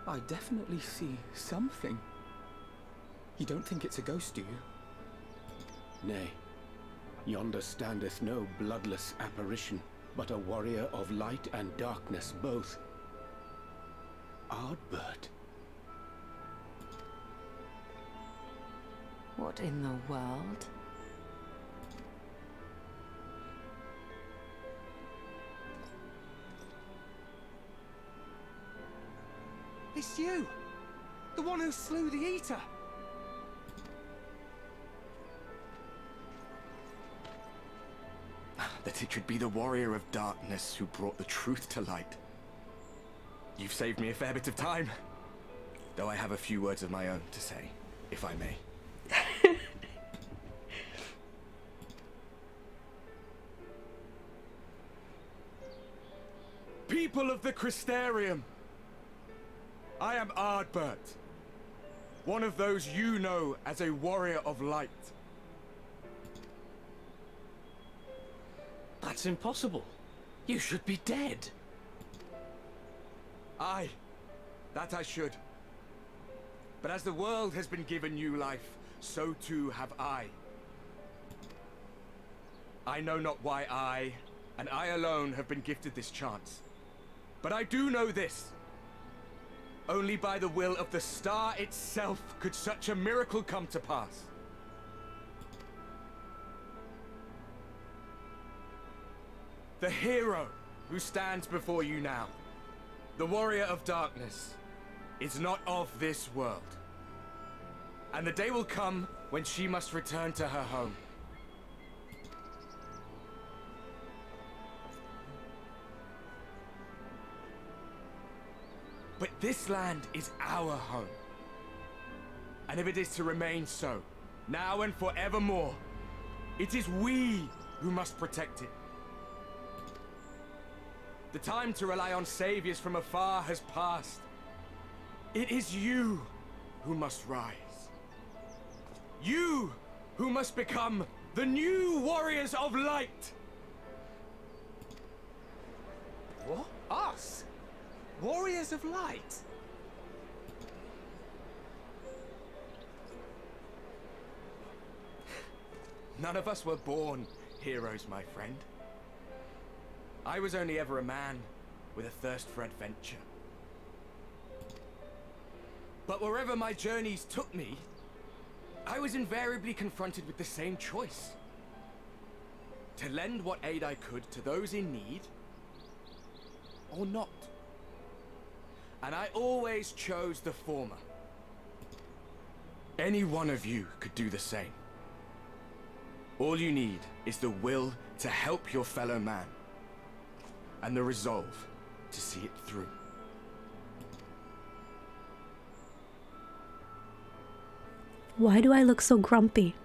I definitely see something. You don't think it's a ghost, do you? Nay, yonder standeth no bloodless apparition, but a warrior of light and darkness both. Ardbert. What in the world? It's you! The one who slew the Eater! That it should be the warrior of darkness who brought the truth to light. You've saved me a fair bit of time. Though I have a few words of my own to say, if I may. People of the Crystarium! I am Ardbert, one of those you know as a warrior of light. That's impossible. You should be dead. Aye, that I should. But as the world has been given new life, so too have I. I know not why I, and I alone, have been gifted this chance. But I do know this. Only by the will of the star itself could such a miracle come to pass. The hero who stands before you now, the warrior of darkness, is not of this world. And the day will come when she must return to her home. But this land is our home. And if it is to remain so, now and forevermore, it is we who must protect it. The time to rely on saviors from afar has passed. It is you who must rise. You who must become the new warriors of light. What? Us? Warriors of Light? None of us were born heroes, my friend. I was only ever a man with a thirst for adventure. But wherever my journeys took me, I was invariably confronted with the same choice. To lend what aid I could to those in need, or not. And I always chose the former. Any one of you could do the same. All you need is the will to help your fellow man, and the resolve to see it through. Why do I look so grumpy?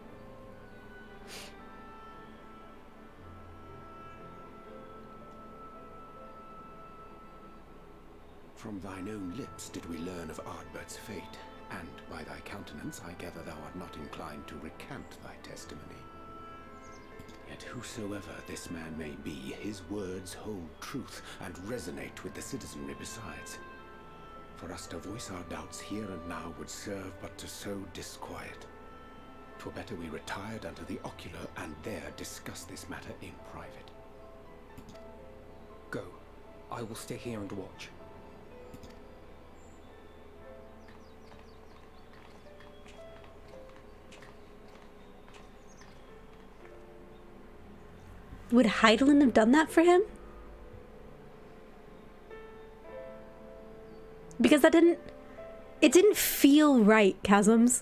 From thine own lips did we learn of Ardbert's fate, And by thy countenance I gather thou art not inclined to recant thy testimony. Yet whosoever this man may be, his words hold truth and resonate with the citizenry besides. For us to voice our doubts here and now would serve but to sow disquiet. 'Twere better we retired unto the ocular and there discuss this matter in private. Go. I will stay here and watch. Would Heidelin have done that for him? Because that didn't... It didn't feel right, Chasms.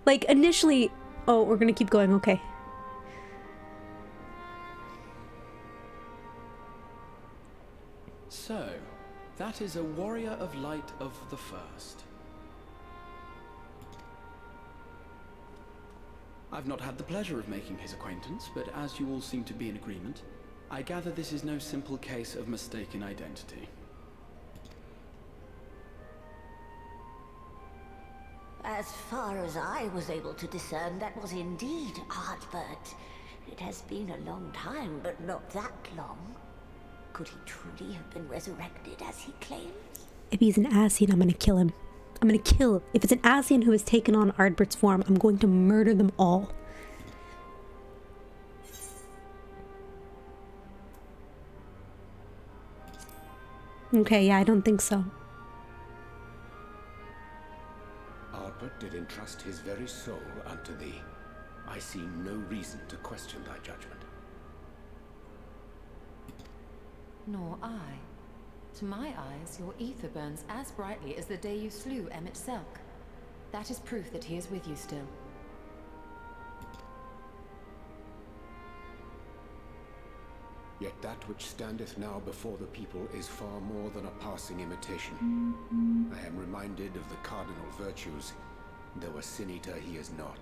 Like, initially... Oh, we're gonna keep going, okay. So, that is a warrior of light of the first. I've not had the pleasure of making his acquaintance, but as you all seem to be in agreement, I gather this is no simple case of mistaken identity. As far as I was able to discern, that was indeed Ardbert. It has been a long time, but not that long. Could he truly have been resurrected as he claims? If he's an Ascian, I'm gonna kill him. I'm gonna kill. If it's an Ascian who has taken on Ardbert's form, I'm going to murder them all. Okay, yeah, I don't think so. Ardbert did entrust his very soul unto thee. I see no reason to question thy judgment. Nor I. To my eyes, your ether burns as brightly as the day you slew Emmett Selk. That is proof that he is with you still. Yet that which standeth now before the people is far more than a passing imitation. I am reminded of the cardinal virtues, though a sin-eater he is not.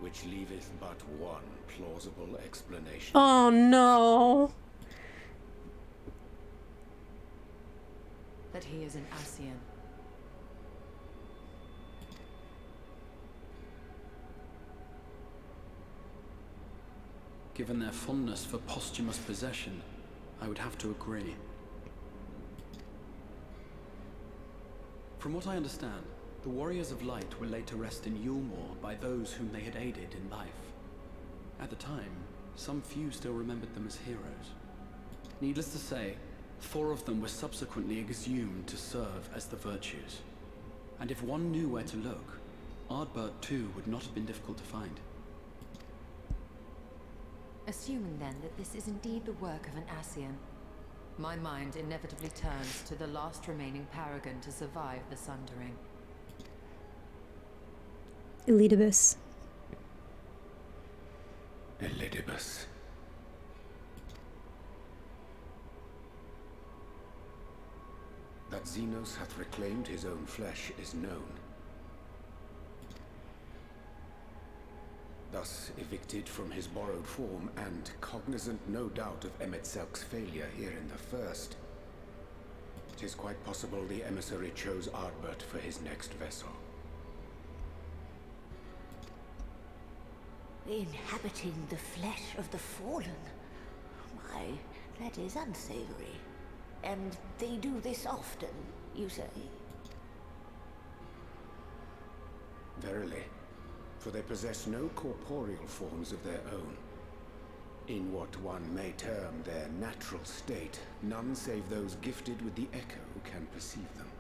Which leaveth but one plausible explanation. Oh no! That he is an Ascian. Given their fondness for posthumous possession, I would have to agree. From what I understand, the Warriors of Light were laid to rest in Yulmore by those whom they had aided in life. At the time, some few still remembered them as heroes. Needless to say, 4 of them were subsequently exhumed to serve as the virtues. And if one knew where to look, Ardbert too would not have been difficult to find. Assuming then that this is indeed the work of an Ascian, my mind inevitably turns to the last remaining paragon to survive the Sundering. Elidibus. Elidibus. That Xenos hath reclaimed his own flesh is known. Thus evicted from his borrowed form, and cognizant no doubt of Emmett Selk's failure here in the first, 'tis quite possible the emissary chose Ardbert for his next vessel. Inhabiting the flesh of the fallen? My, that is unsavory. And they do this often, you say? Verily, for they possess no corporeal forms of their own. In what one may term their natural state, none save those gifted with the echo can perceive them.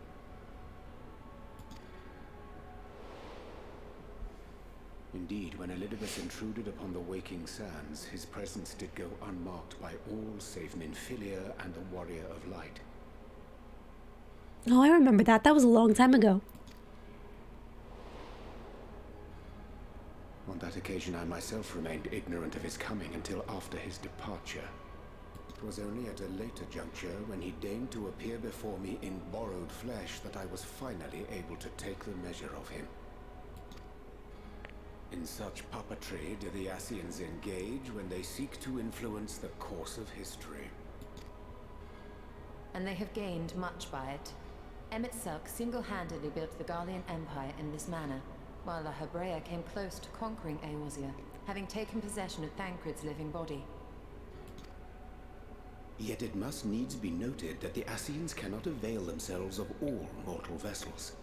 Indeed, when Elidibus intruded upon the waking sands, his presence did go unmarked by all save Minfilia and the Warrior of Light. Oh, I remember that. That was a long time ago. On that occasion, I myself remained ignorant of his coming until after his departure. It was only at a later juncture, when he deigned to appear before me in borrowed flesh, that I was finally able to take the measure of him. In such puppetry do the Ascians engage when they seek to influence the course of history. And they have gained much by it. Emmett Selk single-handedly built the Garlean Empire in this manner, while La Hebrea came close to conquering Eorzea, having taken possession of Thancred's living body. Yet it must needs be noted that the Ascians cannot avail themselves of all mortal vessels.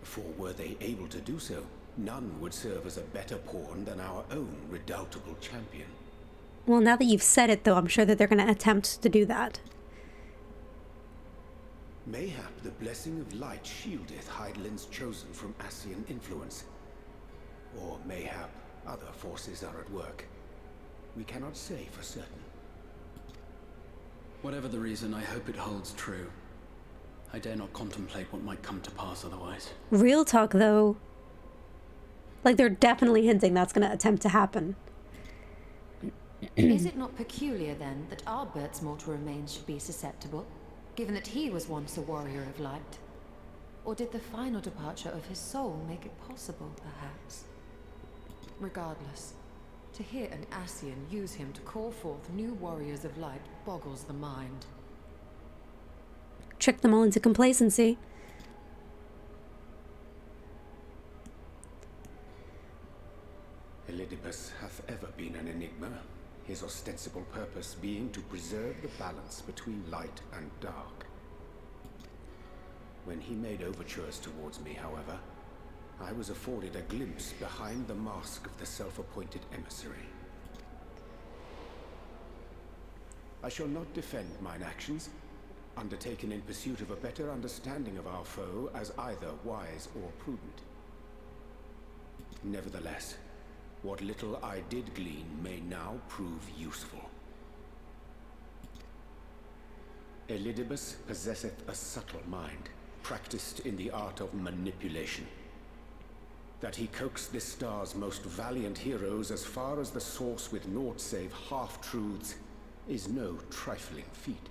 For were they able to do so, none would serve as a better pawn than our own redoubtable champion. Well, now that you've said it, though, I'm sure that they're going to attempt to do that. Mayhap the blessing of light shieldeth Hydaelyn's chosen from Ascian influence. Or mayhap other forces are at work. We cannot say for certain. Whatever the reason, I hope it holds true. I dare not contemplate what might come to pass otherwise. Real talk, though. Like, they're definitely hinting that's going to attempt to happen. Is it not peculiar, then, that Ardbert's mortal remains should be susceptible, given that he was once a warrior of light? Or did the final departure of his soul make it possible, perhaps? Regardless, to hear an Ascian use him to call forth new warriors of light boggles the mind. Trick them all into complacency. Elidibus hath ever been an enigma, his ostensible purpose being to preserve the balance between light and dark. When he made overtures towards me, however, I was afforded a glimpse behind the mask of the self-appointed emissary. I shall not defend mine actions, undertaken in pursuit of a better understanding of our foe as either wise or prudent. Nevertheless, what little I did glean may now prove useful. Elidibus possesseth a subtle mind, practiced in the art of manipulation. That he coaxed this star's most valiant heroes as far as the source with naught save half-truths is no trifling feat.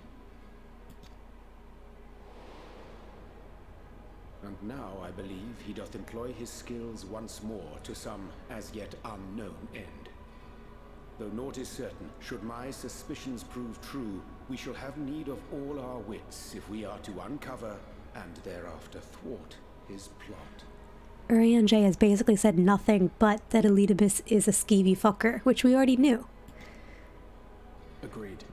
And now I believe he doth employ his skills once more to some as yet unknown end. Though naught is certain, should my suspicions prove true, we shall have need of all our wits if we are to uncover and thereafter thwart his plot. Urianger J has basically said nothing but that Elidibus is a skeevy fucker, which we already knew. Agreed.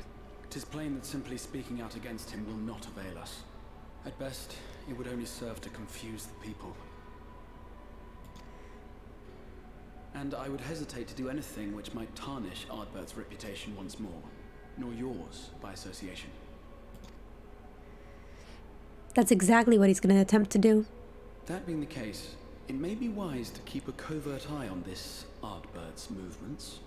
'Tis plain that simply speaking out against him will not avail us. At best, it would only serve to confuse the people. And I would hesitate to do anything which might tarnish Ardbert's reputation once more, nor yours by association. That's exactly what he's going to attempt to do. That being the case, it may be wise to keep a covert eye on this Ardbert's movements,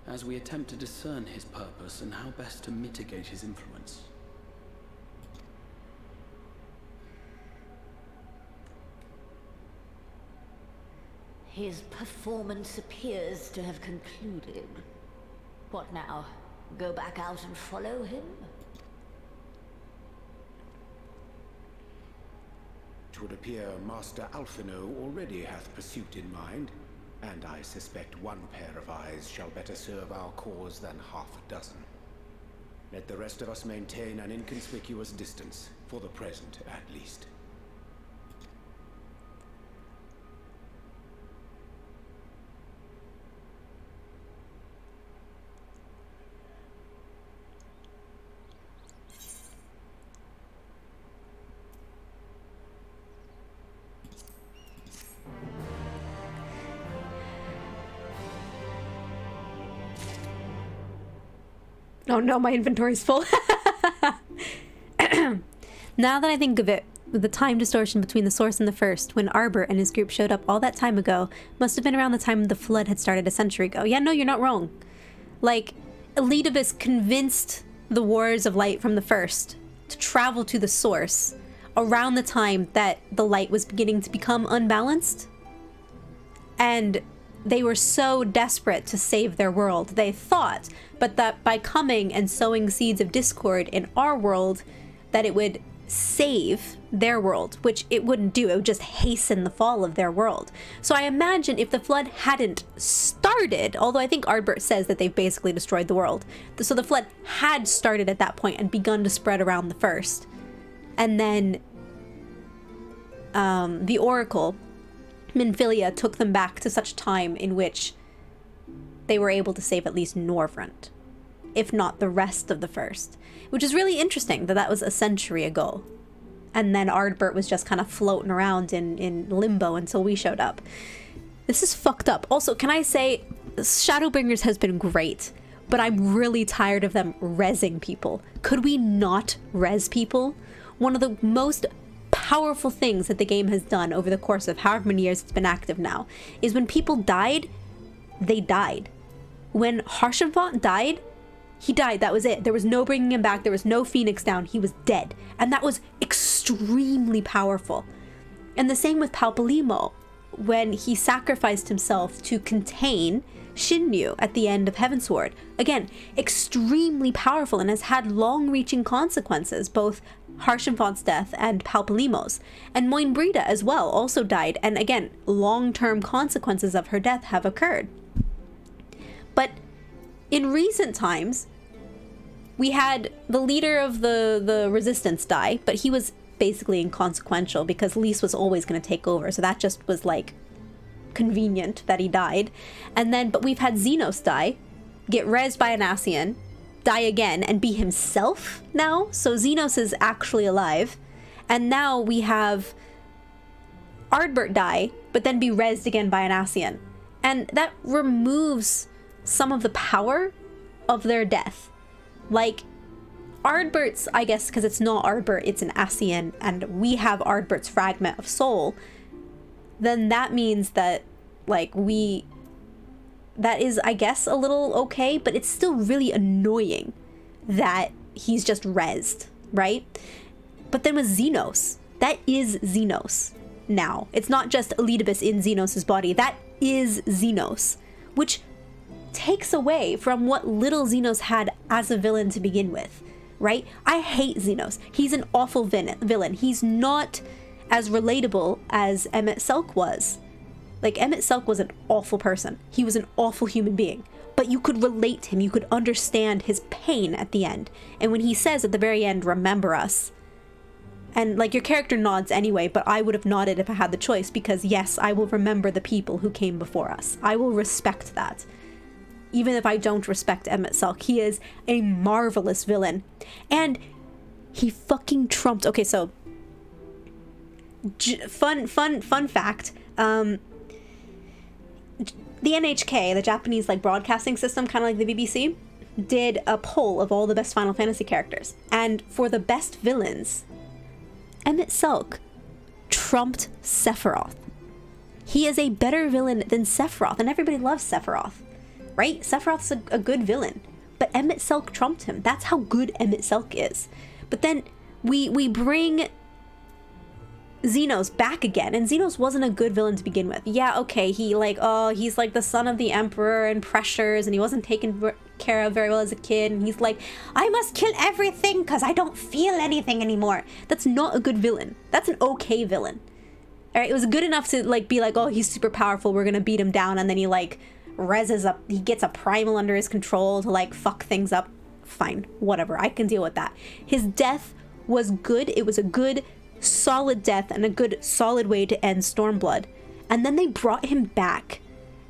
as we attempt to discern his purpose and how best to mitigate his influence. His performance appears to have concluded. What now? Go back out and follow him? 'Twould appear Master Alphino already hath pursuit in mind, and I suspect one pair of eyes shall better serve our cause than half a dozen. Let the rest of us maintain an inconspicuous distance, for the present at least. Oh no, my inventory's full. Now that I think of it, the time distortion between the source and the first, when Ardbert and his group showed up all that time ago, must have been around the time the flood had started a century ago. Yeah, no, you're not wrong. Like, Elidibus convinced the Warriors of Light from the first to travel to the source around the time that the light was beginning to become unbalanced. And they were so desperate to save their world, they thought, but that by coming and sowing seeds of discord in our world, that it would save their world, which it wouldn't do. It would just hasten the fall of their world. So I imagine if the flood hadn't started, although I think Ardbert says that they've basically destroyed the world, so the flood had started at that point and begun to spread around the first. And then the Oracle, Minfilia, took them back to such time in which they were able to save at least Norvrent, if not the rest of the First. Which is really interesting that that was a century ago. And then Ardbert was just kind of floating around in limbo until we showed up. This is fucked up. Also, can I say, Shadowbringers has been great, but I'm really tired of them rezzing people. Could we not res people? One of the most powerful things that the game has done over the course of however many years it's been active now is when people died, they died. When Harshenfont died, he died. That was it. There was no bringing him back. There was no Phoenix down. He was dead. And that was extremely powerful. And the same with Palpalimo, when he sacrificed himself to contain Shinryu at the end of Heavensward. Again, extremely powerful and has had long-reaching consequences, both Harshenfont's death and Palpalimo's. And Moinbrida as well also died, and again, long-term consequences of her death have occurred. But in recent times, we had the leader of the resistance die, but he was basically inconsequential because Lys was always going to take over, so that just was like convenient that he died. And then, but we've had Xenos die, get rezzed by an Ascian, die again, and be himself now. So Xenos is actually alive. And now we have Ardbert die, but then be rezzed again by an Ascian. And that removes some of the power of their death. Like, Ardbert's, I guess, because it's not Ardbert, it's an Ascian, and we have Ardbert's fragment of soul, then that means that, like, that is, I guess, a little okay, but it's still really annoying that he's just rezzed, right? But then with Xenos, that is Xenos now. It's not just Elidibus in Xenos' body, that is Xenos, which takes away from what little Xenos had as a villain to begin with, right? I hate Xenos. He's an awful villain. He's not as relatable as Emmett Selk was. Like, Emmett Selk was an awful person. He was an awful human being. But you could relate to him. You could understand his pain at the end. And when he says at the very end, remember us, and like, your character nods anyway, but I would have nodded if I had the choice, because yes, I will remember the people who came before us. I will respect that. Even if I don't respect Emmett Selk, he is a marvelous villain. And he fucking trumped... Okay, so... Fun fact. The NHK, the Japanese like broadcasting system, kind of like the BBC, did a poll of all the best Final Fantasy characters. And for the best villains, Emmett Selk trumped Sephiroth. He is a better villain than Sephiroth, and everybody loves Sephiroth. Right? Sephiroth's a good villain, but Emmett Selk trumped him. That's how good Emmett Selk is. But then we bring Xenos back again, and Xenos wasn't a good villain to begin with. Yeah, okay, he's like the son of the Emperor and pressures, and he wasn't taken care of very well as a kid, and he's like, I must kill everything because I don't feel anything anymore. That's not a good villain. That's an okay villain. Alright, it was good enough to like be like, oh, he's super powerful, we're gonna beat him down, and then he like rezzes up, he gets a primal under his control to like fuck things up. Fine, whatever, I can deal with that. His death was good. It was a good solid death and a good solid way to end Stormblood. And then they brought him back,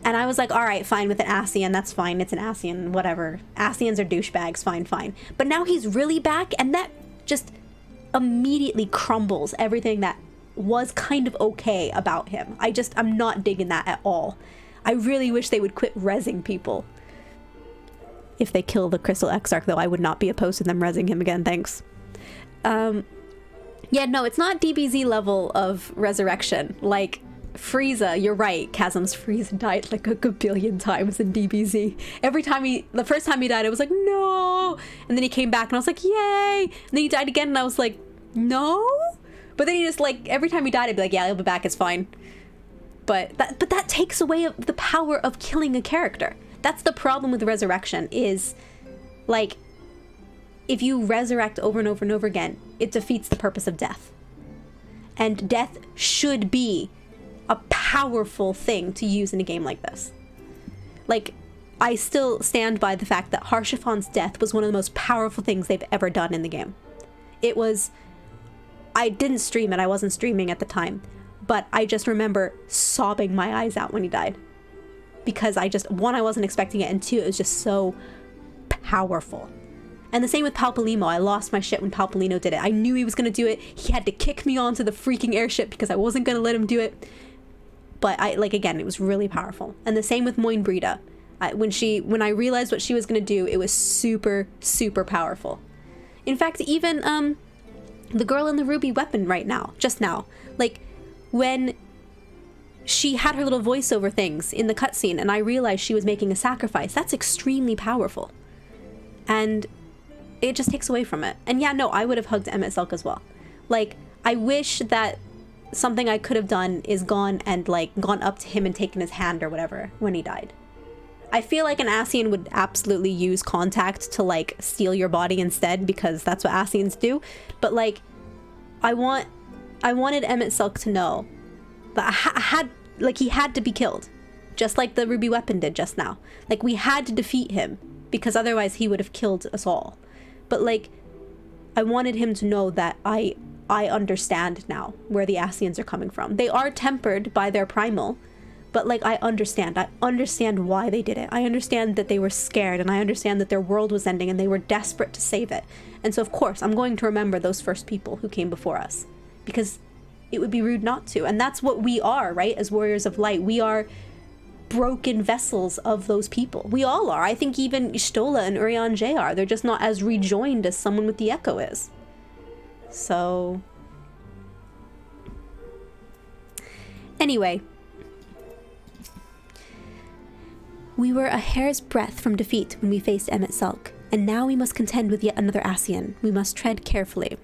and I was like, all right, fine, with an Ascian, that's fine, it's an Ascian, whatever. Ascians are douchebags, fine. But now he's really back, and that just immediately crumbles everything that was kind of okay about him. I'm not digging that at all. I really wish they would quit rezzing people. If they kill the Crystal Exarch, though, I would not be opposed to them rezzing him again, thanks. Yeah, no, it's not DBZ level of resurrection. Like, Frieza, you're right, Chasm's Frieza died like a gabillion times in DBZ. The first time he died, I was like, no! And then he came back and I was like, yay! And then he died again and I was like, no? But then he just like, every time he died, I'd be like, yeah, he'll be back, it's fine. But that takes away the power of killing a character. That's the problem with resurrection, is like, if you resurrect over and over and over again, it defeats the purpose of death. And death should be a powerful thing to use in a game like this. Like, I still stand by the fact that Harshenfont's death was one of the most powerful things they've ever done in the game. It was I didn't stream it. I wasn't streaming at the time. But I just remember sobbing my eyes out when he died. Because one, I wasn't expecting it, and two, it was just so powerful. And the same with Palpalimo. I lost my shit when Palpalino did it. I knew he was going to do it. He had to kick me onto the freaking airship because I wasn't going to let him do it. But again, it was really powerful. And the same with Moin Brida. When I realized what she was going to do, it was super, super powerful. In fact, even the girl in the ruby weapon just now, like when she had her little voiceover things in the cutscene and I realized she was making a sacrifice, that's extremely powerful. And it just takes away from it. And yeah, no, I would have hugged Emmett Selk as well. Like, I wish that something I could have done is gone up to him and taken his hand or whatever when he died. I feel like an Ascian would absolutely use contact to like steal your body instead, because that's what Ascians do. But like, I wanted Emmett Selk to know that he had to be killed, just like the ruby weapon did just now. Like, we had to defeat him because otherwise he would have killed us all. But like, I wanted him to know that I understand now where the Ascians are coming from. They are tempered by their primal, but like, I understand why they did it. I understand that they were scared, and I understand that their world was ending and they were desperate to save it. And so of course I'm going to remember those first people who came before us, because it would be rude not to. And that's what we are, right? As warriors of light, we are broken vessels of those people. We all are. I think even Stola and Urian J are. They're just not as rejoined as someone with the Echo is. So anyway, we were a hair's breadth from defeat when we faced Emmett Selk, and now we must contend with yet another Ascian. We must tread carefully.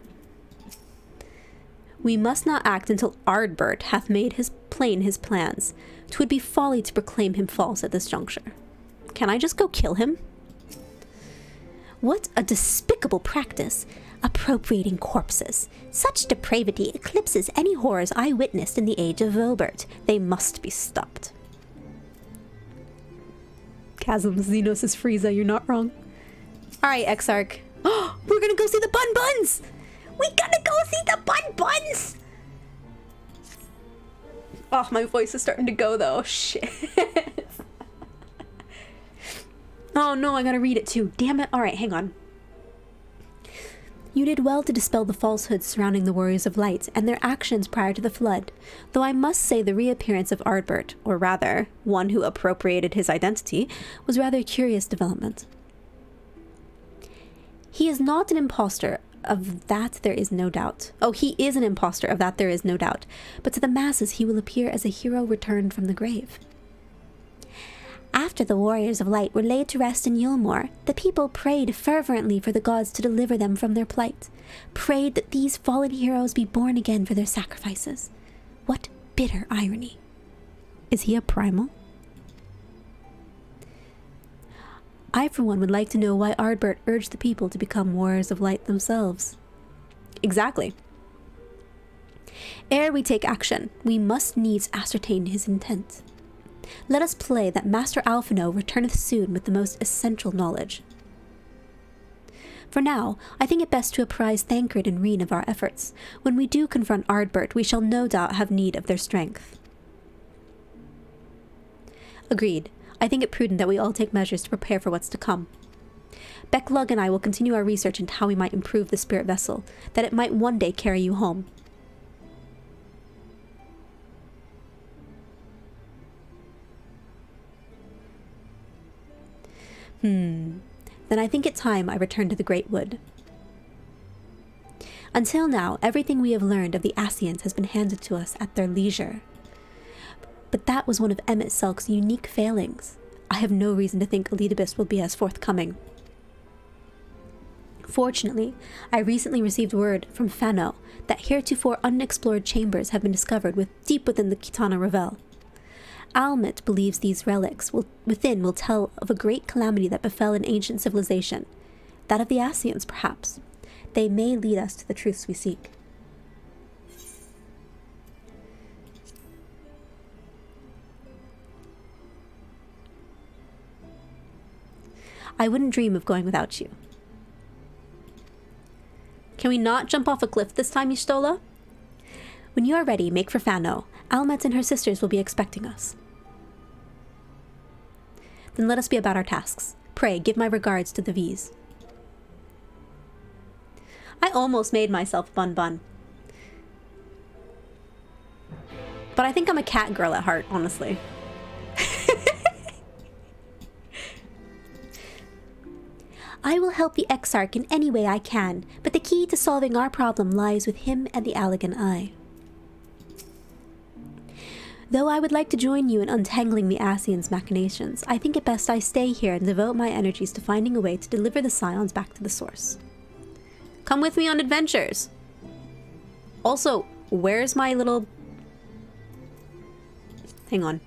We must not act until Ardbert hath made plain his plans. 'Twould be folly to proclaim him false at this juncture. Can I just go kill him? What a despicable practice! Appropriating corpses. Such depravity eclipses any horrors I witnessed in the age of Wilbert. They must be stopped. Chasm, Xenos is Frieza, you're not wrong. Alright, Exarch. Oh, we're gonna go see the Bun Buns! We gotta go see the Bun Buns! Oh, my voice is starting to go though. Shit. Oh no, I gotta read it too. Damn it. Alright, hang on. You did well to dispel the falsehoods surrounding the Warriors of Light and their actions prior to the Flood, though I must say the reappearance of Ardbert, or rather, one who appropriated his identity, was rather a curious development. He is not an impostor, of that there is no doubt. Oh, he is an impostor, of that there is no doubt, but to the masses he will appear as a hero returned from the grave. After the Warriors of Light were laid to rest in Yulmore, the people prayed fervently for the gods to deliver them from their plight, prayed that these fallen heroes be born again for their sacrifices. What bitter irony. Is he a primal? I, for one, would like to know why Ardbert urged the people to become Warriors of Light themselves. Exactly. Ere we take action, we must needs ascertain his intent. Let us play that Master Alphino returneth soon with the most essential knowledge. For now, I think it best to apprise Thancred and Reen of our efforts. When we do confront Ardbert, we shall no doubt have need of their strength. Agreed. I think it prudent that we all take measures to prepare for what's to come. Becklug and I will continue our research into how we might improve the spirit vessel, that it might one day carry you home. Then I think it time I return to the Great Wood. Until now, everything we have learned of the Ascians has been handed to us at their leisure. But that was one of Emmett Selk's unique failings. I have no reason to think Elidibus will be as forthcoming. Fortunately, I recently received word from Fano that heretofore unexplored chambers have been discovered deep within the Kitana Revel. Almet believes these relics within will tell of a great calamity that befell an ancient civilization. That of the Ascians, perhaps. They may lead us to the truths we seek. I wouldn't dream of going without you. Can we not jump off a cliff this time, Y'shtola? When you are ready, make for Fano. Almet and her sisters will be expecting us. Then let us be about our tasks. Pray, give my regards to the V's. I almost made myself Bun Bun. But I think I'm a cat girl at heart, honestly. I will help the Exarch in any way I can, but the key to solving our problem lies with him and the Allegan Eye. Though I would like to join you in untangling the Ascian's machinations, I think it best I stay here and devote my energies to finding a way to deliver the Scions back to the source. Come with me on adventures! Also, where's my little... Hang on.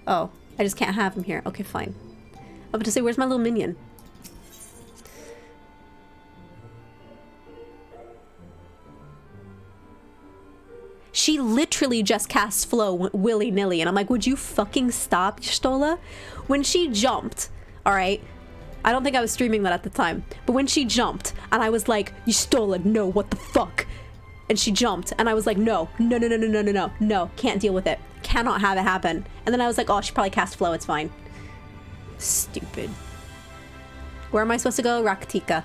Oh, I just can't have him here. Okay, fine. I was about to say, where's my little minion? She literally just casts flow willy-nilly, and I'm like, would you fucking stop, Y'shtola? When she jumped, alright, I don't think I was streaming that at the time, but when she jumped, and I was like, Y'shtola, no, what the fuck? And she jumped, and I was like, no, can't deal with it. Cannot have it happen. And then I was like, oh, she probably cast flow, it's fine. Stupid. Where am I supposed to go? Rakatika.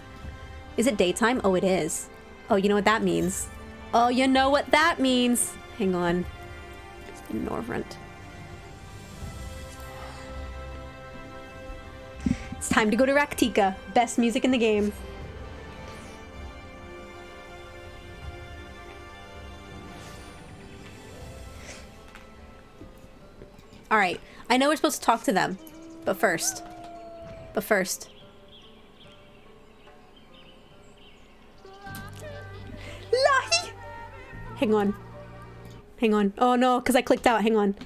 Is it daytime? Oh, it is. Oh, you know what that means. Oh, you know what that means. Hang on. Norvrent. It's time to go to Rakatika. Best music in the game. Alright, I know we're supposed to talk to them, but first. Lahi! Hang on. Oh no, because I clicked out, hang on.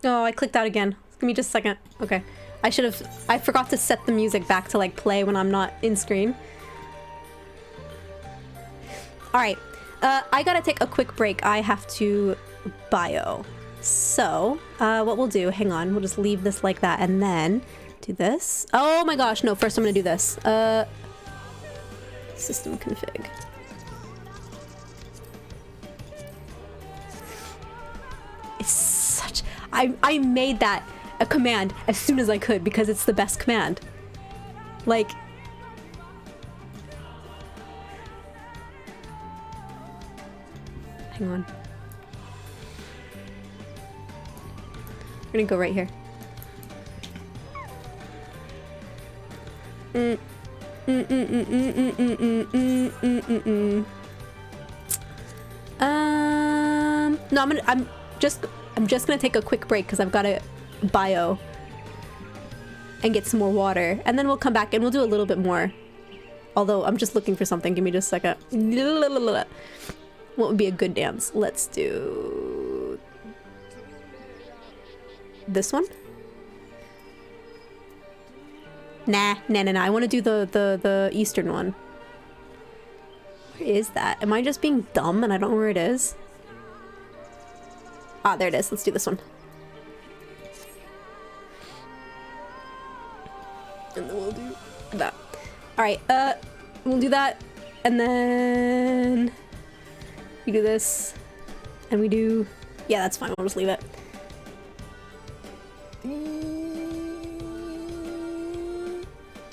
Oh, I clicked out again. Give me just a second. Okay. I forgot to set the music back to like play when I'm not in screen. Alright. I gotta take a quick break. I have to bio. So, what we'll do, hang on, we'll just leave this like that and then do this. Oh my gosh, no, first I'm gonna do this. System config. It's such... I made that a command as soon as I could because it's the best command. Like... Hang on. We're gonna go right here. No, I'm just gonna take a quick break because I've got to bio and get some more water, and then we'll come back and we'll do a little bit more. Although I'm just looking for something. Give me just a second. What would be a good dance? Let's do this one. Nah. I want to do the Eastern one. Where is that? Am I just being dumb and I don't know where it is? Ah, there it is. Let's do this one. And then we'll do that. Alright, we'll do that. And then we do this. And we do... Yeah, that's fine. We'll just leave it.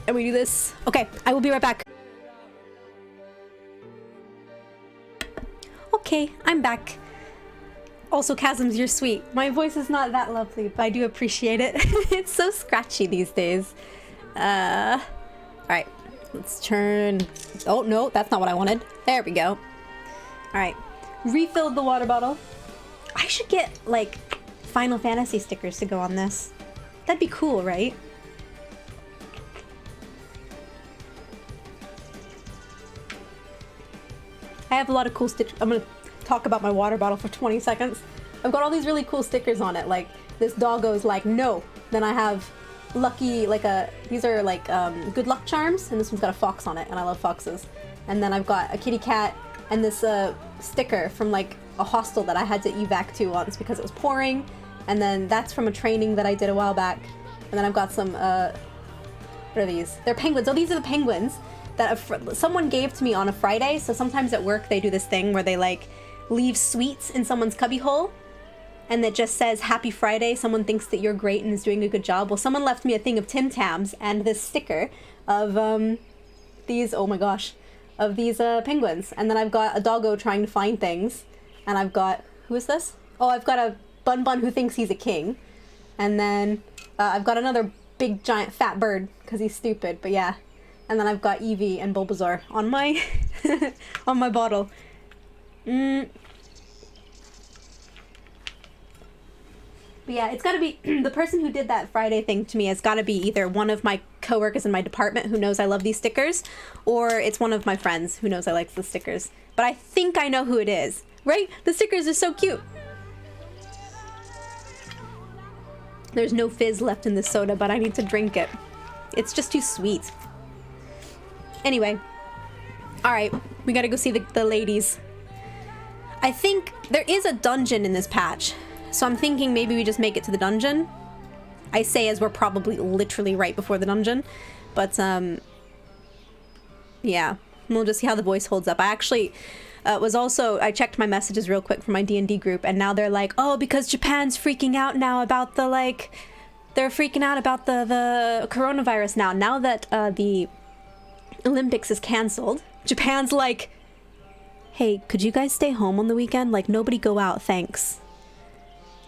And we do this. Okay, I will be right back. Okay, I'm back. Also, Chasms, you're sweet. My voice is not that lovely, but I do appreciate it. It's so scratchy these days. Alright, let's turn... Oh, no, that's not what I wanted. There we go. Alright, refilled the water bottle. I should get, like, Final Fantasy stickers to go on this. That'd be cool, right? I have a lot of cool stickers. I'm gonna talk about my water bottle for 20 seconds. I've got all these really cool stickers on it, like this doggo's like no. Then I have lucky, these are like good luck charms, and this one's got a fox on it, and I love foxes. And then I've got a kitty cat and this sticker from like a hostel that I had to evac to once because it was pouring. And then that's from a training that I did a while back. And then I've got some, what are these? They're penguins. Oh, these are the penguins that someone gave to me on a Friday. So sometimes at work they do this thing where they like leave sweets in someone's cubbyhole. And that just says, Happy Friday. Someone thinks that you're great and is doing a good job. Well, someone left me a thing of Tim Tams and this sticker of these, oh my gosh, of these penguins. And then I've got a doggo trying to find things. And I've got, who is this? Oh, I've got a Bun Bun who thinks he's a king. And then I've got another big giant fat bird because he's stupid, but yeah. And then I've got Eevee and Bulbasaur on my on my bottle. But yeah, it's got to be the person who did that Friday thing to me has got to be either one of my coworkers in my department who knows I love these stickers, or it's one of my friends who knows I like the stickers. But I think I know who it is, right? The stickers are so cute. There's no fizz left in this soda, but I need to drink it. It's just too sweet. Anyway. Alright, we gotta go see the ladies. I think there is a dungeon in this patch. So I'm thinking maybe we just make it to the dungeon. I say as we're probably literally right before the dungeon. But, yeah. We'll just see how the voice holds up. I actually I checked my messages real quick from my D&D group, and now they're like, oh, because Japan's freaking out now about the, like, they're freaking out about the coronavirus now. Now that the Olympics is canceled, Japan's like, hey, could you guys stay home on the weekend? Like, nobody go out, thanks.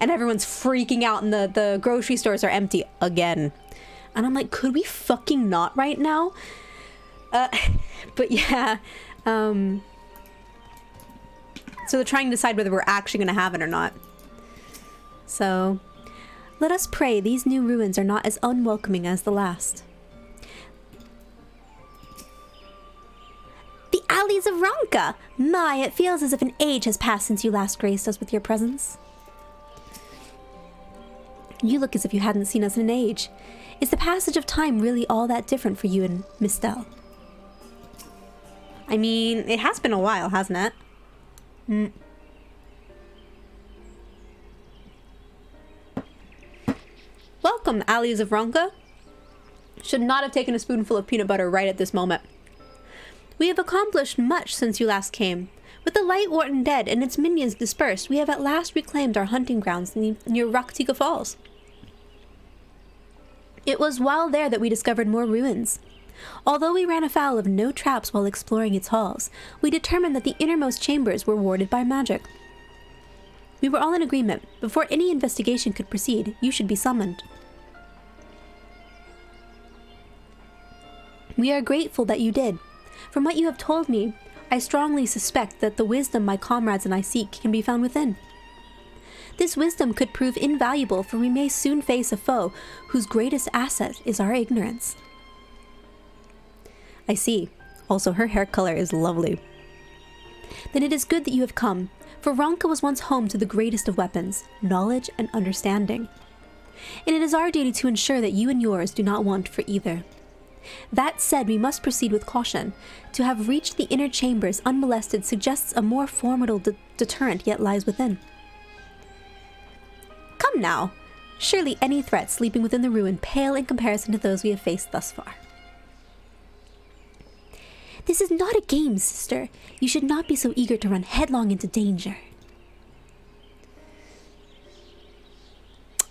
And everyone's freaking out, and the grocery stores are empty again. And I'm like, could we fucking not right now? But yeah, so they're trying to decide whether we're actually going to have it or not. So, let us pray these new ruins are not as unwelcoming as the last. The alleys of Ronka! My, it feels as if an age has passed since you last graced us with your presence. You look as if you hadn't seen us in an age. Is the passage of time really all that different for you and Mistel? I mean, it has been a while, hasn't it? Welcome, Alleys of Ronka. Should not have taken a spoonful of peanut butter right at this moment. We have accomplished much since you last came. With the Light Warden dead and its minions dispersed, we have at last reclaimed our hunting grounds near Raktiga Falls. It was while there that we discovered more ruins. Although we ran afoul of no traps while exploring its halls, we determined that the innermost chambers were warded by magic. We were all in agreement. Before any investigation could proceed, you should be summoned. We are grateful that you did. From what you have told me, I strongly suspect that the wisdom my comrades and I seek can be found within. This wisdom could prove invaluable, for we may soon face a foe whose greatest asset is our ignorance. I see. Also, her hair color is lovely. Then it is good that you have come, for Ronka was once home to the greatest of weapons, knowledge and understanding. And it is our duty to ensure that you and yours do not want for either. That said, we must proceed with caution. To have reached the inner chambers unmolested suggests a more formidable deterrent yet lies within. Come now. Surely any threat sleeping within the ruin pale in comparison to those we have faced thus far. This is not a game, sister. You should not be so eager to run headlong into danger.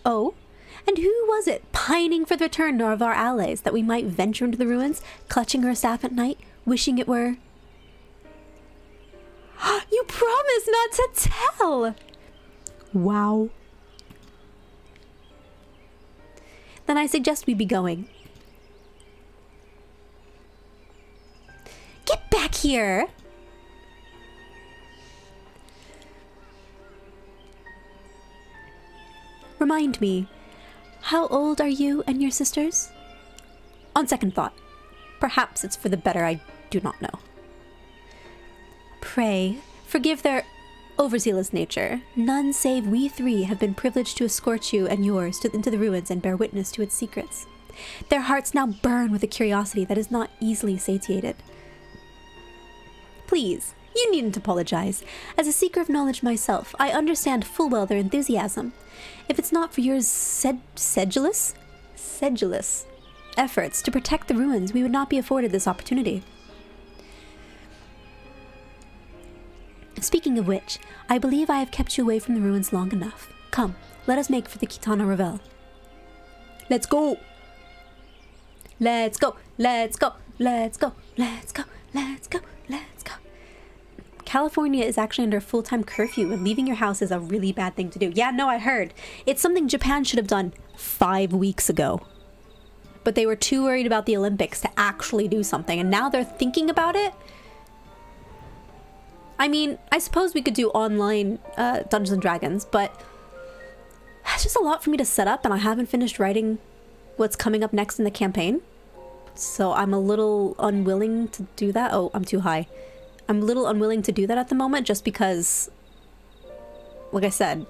Oh? And who was it pining for the return of our allies that we might venture into the ruins, clutching her staff at night, wishing it were... You promised not to tell! Wow. Then I suggest we be going. Get back here! Remind me, how old are you and your sisters? On second thought, perhaps it's for the better, I do not know. Pray, forgive their overzealous nature. None save we three have been privileged to escort you and yours into the ruins and bear witness to its secrets. Their hearts now burn with a curiosity that is not easily satiated. Please, you needn't apologize. As a seeker of knowledge myself, I understand full well their enthusiasm. If it's not for your sedulous efforts to protect the ruins, we would not be afforded this opportunity. Speaking of which, I believe I have kept you away from the ruins long enough. Come, let us make for the Kitana Revel. Let's go! Let's go! Let's go! Let's go! Let's go! Let's go! Let's go! California is actually under a full-time curfew, and leaving your house is a really bad thing to do. Yeah, no, I heard. It's something Japan should have done 5 weeks ago. But they were too worried about the Olympics to actually do something, and now they're thinking about it? I mean, I suppose we could do online Dungeons & Dragons, but that's just a lot for me to set up, and I haven't finished writing what's coming up next in the campaign. So I'm a little unwilling to do that. Oh, I'm too high. I'm a little unwilling to do that at the moment just because, like I said,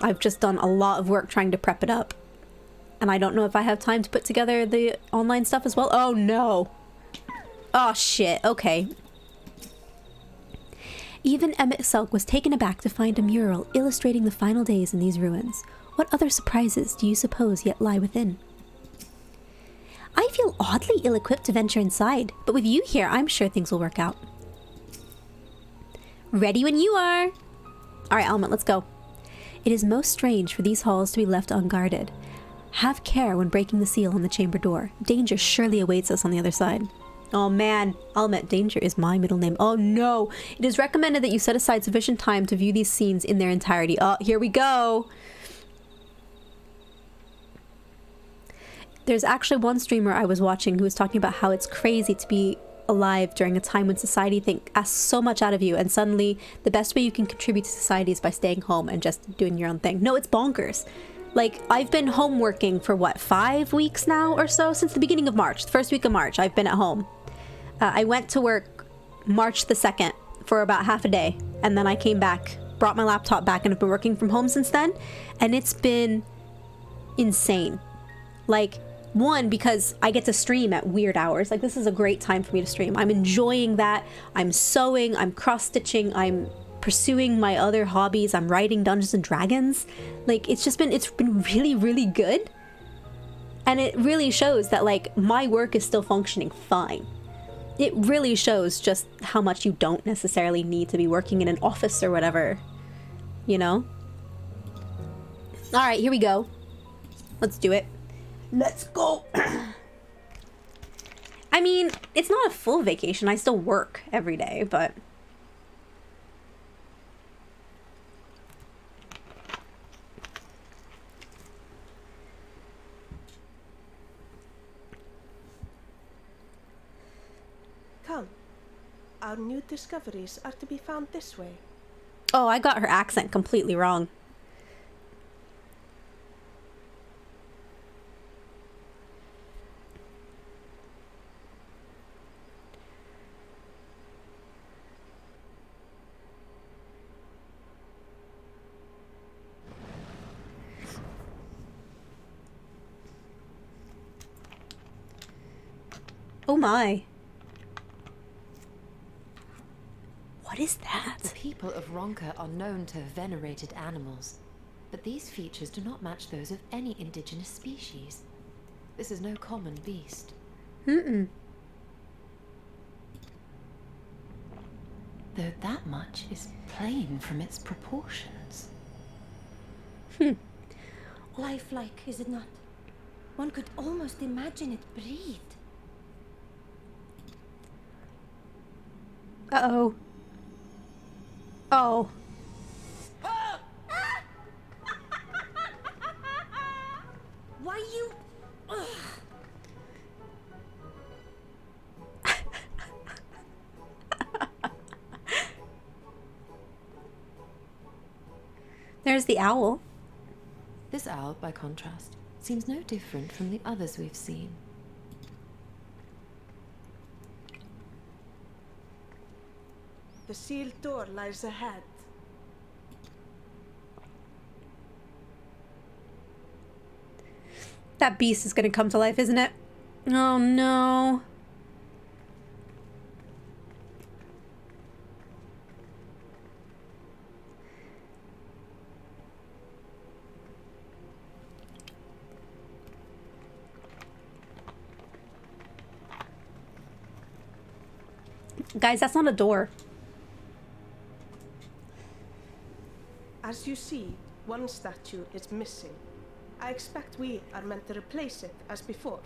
I've just done a lot of work trying to prep it up. And I don't know if I have time to put together the online stuff as well. Oh no. Oh shit, okay. Even Emmett Selk was taken aback to find a mural illustrating the final days in these ruins. What other surprises do you suppose yet lie within? I feel oddly ill-equipped to venture inside, but with you here, I'm sure things will work out. Ready when you are! Alright, Element, let's go. It is most strange for these halls to be left unguarded. Have care when breaking the seal on the chamber door. Danger surely awaits us on the other side. Oh man, Element, danger is my middle name. Oh no! It is recommended that you set aside sufficient time to view these scenes in their entirety. Oh, here we go! There's actually one streamer I was watching who was talking about how it's crazy to be alive during a time when society asks so much out of you, and suddenly the best way you can contribute to society is by staying home and just doing your own thing. No, it's bonkers. Like, I've been home working for what, 5 weeks now or so? Since the beginning of March, the first week of March, I've been at home. I went to work March the 2nd for about half a day, and then I came back, brought my laptop back, and have been working from home since then, and it's been insane. Like, one, because I get to stream at weird hours. Like, this is a great time for me to stream. I'm enjoying that. I'm sewing, I'm cross-stitching, I'm pursuing my other hobbies, I'm writing Dungeons & Dragons. Like, it's been really, really good. And it really shows that, like, my work is still functioning fine. It really shows just how much you don't necessarily need to be working in an office or whatever. You know? Alright, here we go. Let's do it. Let's go! I mean, it's not a full vacation. I still work every day, but... Come. Our new discoveries are to be found this way. Oh, I got her accent completely wrong. Oh my. What is that? The people of Ronka are known to have venerated animals, but these features do not match those of any indigenous species. This is no common beast. Mm-mm. Though that much is plain from its proportions. Lifelike, is it not? One could almost imagine it breathed. Uh-oh. Oh. Why you... Ugh. There's the owl. This owl, by contrast, seems no different from the others we've seen. The sealed door lies ahead. That beast is gonna come to life, isn't it? Oh no. Guys, that's not a door. As you see, one statue is missing. I expect we are meant to replace it as before.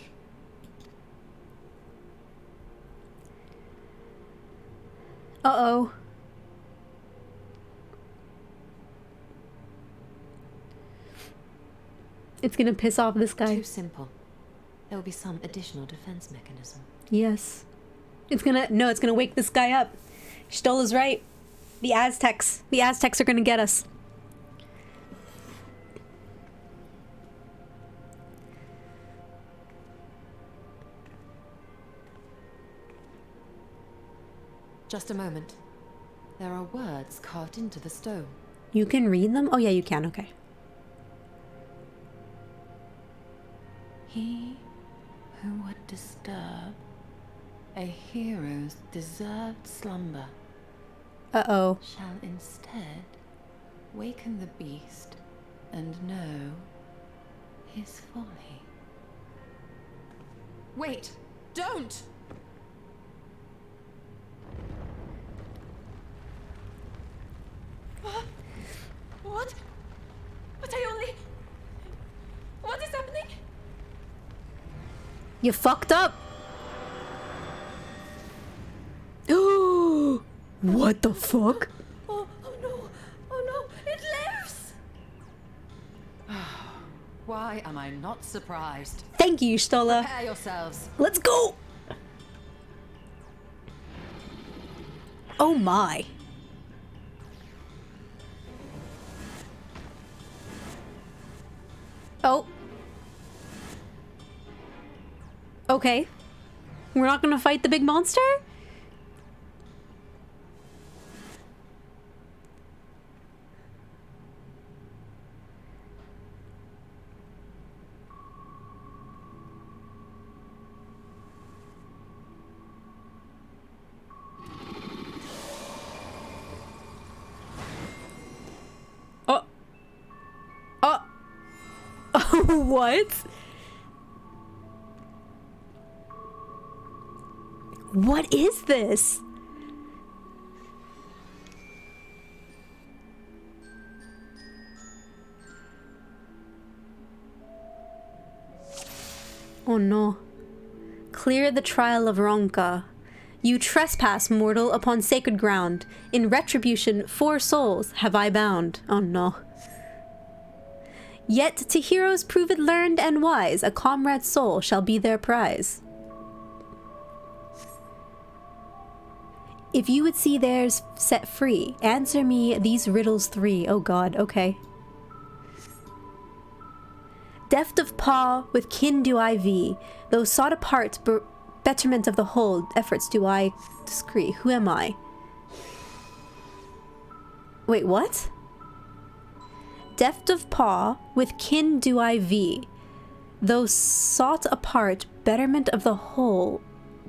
Uh-oh. It's gonna piss off this guy. Too simple. There will be some additional defense mechanism. Yes. It's gonna wake this guy up. Stola's right. The Aztecs are gonna get us. Just a moment. There are words carved into the stone. You can read them? Oh yeah, you can, okay. He who would disturb a hero's deserved slumber Uh-oh. shall instead waken the beast and know his folly. Wait! Don't! What? But I only... What is happening? You fucked up. What the fuck? Oh no! Oh no! It lives! Why am I not surprised? Thank you, Stola. Prepare yourselves. Let's go! Oh my. Oh. Okay. We're not gonna fight the big monster? Oh. Oh. What? What is this? Oh no. Clear the trial of Ronka. You trespass, mortal, upon sacred ground. In retribution, 4 souls have I bound. Oh no. Yet to heroes proved learned and wise, a comrade's soul shall be their prize. If you would see theirs set free, answer me these riddles 3. Oh god, okay. Deft of paw, with kin do I vie, though sought apart, betterment of the whole, efforts do I discrete. Who am I? Wait, what? Deft of paw, with kin do I vie, though sought apart, betterment of the whole,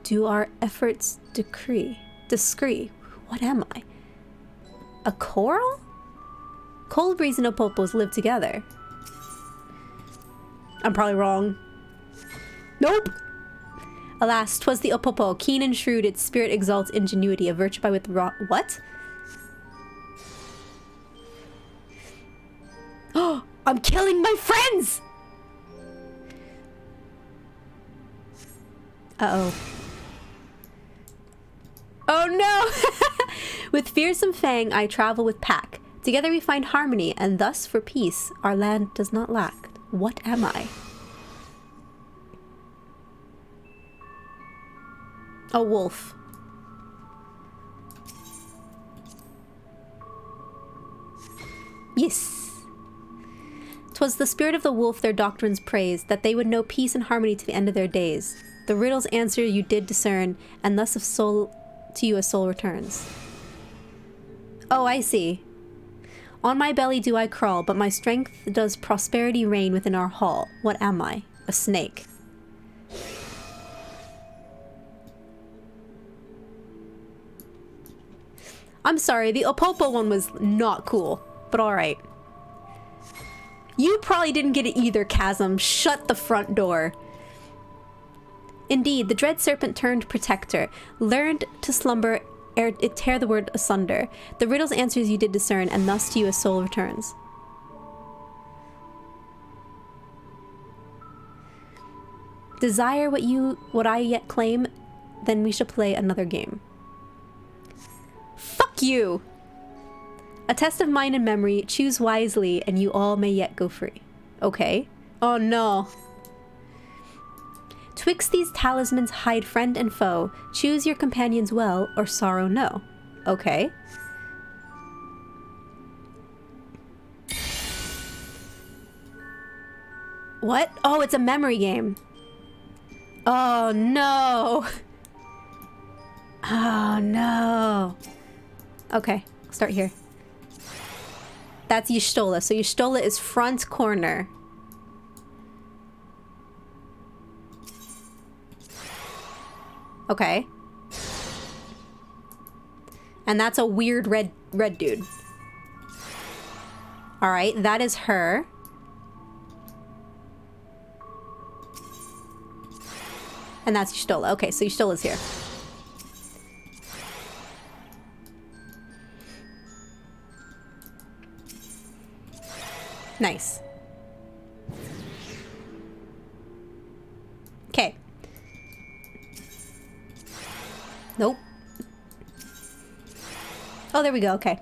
do our efforts decree. Discrete. What am I? A coral? Cold breeze and opopos live together. I'm probably wrong. Nope! Alas, 'twas the opopo, keen and shrewd, its spirit exalts ingenuity, a virtue by with what? Oh, I'm killing my friends! Uh-oh. Oh no! With fearsome fang I travel with pack. Together we find harmony, and thus for peace our land does not lack. What am I? A wolf. Yes. 'Twas the spirit of the wolf their doctrines praised, that they would know peace and harmony to the end of their days. The riddle's answer you did discern, and thus of soul to you a soul returns. Oh, I see. On my belly do I crawl, but my strength does prosperity reign within our hall. What am I? a snake. I'm sorry, the Opopo one was not cool, but alright. You probably didn't get it either, Chasm. Shut the front door. Indeed, the dread serpent turned protector, learned to slumber ere it tear the word asunder. The riddle's answers you did discern, and thus to you a soul returns. Desire what I yet claim, then we shall play another game. Fuck you! A test of mind and memory, choose wisely, and you all may yet go free. Okay. Oh no. Twixt these talismans hide friend and foe, choose your companions well, or sorrow no. Okay. What? Oh, it's a memory game. Oh no. Oh no. Okay, I'll start here. That's Y'shtola. So Y'shtola is front corner. Okay. And that's a weird red dude. Alright, that is her. And that's Y'shtola. Okay, so Y'shtola's here. Nice. Okay. Nope. Oh, there we go. Okay.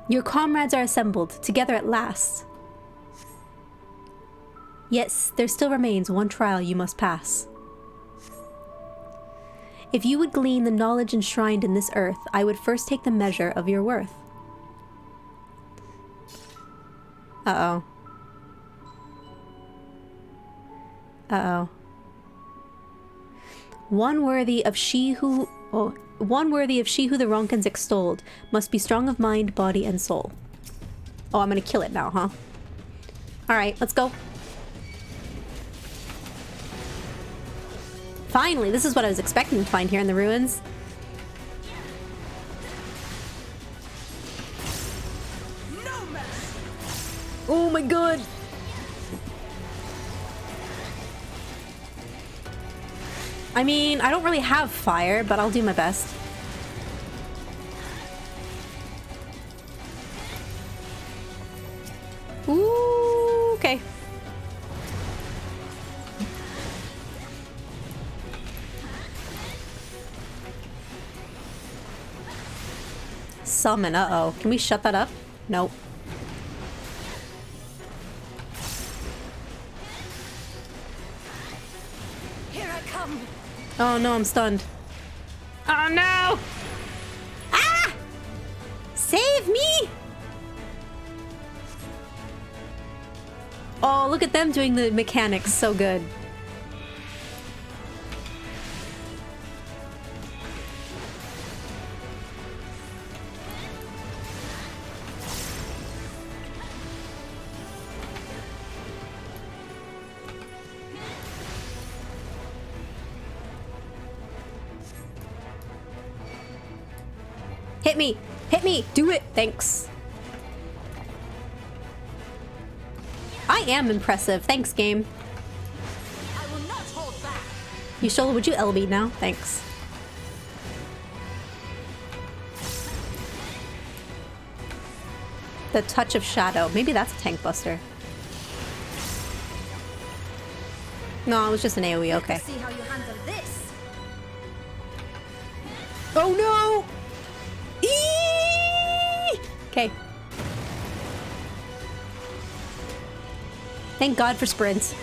Your comrades are assembled, together at last. Yes, there still remains one trial you must pass. If you would glean the knowledge enshrined in this earth, I would first take the measure of your worth. Uh-oh. Uh-oh. One worthy of she who the Ronkins extolled must be strong of mind, body, and soul. Oh, I'm gonna kill it now, huh? Alright, let's go. Finally, this is what I was expecting to find here in the ruins. Oh my god! I mean, I don't really have fire, but I'll do my best. Ooh, okay. Summon, uh-oh. Can we shut that up? Nope. Here I come. Oh no, I'm stunned. Oh no! Ah! Save me! Oh, look at them doing the mechanics so good. Hit me! Hit me! Do it! Thanks. I am impressive. Thanks, game. I will not hold back. Y'shtola, would you LB now? Thanks. The touch of shadow. Maybe that's a tank buster. No, it was just an AoE. Okay. Let's see how you handle this. Oh no! Okay. Thank God for sprints.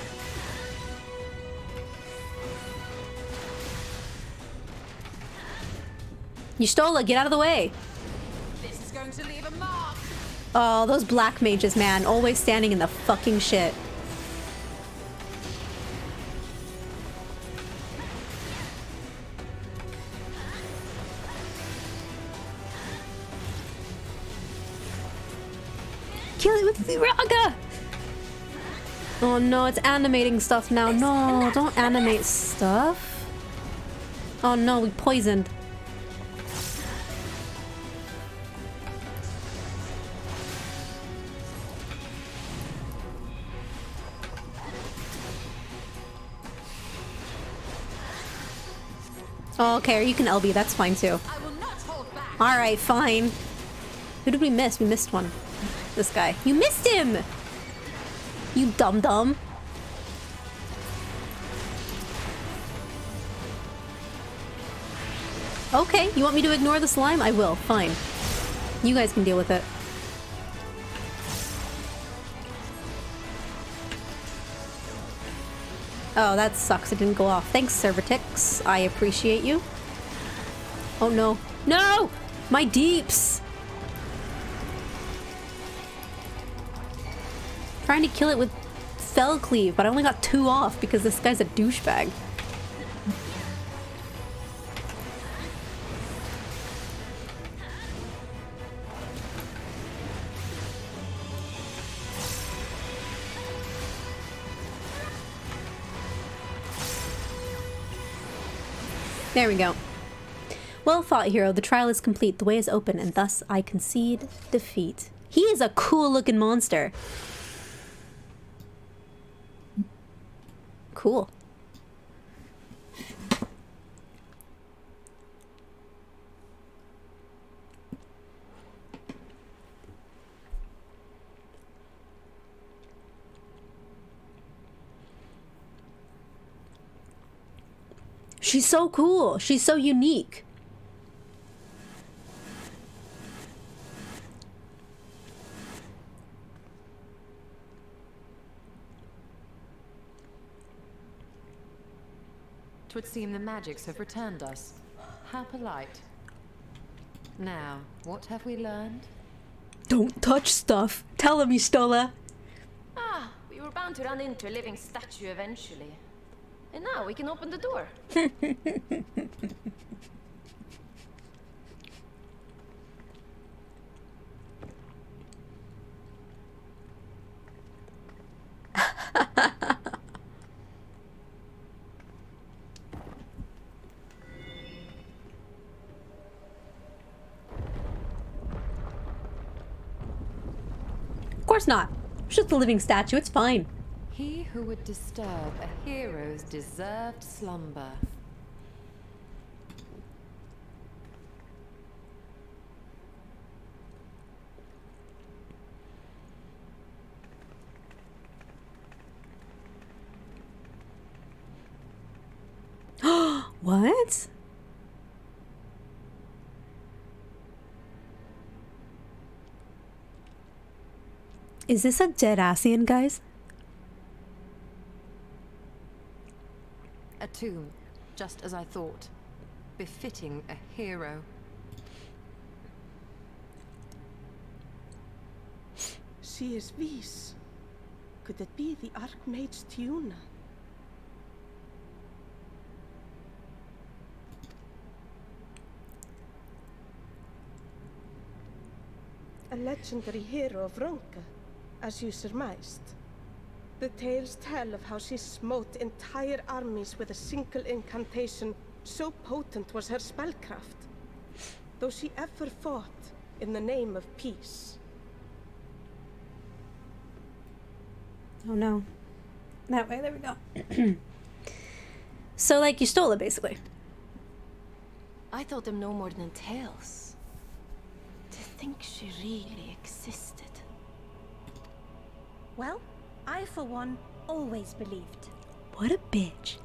Y'shtola, get out of the way. This is going to leave a mark. Oh, those black mages, man. Always standing in the fucking shit. kill it with Raga! Oh no, it's animating stuff now. No, don't animate stuff. Oh no, we poisoned. Oh, okay, you can LB, that's fine too. Alright, fine. Who did we miss? We missed one. This guy. You missed him! You dum-dum. Okay, you want me to ignore the slime? I will, fine. You guys can deal with it. Oh, that sucks. It didn't go off. Thanks, Servatix. I appreciate you. Oh, no. No! My deeps! Trying to kill it with Fell Cleave, but I only got 2 off because this guy's a douchebag. There we go. Well fought, hero. The trial is complete. The way is open, and thus I concede defeat. He is a cool-looking monster. Cool. She's so cool. She's so unique. Twould seem the magics have returned us. How polite. Now, what have we learned? Don't touch stuff. Tell him you stole her. Ah, we were bound to run into a living statue eventually. And now we can open the door. Of course not. It's just a living statue. It's fine. He who would disturb a hero's deserved slumber. What? Is this a Jerassian, guys? A tomb, just as I thought. Befitting a hero. She is Vis. Could it be the Archmage Tiuna? A legendary hero of Ronka, as you surmised. The tales tell of how she smote entire armies with a single incantation, so potent was her spellcraft. Though she ever fought in the name of peace. Oh no. That way, there we go. So, like, you stole it, basically. I thought them no more than tales. To think she really existed. Well, I, for one, always believed. What a bitch.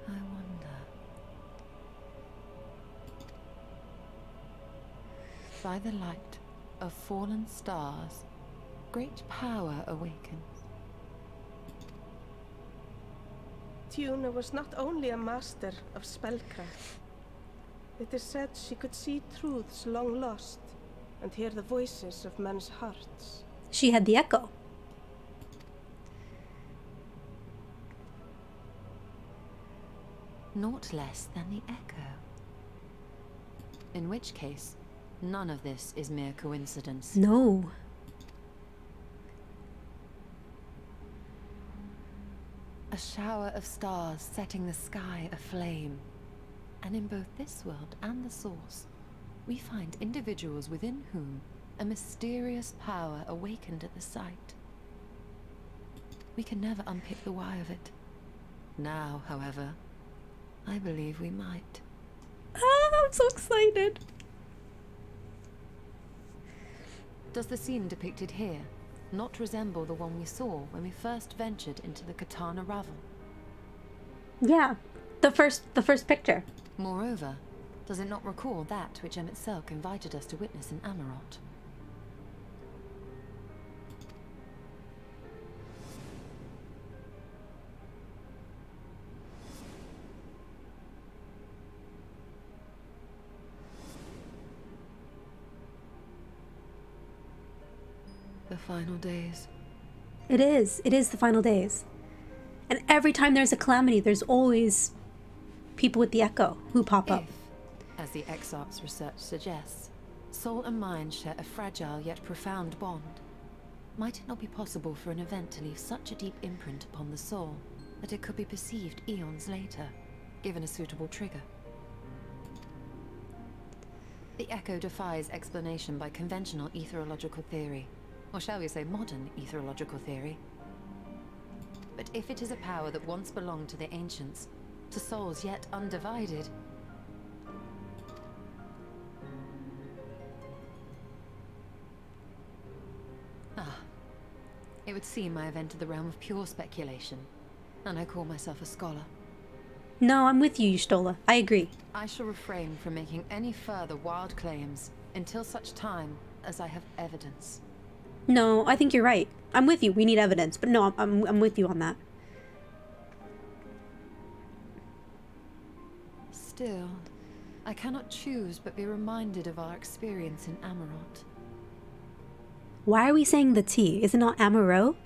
I wonder. By the light of fallen stars, great power awakens. Tiuna was not only a master of spellcraft. It is said she could see truths long lost and hear the voices of men's hearts. She had the echo. Naught less than the echo. In which case, none of this is mere coincidence. No. A shower of stars setting the sky aflame. And in both this world and the Source, we find individuals within whom a mysterious power awakened at the sight. We can never unpick the why of it. Now, however, I believe we might. Ah, I'm so excited. Does the scene depicted here not resemble the one we saw when we first ventured into the Katana Ravel? Yeah, the first picture. Moreover, does it not recall that which Emmett Selk invited us to witness in Amarot? The final days. It is the final days. And every time there's a calamity, there's always people with the echo who pop up. As the Exarch's research suggests, soul and mind share a fragile yet profound bond. Might it not be possible for an event to leave such a deep imprint upon the soul that it could be perceived eons later, given a suitable trigger? The echo defies explanation by conventional etherological theory, or shall we say modern etherological theory. But if it is a power that once belonged to the ancients, to souls yet undivided, it would seem I have entered the realm of pure speculation, and I call myself a scholar. No, I'm with you, Y'shtola. I agree. I shall refrain from making any further wild claims until such time as I have evidence. No, I think you're right. I'm with you. We need evidence, but no, I'm with you on that. Still, I cannot choose but be reminded of our experience in Amarot. Why are we saying the T? Is it not Amaro?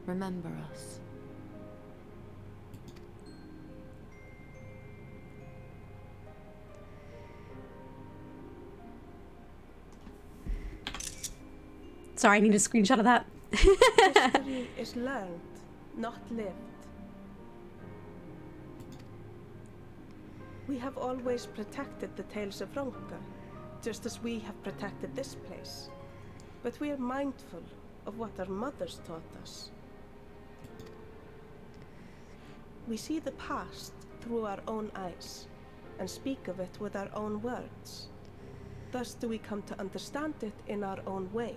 Remember us. Sorry, I need a screenshot of that. History is learned, not lived. We have always protected the tales of Ronka, just as we have protected this place. But we are mindful of what our mothers taught us. We see the past through our own eyes, and speak of it with our own words. Thus do we come to understand it in our own way.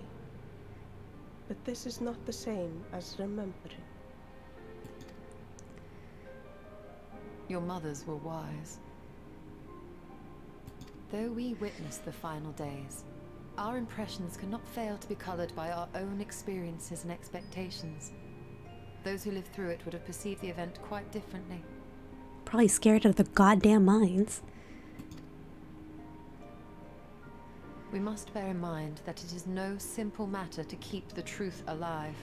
But this is not the same as remembering. Your mothers were wise. Though we witnessed the final days, our impressions cannot fail to be colored by our own experiences and expectations. Those who lived through it would have perceived the event quite differently. Probably scared out of their goddamn minds. We must bear in mind that it is no simple matter to keep the truth alive,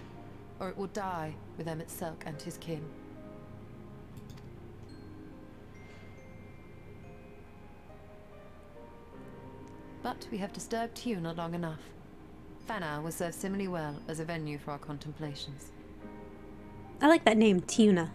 or it will die with Emmett Selk and his kin. But we have disturbed Tuna long enough. Fanau will serve similarly well as a venue for our contemplations. I like that name, Tuna.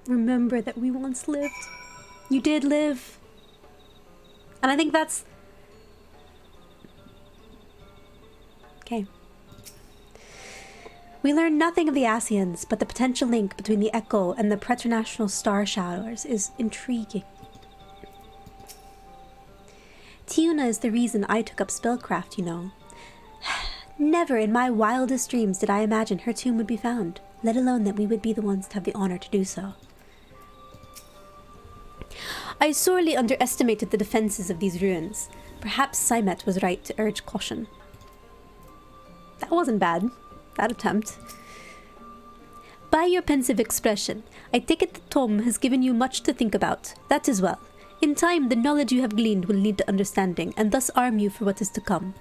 Remember that we once lived. You did live. And I think that's... Okay. We learn nothing of the Asians, but the potential link between the Echo and the preternational star showers is intriguing. Tiuna is the reason I took up spellcraft, you know. Never in my wildest dreams did I imagine her tomb would be found, let alone that we would be the ones to have the honor to do so. I sorely underestimated the defenses of these ruins. Perhaps Saimet was right to urge caution. That wasn't bad. That attempt. By your pensive expression, I take it that Tom has given you much to think about. That is well. In time, the knowledge you have gleaned will lead to understanding, and thus arm you for what is to come.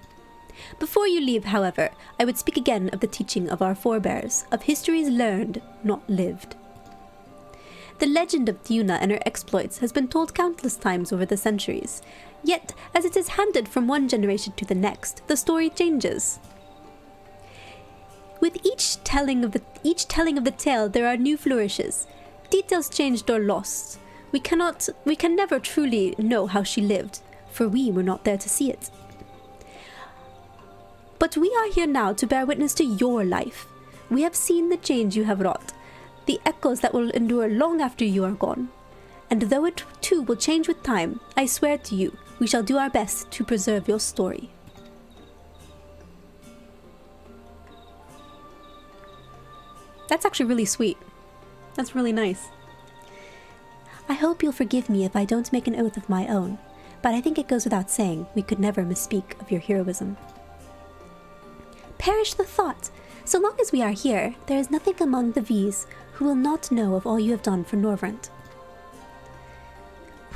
Before you leave, however, I would speak again of the teaching of our forebears, of histories learned, not lived. The legend of Tiuna and her exploits has been told countless times over the centuries, yet, as it is handed from one generation to the next, the story changes. With each telling of the tale, there are new flourishes. Details changed or lost. We can never truly know how she lived, for we were not there to see it. But we are here now to bear witness to your life. We have seen the change you have wrought, the echoes that will endure long after you are gone. And though it too will change with time, I swear to you, we shall do our best to preserve your story. That's actually really sweet. That's really nice. I hope you'll forgive me if I don't make an oath of my own, but I think it goes without saying we could never misspeak of your heroism. Perish the thought! So long as we are here, there is nothing among the V's who will not know of all you have done for Norvrent.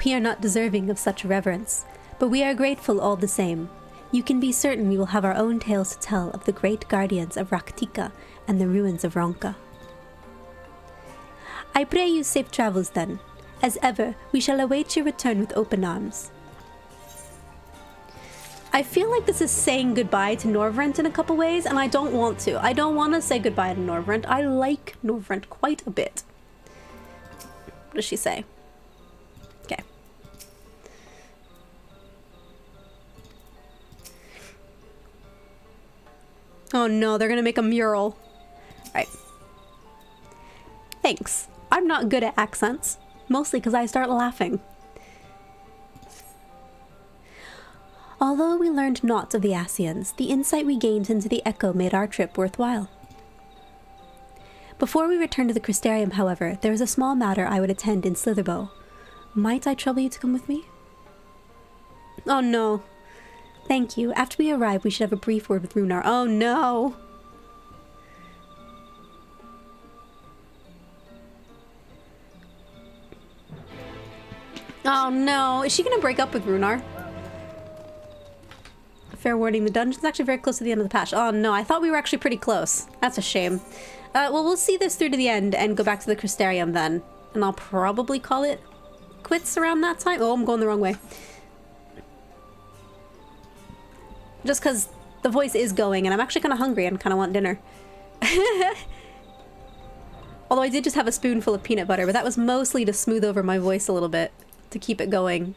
We are not deserving of such reverence, but we are grateful all the same. You can be certain we will have our own tales to tell of the great guardians of Raktika and the ruins of Ronka. I pray you safe travels then. As ever, we shall await your return with open arms. I feel like this is saying goodbye to Norvrent in a couple ways, and I don't want to. I don't want to say goodbye to Norvrent. I like Norvrent quite a bit. What does she say? Okay. Oh no, they're gonna make a mural. Right. Thanks. I'm not good at accents. Mostly because I start laughing. Although we learned naught of the Asians, the insight we gained into the Echo made our trip worthwhile. Before we return to the Crystarium, however, there is a small matter I would attend in Slitherbow. Might I trouble you to come with me? Oh no. Thank you. After we arrive, we should have a brief word with Runar. Oh no! Oh no, is she gonna break up with Runar? Fair warning, the dungeon's actually very close to the end of the patch. Oh no, I thought we were actually pretty close. That's a shame. Well, we'll see this through to the end and go back to the Crystarium then. And I'll probably call it quits around that time. Oh, I'm going the wrong way. Just because the voice is going and I'm actually kind of hungry and kind of want dinner. Although I did just have a spoonful of peanut butter, but that was mostly to smooth over my voice a little bit. To keep it going.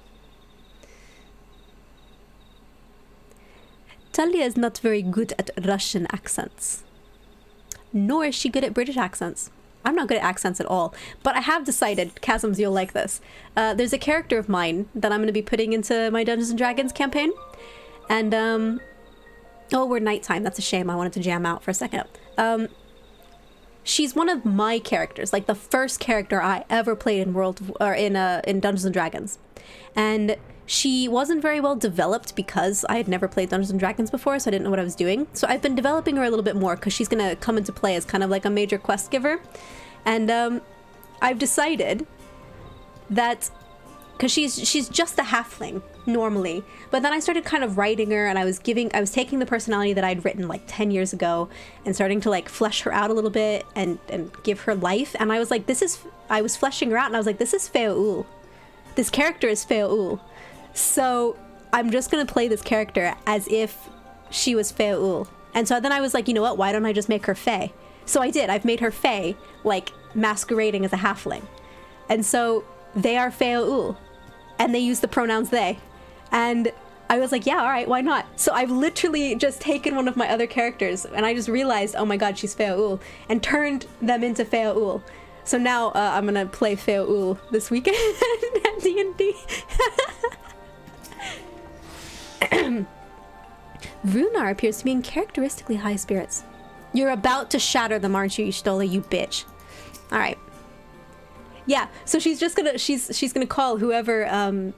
Talia is not very good at Russian accents. Nor is she good at British accents. I'm not good at accents at all. But I have decided, Chasms, you'll like this. There's a character of mine that I'm going to be putting into my Dungeons & Dragons campaign. And, oh, we're nighttime. That's a shame. I wanted to jam out for a second. She's one of my characters, like the first character I ever played in in Dungeons and Dragons. And she wasn't very well developed because I had never played Dungeons and Dragons before, so I didn't know what I was doing. So I've been developing her a little bit more because she's gonna come into play as kind of like a major quest giver. And I've decided that because she's just a halfling normally, but then I started kind of writing her, and I was taking the personality that I'd written like 10 years ago and starting to like flesh her out a little bit and give her life. And I was like, I was fleshing her out, and I was like, this is Feoul. This character is Feoul. So I'm just gonna play this character as if she was Feoul. And so then I was like, you know what? Why don't I just make her Fey? So I did. I've made her Fey, like masquerading as a halfling. And so they are Feoul. And they use the pronouns they. And I was like, yeah, all right, why not? So I've literally just taken one of my other characters and I just realized, oh my god, she's Feoul, and turned them into Feoul. So now I'm gonna play Feoul this weekend at D&D. Runar appears to be in characteristically high spirits. You're about to shatter them, aren't you, Y'shtola, you bitch. All right. Yeah, so she's just gonna she's gonna call whoever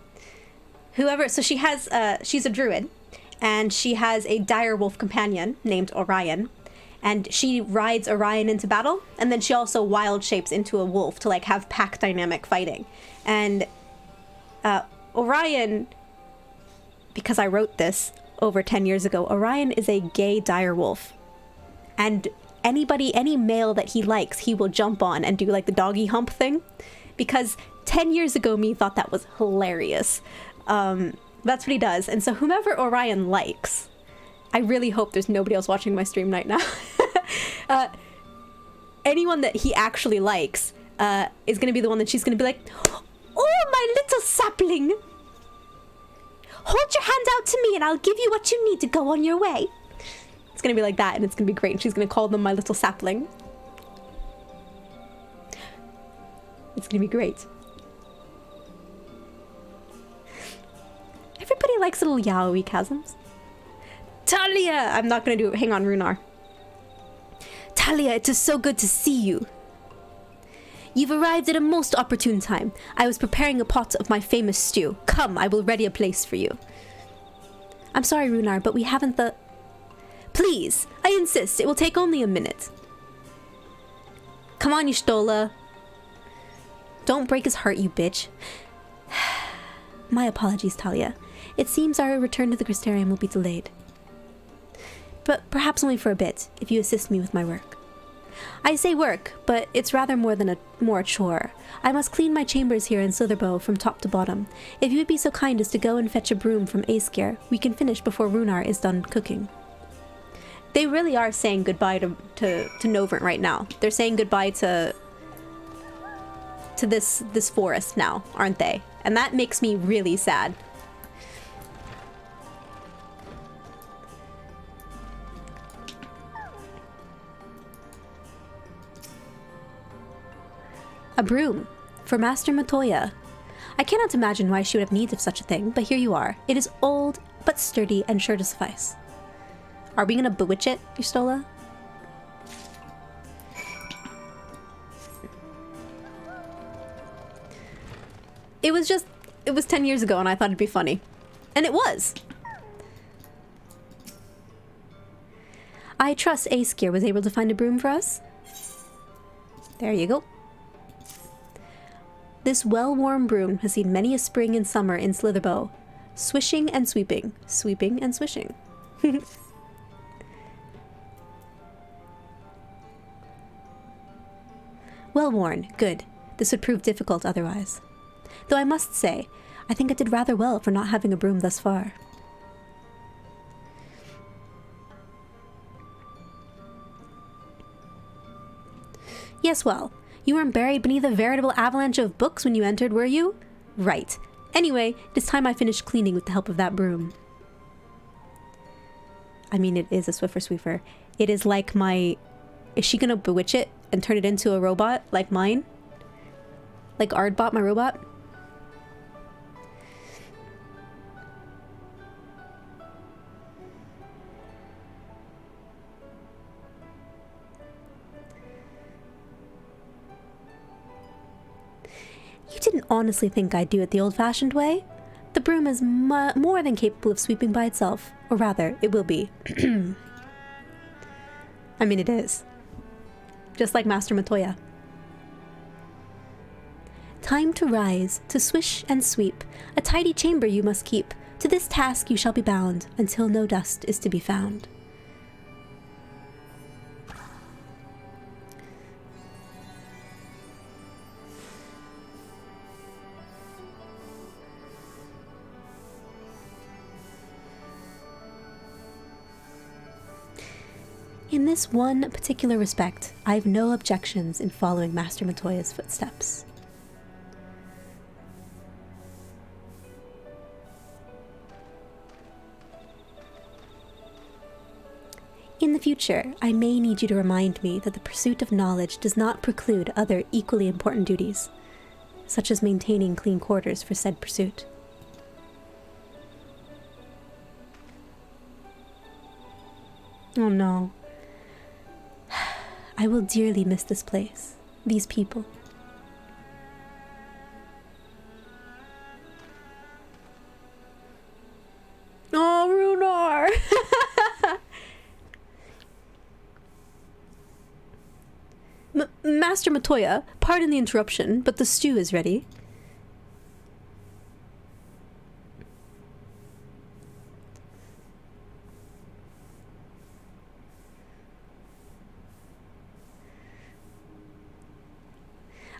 so she has she's a druid, and she has a direwolf companion named Orion, and she rides Orion into battle, and then she also wild shapes into a wolf to like have pack dynamic fighting. And Orion, because I wrote this over 10 years ago, Orion is a gay direwolf, and any male that he likes, he will jump on and do like the doggy hump thing, because 10 years ago me thought that was hilarious. That's what he does. And so whomever Orion likes, I really hope there's nobody else watching my stream right now. Anyone that he actually likes is going to be the one that she's going to be like, "Oh, my little sapling, hold your hand out to me and I'll give you what you need to go on your way." It's going to be like that, and it's going to be great. And she's going to call them my little sapling. It's going to be great. Everybody likes little yaoi chasms. Talia! I'm not going to do it. Hang on, Runar. Talia, it is so good to see you. You've arrived at a most opportune time. I was preparing a pot of my famous stew. Come, I will ready a place for you. I'm sorry, Runar, but we haven't the... Please, I insist. It will take only a minute. Come on, you Stola. Don't break his heart, you bitch. My apologies, Talia. It seems our return to the Crystarium will be delayed. But perhaps only for a bit, if you assist me with my work. I say work, but it's rather more a chore. I must clean my chambers here in Slitherbow from top to bottom. If you would be so kind as to go and fetch a broom from Aesgeir, we can finish before Runar is done cooking. They really are saying goodbye to Novert right now. They're saying goodbye to this forest now, aren't they? And that makes me really sad. A broom for Master Matoya. I cannot imagine why she would have need of such a thing, but here you are. It is old, but sturdy and sure to suffice. Are we gonna bewitch it, Yustola? It was 10 years ago and I thought it'd be funny. And it was! I trust Aesgeir was able to find a broom for us. There you go. This well-worn broom has seen many a spring and summer in Slitherbow. Swishing and sweeping. Sweeping and swishing. Well worn. Good. This would prove difficult otherwise. Though I must say, I think I did rather well for not having a broom thus far. Yes, well, you weren't buried beneath a veritable avalanche of books when you entered, were you? Right. Anyway, it is time I finished cleaning with the help of that broom. I mean, it is a Swiffer Sweeper. It is like my... Is she gonna bewitch it and turn it into a robot like mine? Like Ardbot, my robot? You didn't honestly think I'd do it the old-fashioned way? The broom is more than capable of sweeping by itself. Or rather, it will be. I mean, it is. Just like Master Matoya. Time to rise, to swish and sweep. A tidy chamber you must keep. To this task you shall be bound, until no dust is to be found. In this one particular respect, I have no objections in following Master Matoya's footsteps. In the future, I may need you to remind me that the pursuit of knowledge does not preclude other equally important duties, such as maintaining clean quarters for said pursuit. Oh no. I will dearly miss this place, these people. Oh, Runar! Master Matoya, pardon the interruption, but the stew is ready.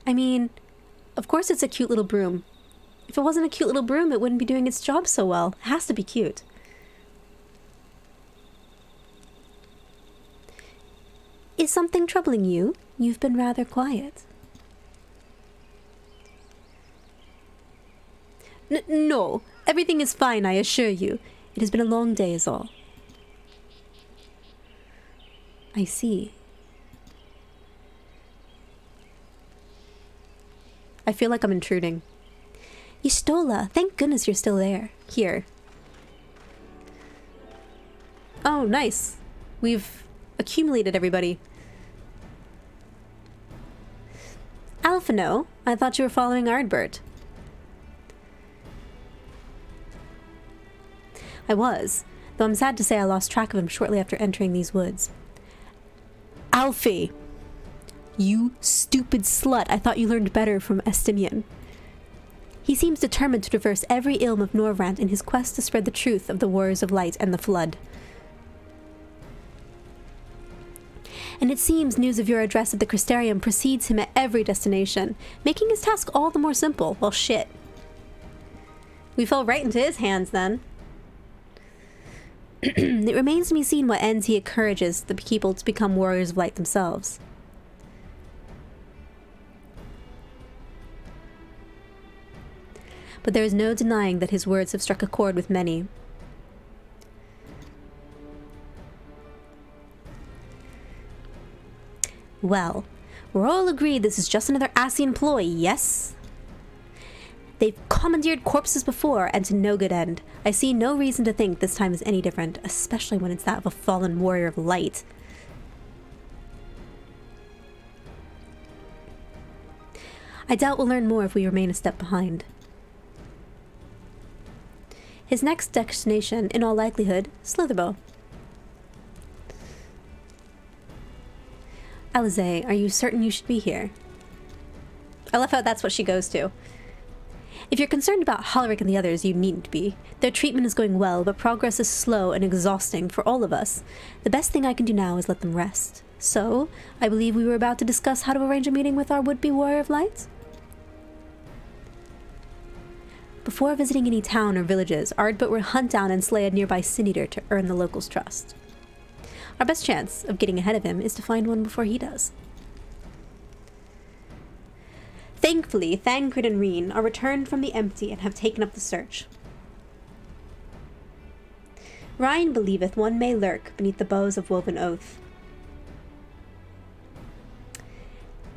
I mean, of course it's a cute little broom. If it wasn't a cute little broom, it wouldn't be doing its job so well. It has to be cute. Is something troubling you? You've been rather quiet. No, everything is fine, I assure you. It has been a long day is all. I see. I feel like I'm intruding. Y'shtola, thank goodness you're still there. Here. Oh, nice. We've accumulated everybody. Alphino, I thought you were following Ardbert. I was, though I'm sad to say I lost track of him shortly after entering these woods. Alfie! You stupid slut, I thought you learned better from Estimian. He seems determined to traverse every ilm of Norvrant in his quest to spread the truth of the Warriors of Light and the Flood. And it seems news of your address at the Crystarium precedes him at every destination, making his task all the more simple. Well, shit. We fell right into his hands, then. It remains to be seen what ends he encourages the people to become Warriors of Light themselves. But there is no denying that his words have struck a chord with many. Well, we're all agreed this is just another Ascian ploy, yes? They've commandeered corpses before, and to no good end. I see no reason to think this time is any different, especially when it's that of a fallen warrior of light. I doubt we'll learn more if we remain a step behind. His next destination, in all likelihood, Slitherbow. Alize, are you certain you should be here? I love how that's what she goes to. If you're concerned about Holric and the others, you needn't be. Their treatment is going well, but progress is slow and exhausting for all of us. The best thing I can do now is let them rest. So, I believe we were about to discuss how to arrange a meeting with our would-be Warrior of Light? Before visiting any town or villages, Ardbert would hunt down and slay a nearby Sin Eater to earn the locals' trust. Our best chance of getting ahead of him is to find one before he does. Thankfully, Thancred and Reen are returned from the empty and have taken up the search. Ryan believeth one may lurk beneath the boughs of woven oath.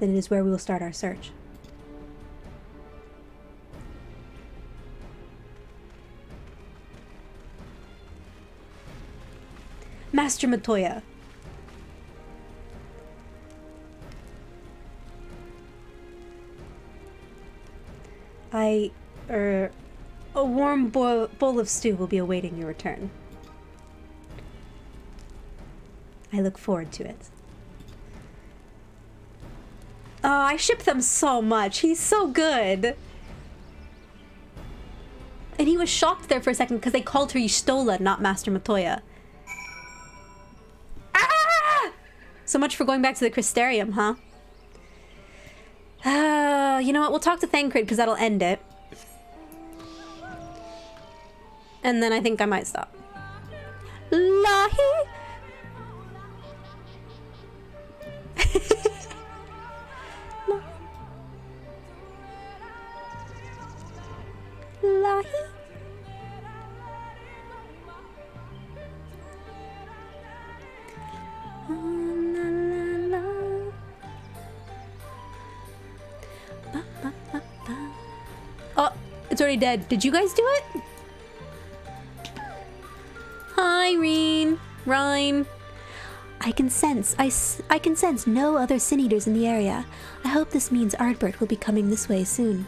Then it is where we will start our search. Master Matoya. A warm bowl of stew will be awaiting your return. I look forward to it. Oh, I ship them so much. He's so good. And he was shocked there for a second because they called her Y'shtola, not Master Matoya. Ah! So much for going back to the Crystarium, huh? You know what? We'll talk to Thancred because that'll end it. And then I think I might stop. Lahi! Lahi? Oh, it's already dead. Did you guys do it? Hi, Reen. Ryan. I can sense no other Sin Eaters in the area. I hope this means Ardbert will be coming this way soon.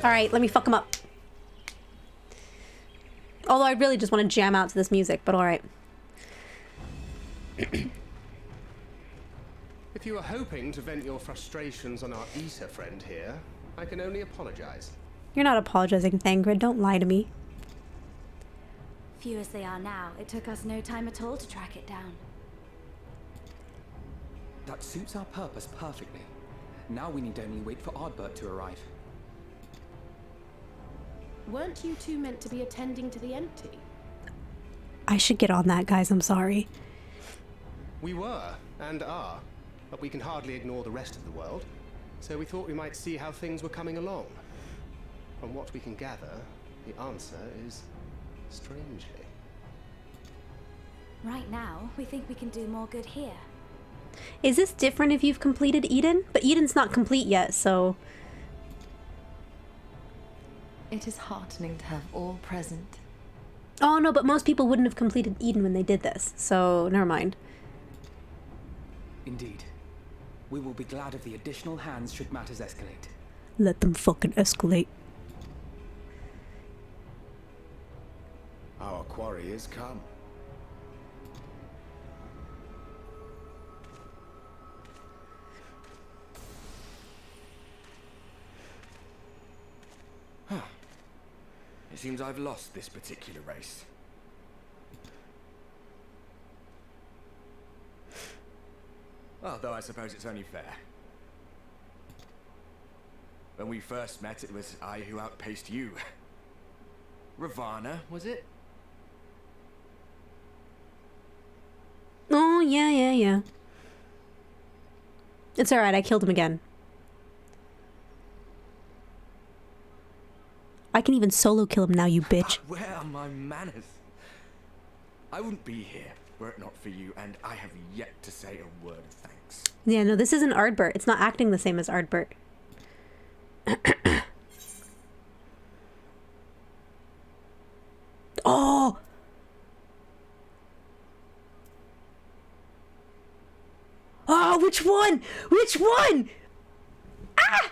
Alright, let me fuck him up. Although I really just want to jam out to this music, but alright. If you were hoping to vent your frustrations on our Issa friend here, I can only apologize. You're not apologizing, Thangrid. Don't lie to me. Few as they are now, it took us no time at all to track it down. That suits our purpose perfectly. Now we need only wait for Ardbert to arrive. Weren't you two meant to be attending to the empty? I should get on that, guys. I'm sorry. We were, and are, but we can hardly ignore the rest of the world. So we thought we might see how things were coming along. From what we can gather, the answer is strangely. Right now, we think we can do more good here. Is this different if you've completed Eden? But Eden's not complete yet, so... It is heartening to have all present. Oh no, but most people wouldn't have completed Eden when they did this, so never mind. Indeed. We will be glad of the additional hands should matters escalate. Let them fucking escalate. Our quarry is come. Huh. It seems I've lost this particular race. Although I suppose it's only fair. When we first met, it was I who outpaced you. Ravana, was it? Oh, yeah. It's alright, I killed him again. I can even solo kill him now, you bitch. Where are my manners? I wouldn't be here were it not for you, and I have yet to say a word of thanks. Yeah, no, this isn't Ardbert. It's not acting the same as Ardbert. Oh! Oh, which one? Which one? Ah!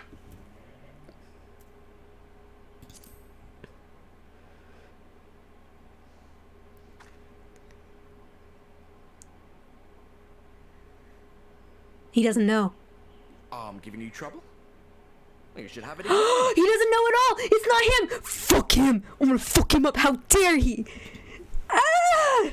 He doesn't know. I'm giving you trouble? Well, you should have it. He doesn't know at all. It's not him. Fuck him. I'm gonna fuck him up. How dare he? Ah!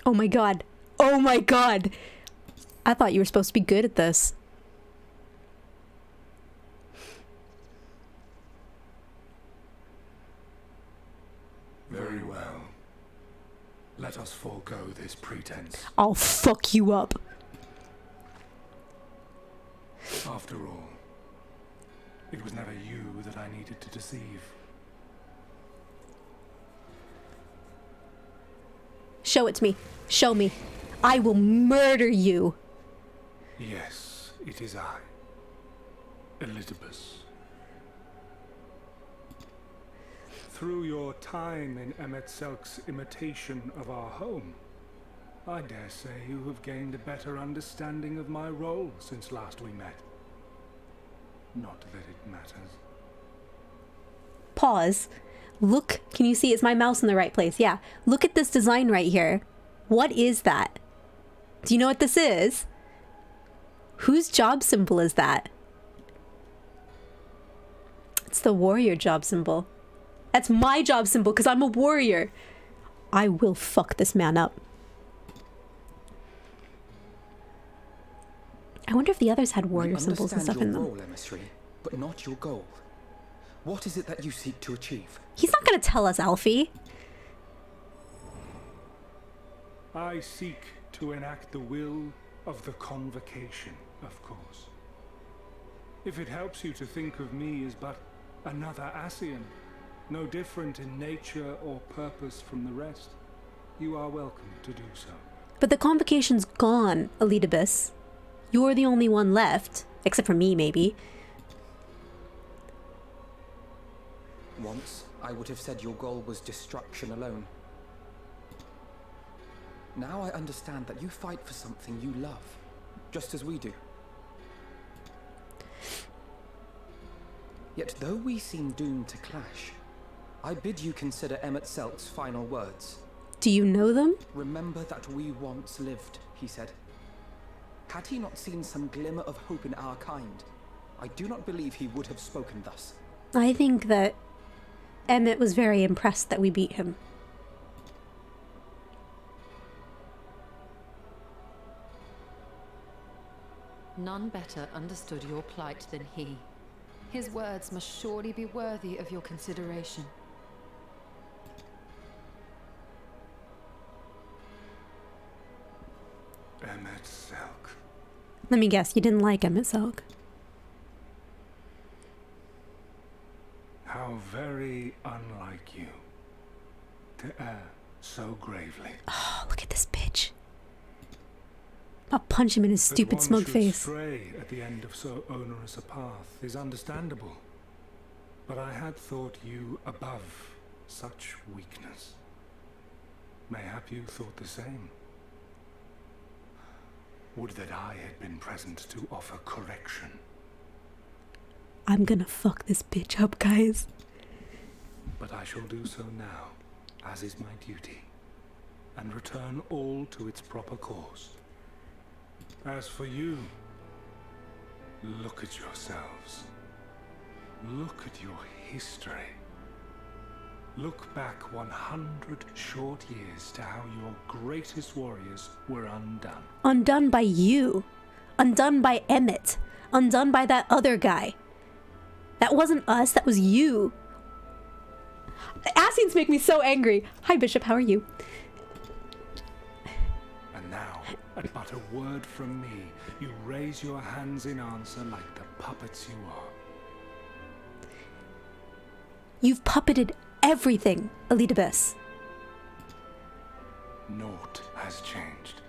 Oh my god. Oh my god. I thought you were supposed to be good at this. Very well. Let us forego this pretense. I'll fuck you up. After all, it was never you that I needed to deceive. Show it to me. Show me. I will murder you. Yes, it is I, Elizabeth. Through your time in Emetzelk's imitation of our home, I dare say you have gained a better understanding of my role since last we met. Not that it matters. Pause. Look, can you see? Is my mouse in the right place? Yeah. Look at this design right here. What is that? Do you know what this is? Whose job symbol is that? It's the warrior job symbol. That's my job symbol because I'm a warrior. I will fuck this man up. I wonder if the others had warrior symbols and stuff in them. I understand your role, emissary, but not your goal. What is it that you seek to achieve? He's not going to tell us, Alfie. I seek to enact the will of the Convocation, of course. If it helps you to think of me as but another Ascian, no different in nature or purpose from the rest, you are welcome to do so. But the Convocation's gone, Elidibus. You're the only one left, except for me, maybe. Once, I would have said your goal was destruction alone. Now I understand that you fight for something you love. just as we do. Yet though we seem doomed to clash, I bid you consider Emmett Selk's final words. Do you know them? Remember that we once lived, he said. Had he not seen some glimmer of hope in our kind, I do not believe he would have spoken thus. I think that Emmett was very impressed that we beat him. None better understood your plight than he. His words must surely be worthy of your consideration. Emmett Selk. Let me guess, you didn't like Emmett Selk. How very unlike you to err so gravely. Oh, look at this bitch. I'll punch him in his stupid smug face. Stray at the end of so onerous a path is understandable, but I had thought you above such weakness. Mayhap you thought the same. Would that I had been present to offer correction. I'm gonna fuck this bitch up, guys. But I shall do so now, as is my duty, and return all to its proper course. As for you, look at yourselves. Look at your history. Look back 100 short years to how your greatest warriors were undone. Undone by you. Undone by Emmett. Undone by that other guy. That wasn't us, that was you. Assassins make me so angry. Hi, Bishop, how are you? And now, at but a word from me, you raise your hands in answer like the puppets you are. You've puppeted everything, Elidibus. Naught has changed.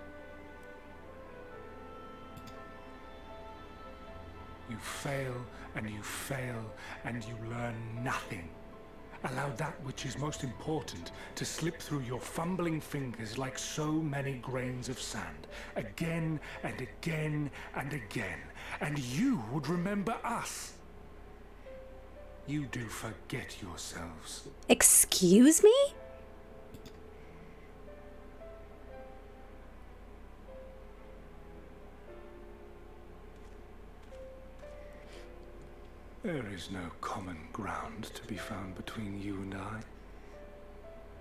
You fail, and you fail, and you learn nothing. Allow that which is most important to slip through your fumbling fingers like so many grains of sand, again and again and again, and you would remember us. You do forget yourselves. Excuse me? There is no common ground to be found between you and I,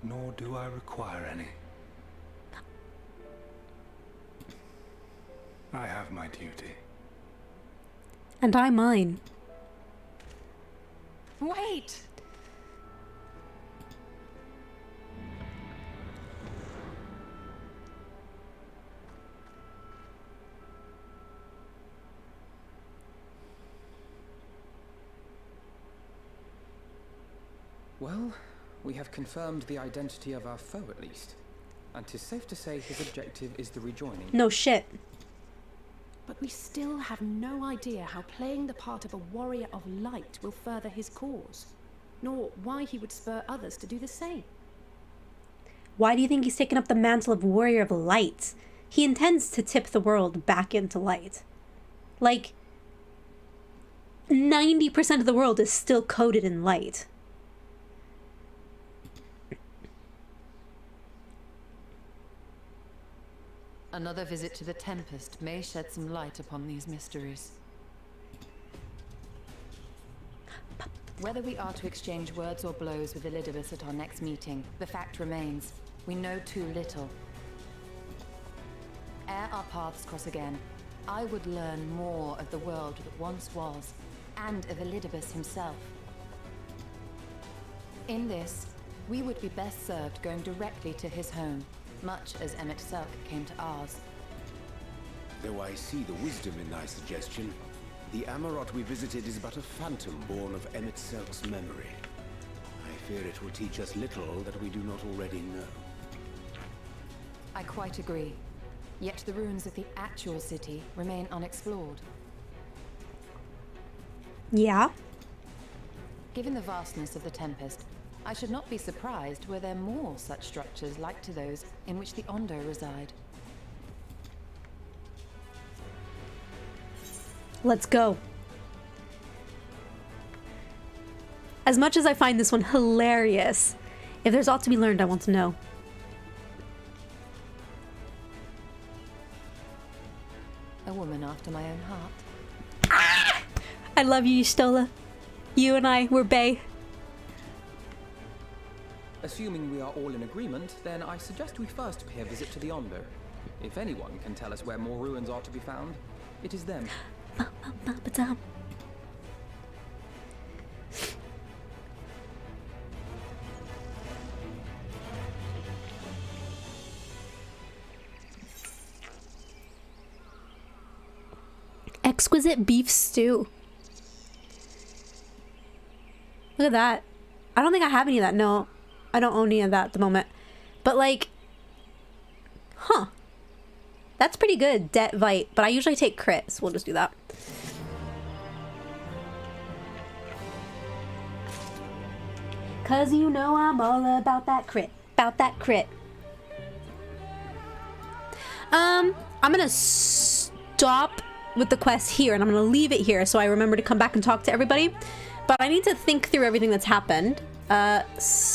nor do I require any. I have my duty. And I mine. Wait! Well, we have confirmed the identity of our foe at least. And 'tis safe to say his objective is the rejoining. No shit. But we still have no idea how playing the part of a warrior of light will further his cause, nor why he would spur others to do the same. Why do you think he's taken up the mantle of warrior of light? He intends to tip the world back into light. Like, 90% of the world is still coated in light. Another visit to the Tempest may shed some light upon these mysteries. Whether we are to exchange words or blows with Elidibus at our next meeting, the fact remains, we know too little. Ere our paths cross again, I would learn more of the world that once was, and of Elidibus himself. In this, we would be best served going directly to his home, much as Emmett Selk came to ours. Though I see the wisdom in thy suggestion, the Amarot we visited is but a phantom born of Emmett Selk's memory. I fear it will teach us little that we do not already know. I quite agree. Yet the ruins of the actual city remain unexplored. Yeah? Given the vastness of the Tempest, I should not be surprised were there more such structures like to those in which the Ondo reside. Let's go. As much as I find this one hilarious, if there's aught to be learned, I want to know. A woman after my own heart. Ah! I love you, Stola. You and I, we're bae. Assuming we are all in agreement, then I suggest we first pay a visit to the Ondo. If anyone can tell us where more ruins are to be found, it is them. Exquisite beef stew. Look at that. I don't think I have any of that. No, I don't own any of that at the moment. But like, huh. That's pretty good, Det Vite. But I usually take crit, so we'll just do that. Cause you know I'm all about that crit. About that crit. I'm gonna stop with the quest here, and I'm gonna leave it here so I remember to come back and talk to everybody. But I need to think through everything that's happened.